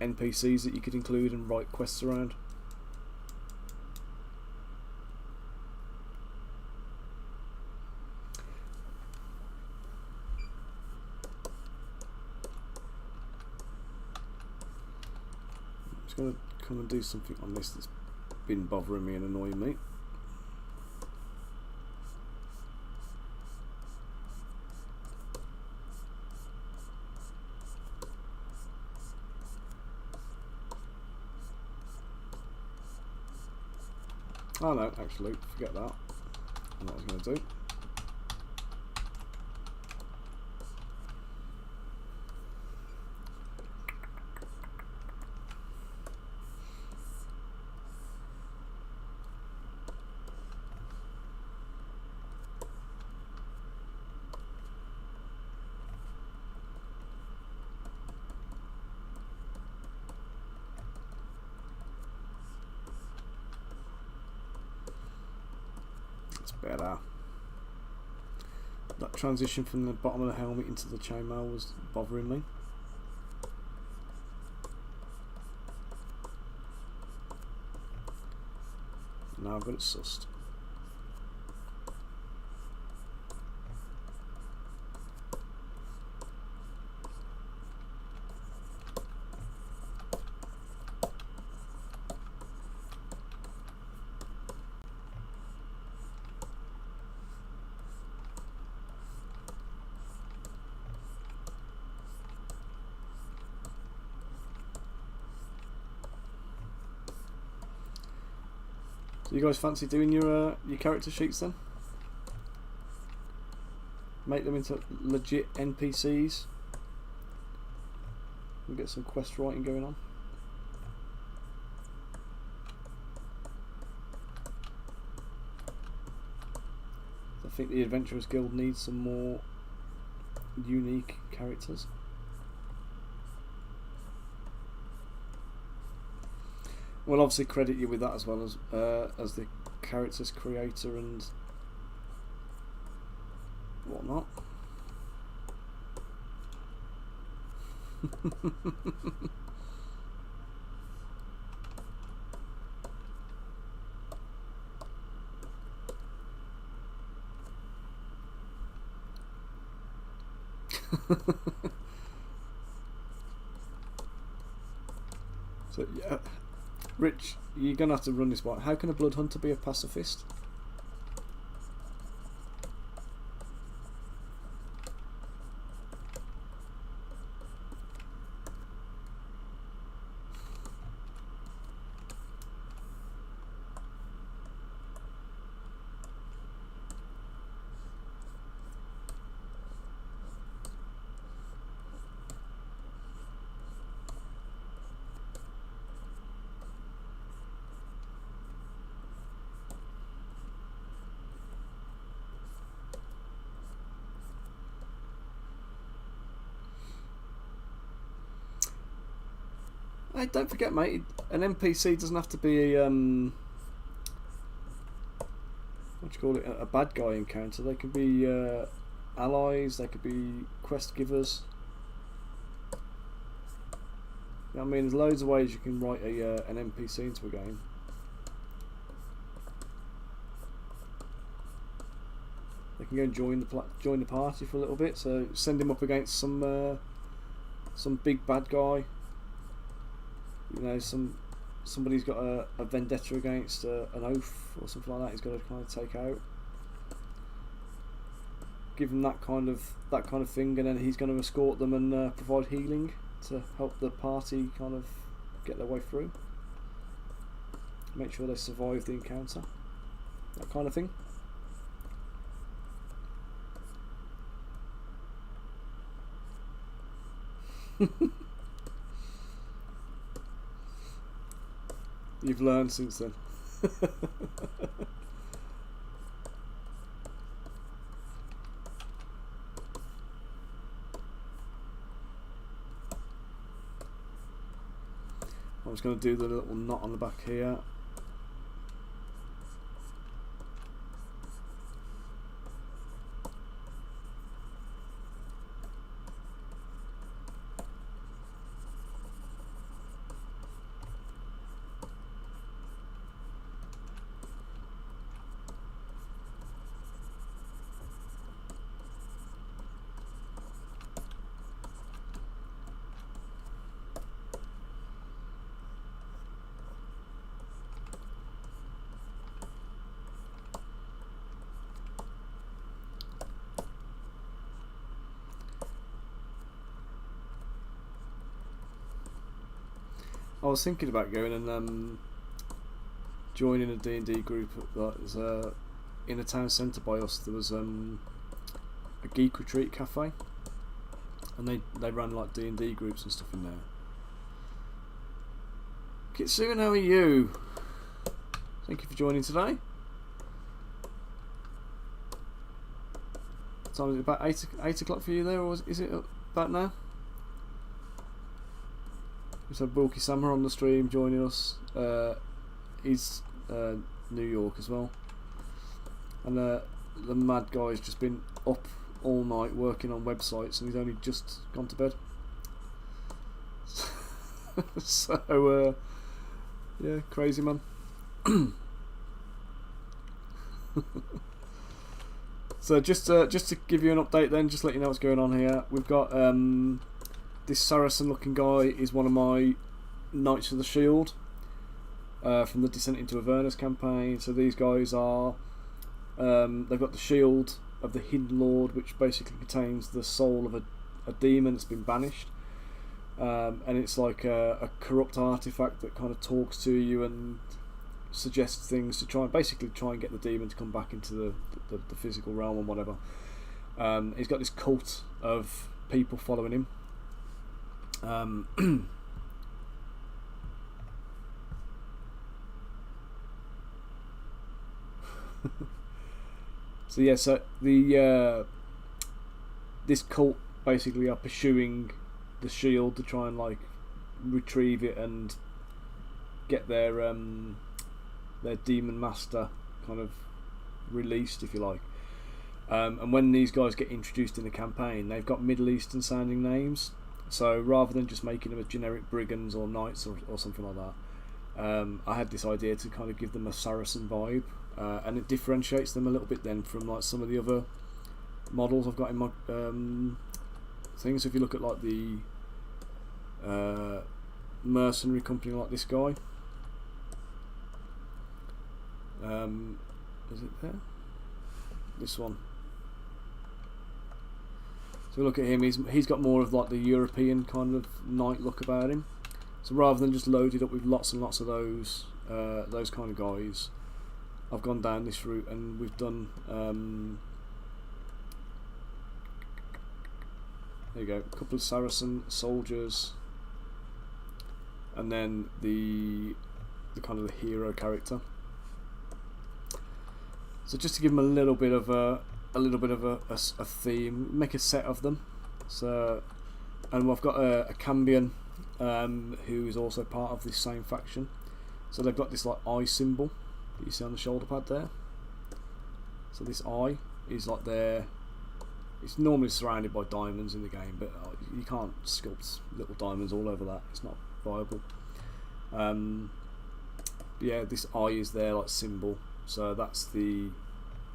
NPCs that you could include and write quests around. Going to come and do something on this that's been bothering me and annoying me. Oh no, actually, forget that. That's what I was going to do. better. That transition from the bottom of the helmet into the chainmail was bothering me. Now I've got it sussed. So you guys fancy doing your character sheets then? Make them into legit NPCs and get some quest writing going on. I think the Adventurers Guild needs some more unique characters. We'll obviously credit you with that as well as the character's creator and whatnot. So yeah, Rich, you're gonna have to run this by. How can a blood hunter be a pacifist? Hey, don't forget, mate, an NPC doesn't have to be a what do you call it, a bad guy encounter. They can be allies, they could be quest givers. You know what I mean? There's loads of ways you can write an NPC into a game. They can go and join the party for a little bit. So send him up against some big bad guy. You know, somebody's got a vendetta against an oath or something like that. He's got to kind of take out. Give him that kind of thing, and then he's going to escort them and provide healing to help the party kind of get their way through. Make sure they survive the encounter. That kind of thing. You've learned since then. I'm just going to do the little knot on the back here. I was thinking about going and joining a D&D group that is in a town centre by us. There was a geek retreat cafe, and they ran like D&D groups and stuff in there. Kitsune, how are you? Thank you for joining today. What time is it? About 8 o'clock for you there, or is it about now? We had Bulky Summer on the stream joining us. He's New York as well. and the mad guy's just been up all night working on websites, and he's only just gone to bed. So yeah, crazy man. So just to give you an update then, just let you know what's going on here. We've got this Saracen looking guy is one of my Knights of the Shield from the Descent into Avernus campaign. So these guys are they've got the shield of the Hidden Lord, which basically contains the soul of a demon that's been banished, and it's like a corrupt artifact that kind of talks to you and suggests things to try and get the demon to come back into the physical realm and whatever. He's got this cult of people following him. So yeah, so the this cult basically are pursuing the shield to try and like retrieve it and get their demon master kind of released, if you like. And when these guys get introduced in the campaign, they've got Middle Eastern sounding names. So rather than just making them as generic brigands or knights or something like that, I had this idea to kind of give them a Saracen vibe, and it differentiates them a little bit then from like some of the other models I've got in my things. So if you look at like the mercenary company like this guy, is it there? This one. So look at him, he's got more of like the European kind of knight look about him. So rather than just loaded up with lots and lots of those kind of guys, I've gone down this route and we've done there you go, a couple of Saracen soldiers, and then the kind of the hero character. So just to give them a little bit of a theme, make a set of them. So, and we've got a Cambion who is also part of this same faction. So they've got this like eye symbol that you see on the shoulder pad there. So this eye is like their. It's normally surrounded by diamonds in the game, but you can't sculpt little diamonds all over that. It's not viable. Yeah, this eye is their like symbol. So that's the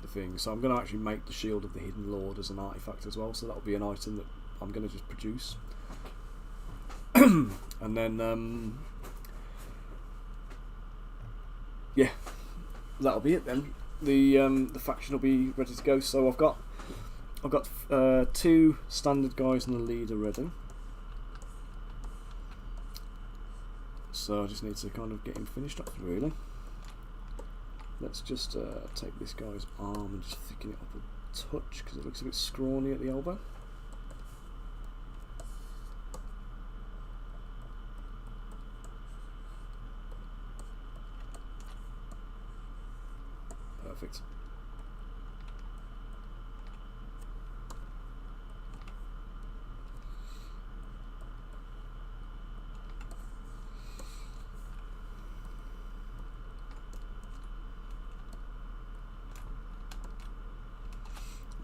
thing. So I'm going to actually make the shield of the Hidden Lord as an artifact as well. So that'll be an item that I'm going to just produce. And then yeah, that'll be it then. The faction will be ready to go. So I've got 2 standard guys and a leader ready. So I just need to kind of get him finished up really. Let's just take this guy's arm and just thicken it up a touch because it looks a bit scrawny at the elbow. Perfect.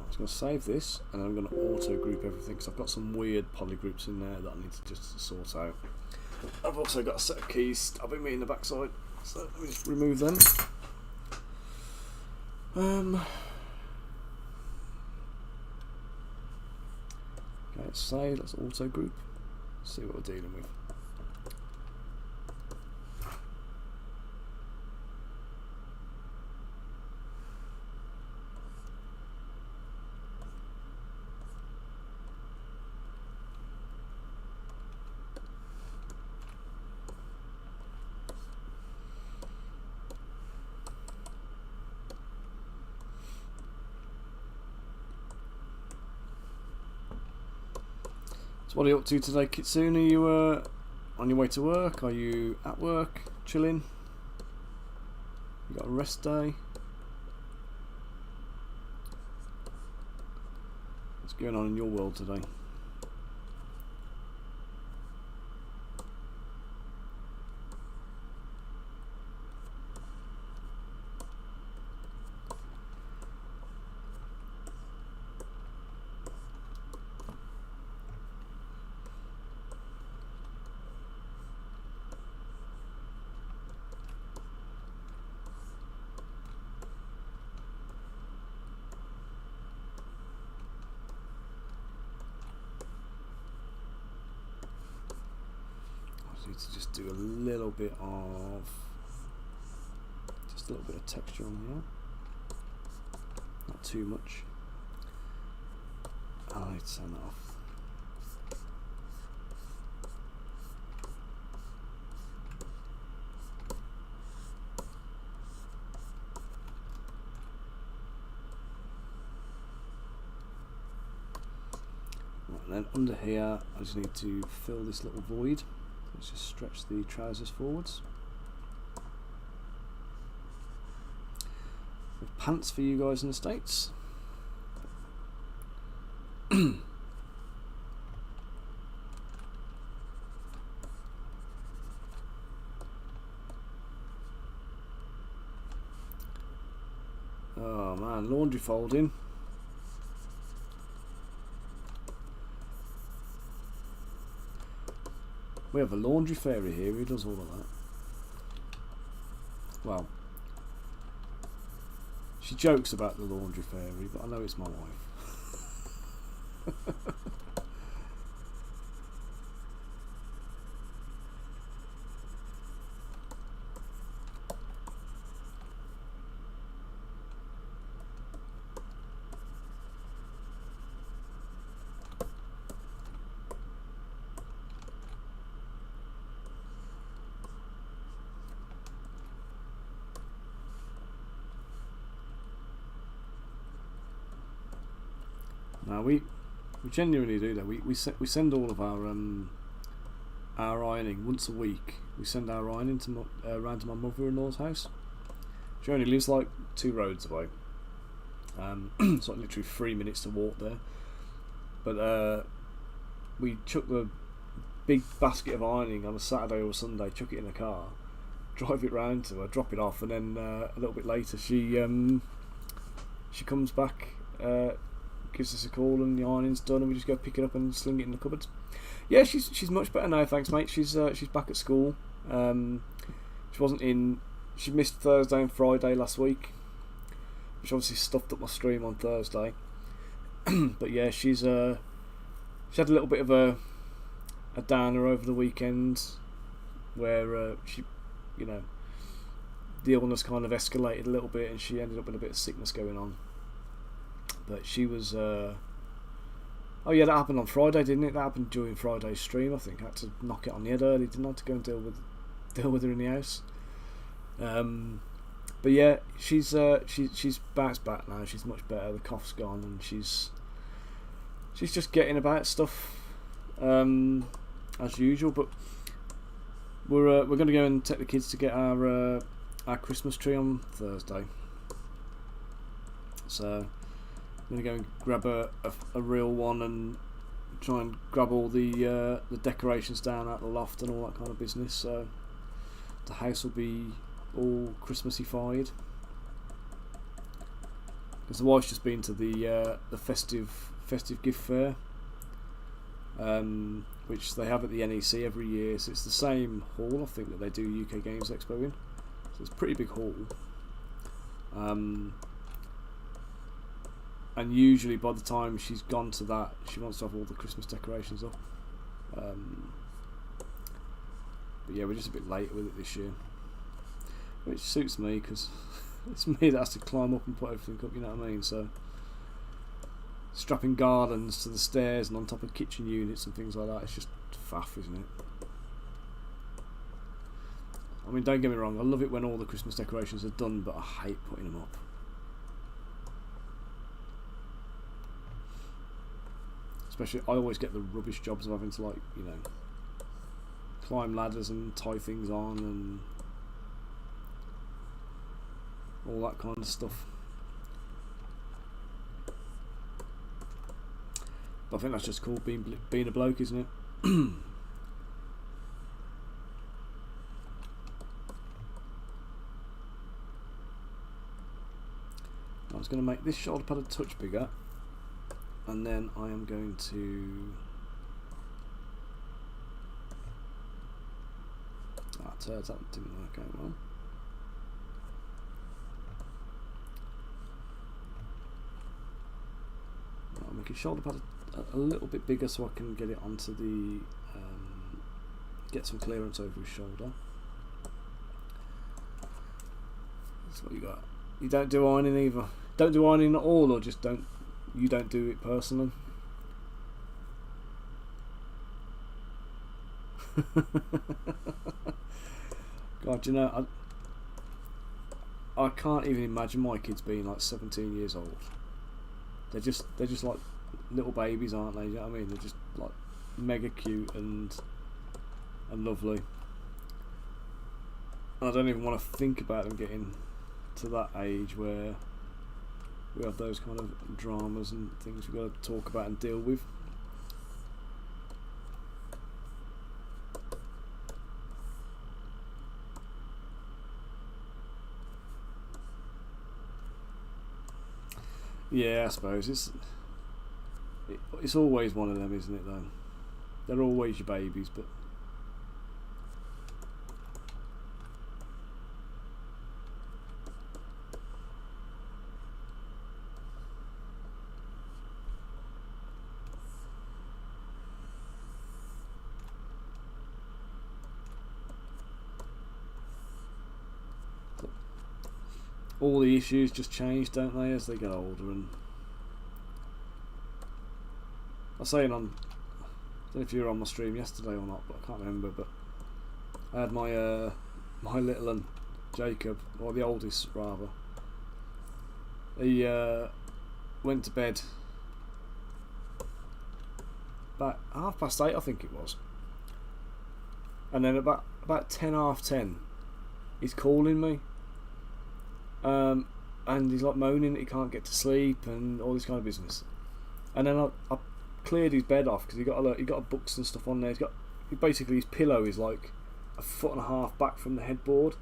I'm going to save this and I'm going to auto group everything because I've got some weird polygroups in there that I need to just sort out. I've also got a set of keys stabbing me in the backside, so let me just remove them. Okay, let's save, let's auto group, see what we're dealing with. So what are you up to today, Kitsune? Are you on your way to work? Are you at work, chilling? You got a rest day? What's going on in your world today? Need to just do a little bit of texture on here, not too much. I need to turn that off. Right, and then under here I just need to fill this little void. Let's just stretch the trousers forwards. With pants for you guys in the States. Oh man, laundry folding. We have a laundry fairy here who does all of that. Well, she jokes about the laundry fairy, but I know it's my wife. Now we genuinely do that. We send all of our ironing once a week. We send our ironing to around to my mother-in-law's house. She only lives like 2 roads away. It's like literally 3 minutes to walk there. But we chuck the big basket of ironing on a Saturday or a Sunday, chuck it in a car, drive it round to her, drop it off, and then a little bit later she comes back. Gives us a call and the ironing's done, and we just go pick it up and sling it in the cupboards. Yeah, she's much better now, thanks mate. She's back at school. She wasn't in. She missed Thursday and Friday last week, which obviously stuffed up my stream on Thursday. But yeah, she had a little bit of a downer over the weekend, where she, the illness kind of escalated a little bit, and she ended up with a bit of sickness going on. But she was oh yeah, that happened on Friday, didn't it? That happened during Friday's stream. I think I had to knock it on the head early, didn't I, to go and deal with her in the house. But yeah, she's bounced back now. She's much better. The cough's gone, and she's just getting about stuff as usual. But we're going to go and take the kids to get our Christmas tree on Thursday. So I'm going to go and grab a real one and try and grab all the decorations down out the loft and all that kind of business. So the house will be all Christmassy-fied. Because the wife's just been to the festive gift fair, which they have at the NEC every year. So it's the same hall, I think, that they do UK Games Expo in. So it's a pretty big hall. And usually by the time she's gone to that, she wants to have all the Christmas decorations up. But yeah, we're just a bit late with it this year, which suits me because it's me that has to climb up and put everything up, you know what I mean? So strapping garlands to the stairs and on top of kitchen units and things like that, it's just faff, isn't it? I mean, don't get me wrong, I love it when all the Christmas decorations are done, but I hate putting them up. Especially, I always get the rubbish jobs of having to, like, climb ladders and tie things on and all that kind of stuff. But I think that's just cool being a bloke, isn't it? I was going to make this shoulder pad a touch bigger, and then I am going to turds, that didn't work out well. I'll make a shoulder pad a little bit bigger so I can get it onto the get some clearance over his shoulder. That's what you got. You don't do ironing either. Don't do ironing at all, or just don't. You don't do it personally. God, you know, I can't even imagine my kids being like 17 years old. They're just like little babies, aren't they? You know what I mean? They're just like mega cute and lovely. And I don't even want to think about them getting to that age where we have those kind of dramas and things we've got to talk about and deal with. Yeah, I suppose it's always one of them, isn't it? Though they're always your babies, but all the issues just change, don't they, as they get older. And I was saying on, I don't know if you were on my stream yesterday or not, but I can't remember. But I had my my little one, Jacob, or the oldest rather. He went to bed about 8:30, I think it was, and then about 10, 10:30, he's calling me. And he's like moaning that he can't get to sleep and all this kind of business. And then I cleared his bed off because he got books and stuff on there. Basically his pillow is like 1.5 foot back from the headboard,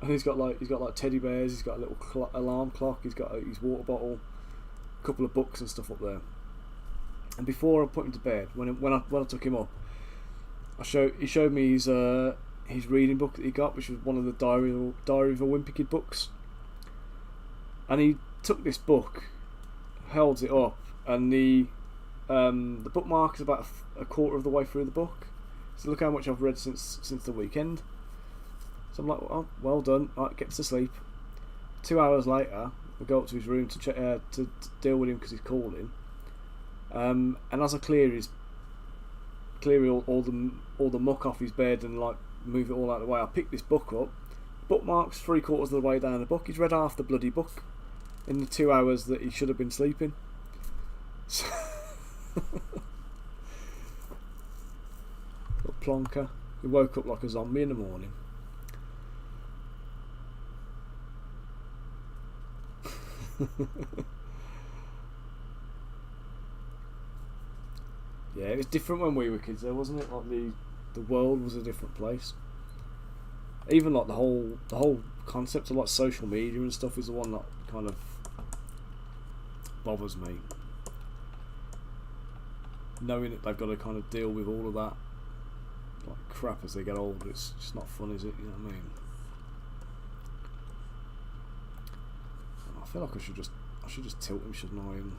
and he's got like teddy bears. He's got a little alarm clock. He's got his water bottle, a couple of books and stuff up there. And before I put him to bed, when I took him up, he showed me his reading book that he got, which was one of the Diary of a Wimpy Kid books. And he took this book, held it up, and the bookmark is about a quarter of the way through the book. So look how much I've read since the weekend. So I'm like, well done. Right, get to sleep. 2 hours later, I go up to his room to deal with him because he's calling. And as I clear all the muck off his bed and like move it all out of the way, I pick this book up. Bookmarks 3/4 of the way down the book. He's read half the bloody book in the 2 hours that he should have been sleeping. So little plonker. He woke up like a zombie in the morning. Yeah, it was different when we were kids though, wasn't it? Like the world was a different place. Even like the whole concept of like social media and stuff is the one that kind of bothers me. Knowing that they've got to kind of deal with all of that like crap as they get older, it's just not fun, is it? You know what I mean? I feel like I should just tilt him, shouldn't I? And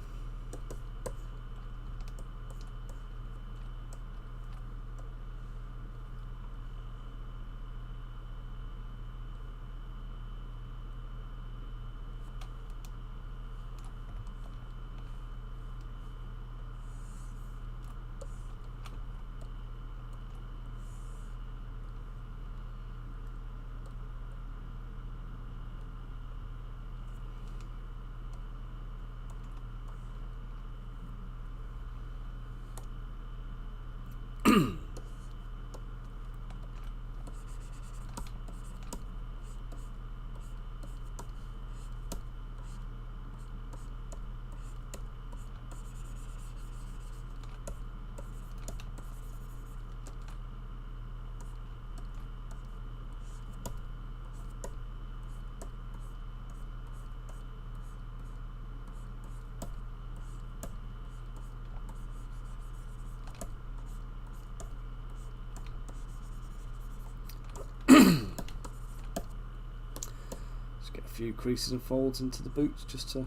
few creases and folds into the boots just to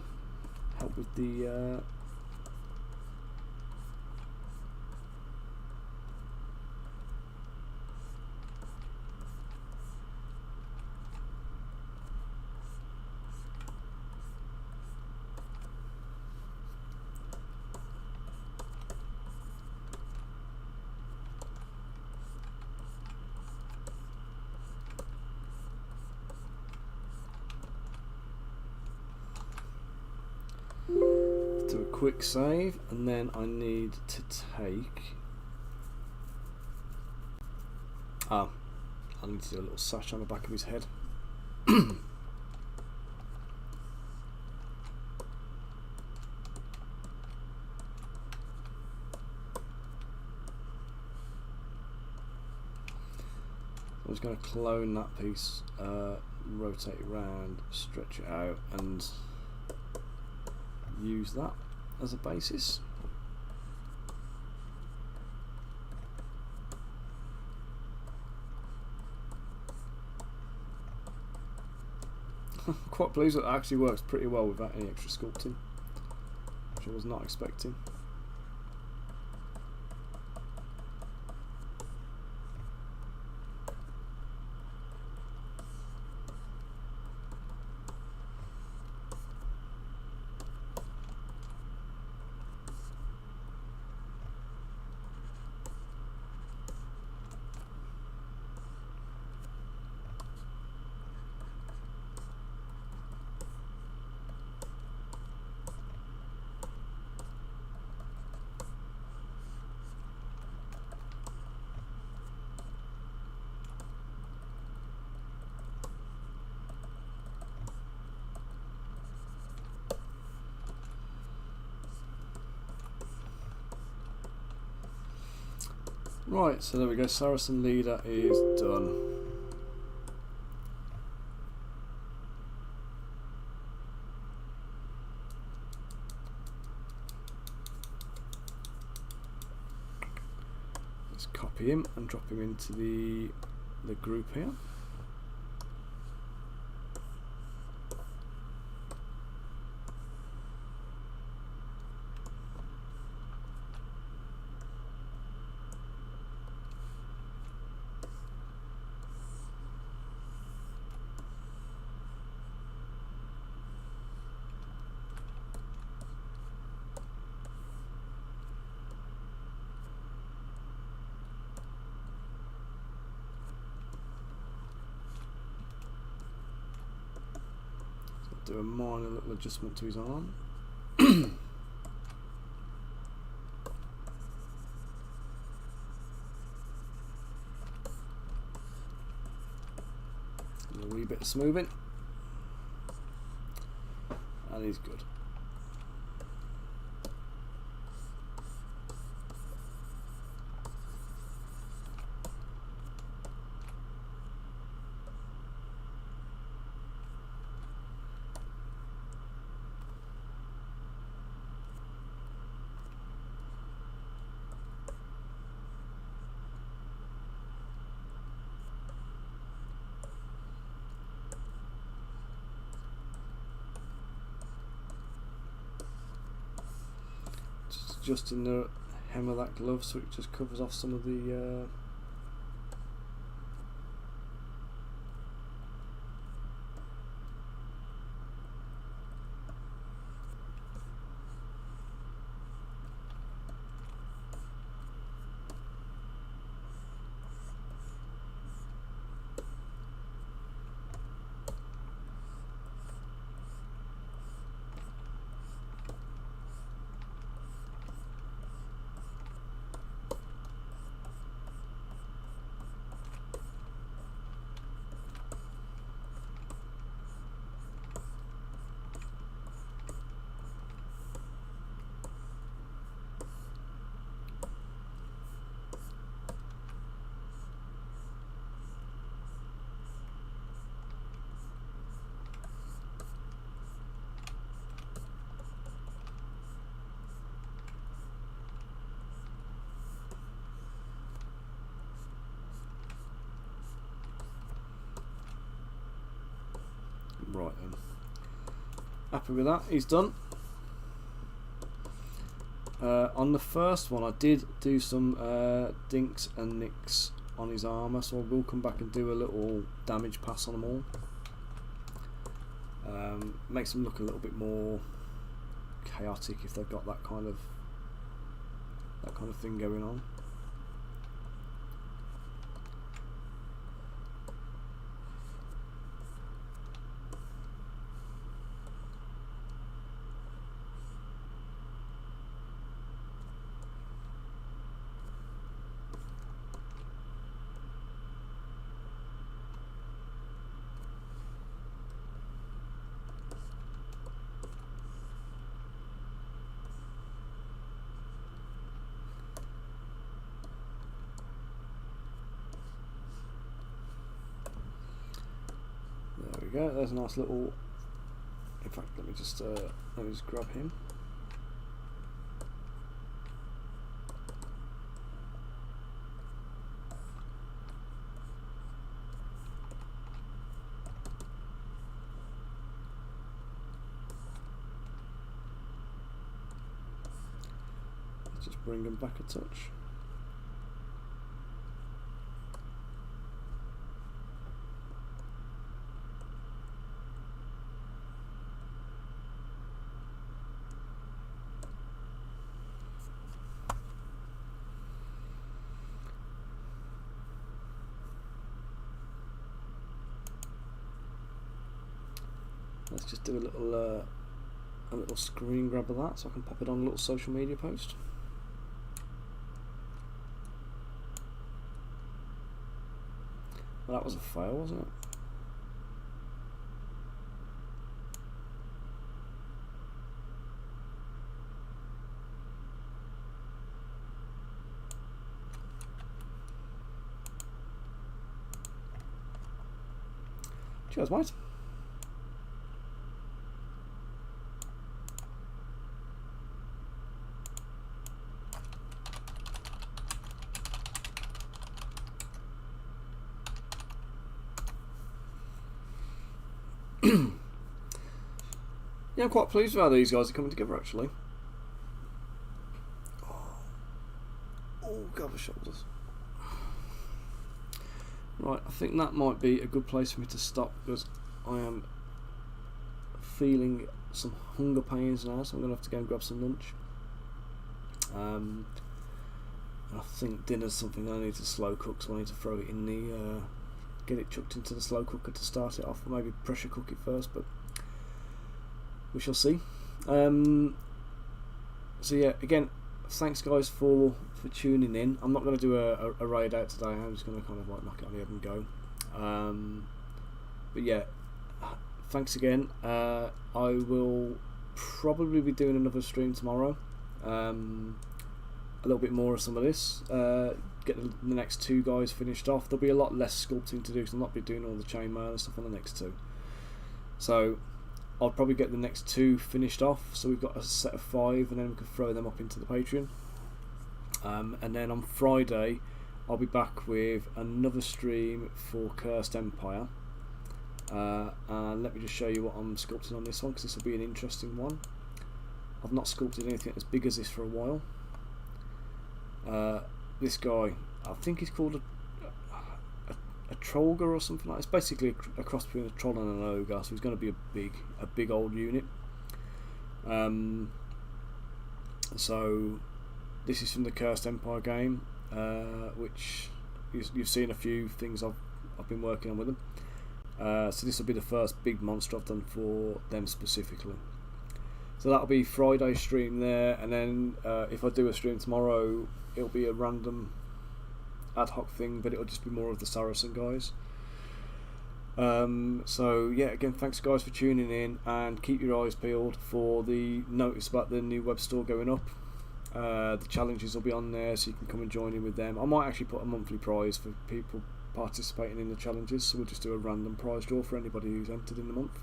help with the quick save, and then I need to take... I need to do a little sash on the back of his head. I'm just going to clone that piece, rotate it around, stretch it out, and use that as a basis. Quite pleased that it actually works pretty well without any extra sculpting, which I was not expecting. Right, so there we go, Saracen leader is done. Let's copy him and drop him into the group here. Do a minor little adjustment to his arm. A wee bit of smoothing, and he's good. Just in the hem of that glove so it just covers off some of the right then. Happy with that, he's done. On the first one I did do some dinks and nicks on his armour, so I will come back and do a little damage pass on them all. Makes them look a little bit more chaotic if they've got that kind of thing going on. we go. There's a nice little. In fact, let me just grab him. Let's just bring him back a touch. Let's just do a little screen grab of that so I can pop it on a little social media post. Well, that was a fail, wasn't it? Cheers, mate. Yeah, I'm quite pleased with how these guys are coming together actually. Oh, God, the shoulders. Right, I think that might be a good place for me to stop because I am feeling some hunger pains now, so I'm going to have to go and grab some lunch. I think dinner's something I need to slow cook, so I need to throw it in the get it chucked into the slow cooker to start it off, or maybe pressure cook it first, but we shall see. So yeah, again, thanks guys for tuning in. I'm not going to do a raid out today. I'm just going to kind of like knock it on the head and go. But yeah, thanks again. I will probably be doing another stream tomorrow. A little bit more of some of this. Get the next two guys finished off. There'll be a lot less sculpting to do because I'll not be doing all the chainmail and stuff on the next two. So I'll probably get the next two finished off. So we've got a set of 5, and then we can throw them up into the Patreon. And then on Friday, I'll be back with another stream for Cursed Empire. And let me just show you what I'm sculpting on this one, because this will be an interesting one. I've not sculpted anything as big as this for a while. This guy, I think he's called a trollger or something like that. It's basically a cross between a troll and an ogre, so he's going to be a big old unit. So this is from the Cursed Empire game, which you've seen a few things I've been working on with them. So this will be the first big monster I've done for them specifically. So that'll be Friday stream there, and then if I do a stream tomorrow, it'll be a random ad hoc thing, but it'll just be more of the Saracen guys. So yeah, again, thanks guys for tuning in, and keep your eyes peeled for the notice about the new web store going up. The challenges will be on there, so you can come and join in with them. I might actually put a monthly prize for people participating in the challenges, so we'll just do a random prize draw for anybody who's entered in the month.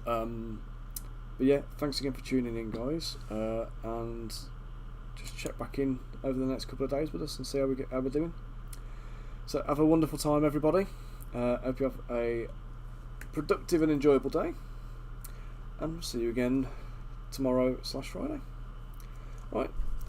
But yeah, thanks again for tuning in guys, and just check back in over the next couple of days with us and see how we're doing. So have a wonderful time everybody. Hope you have a productive and enjoyable day, and we'll see you again tomorrow/Friday. Right.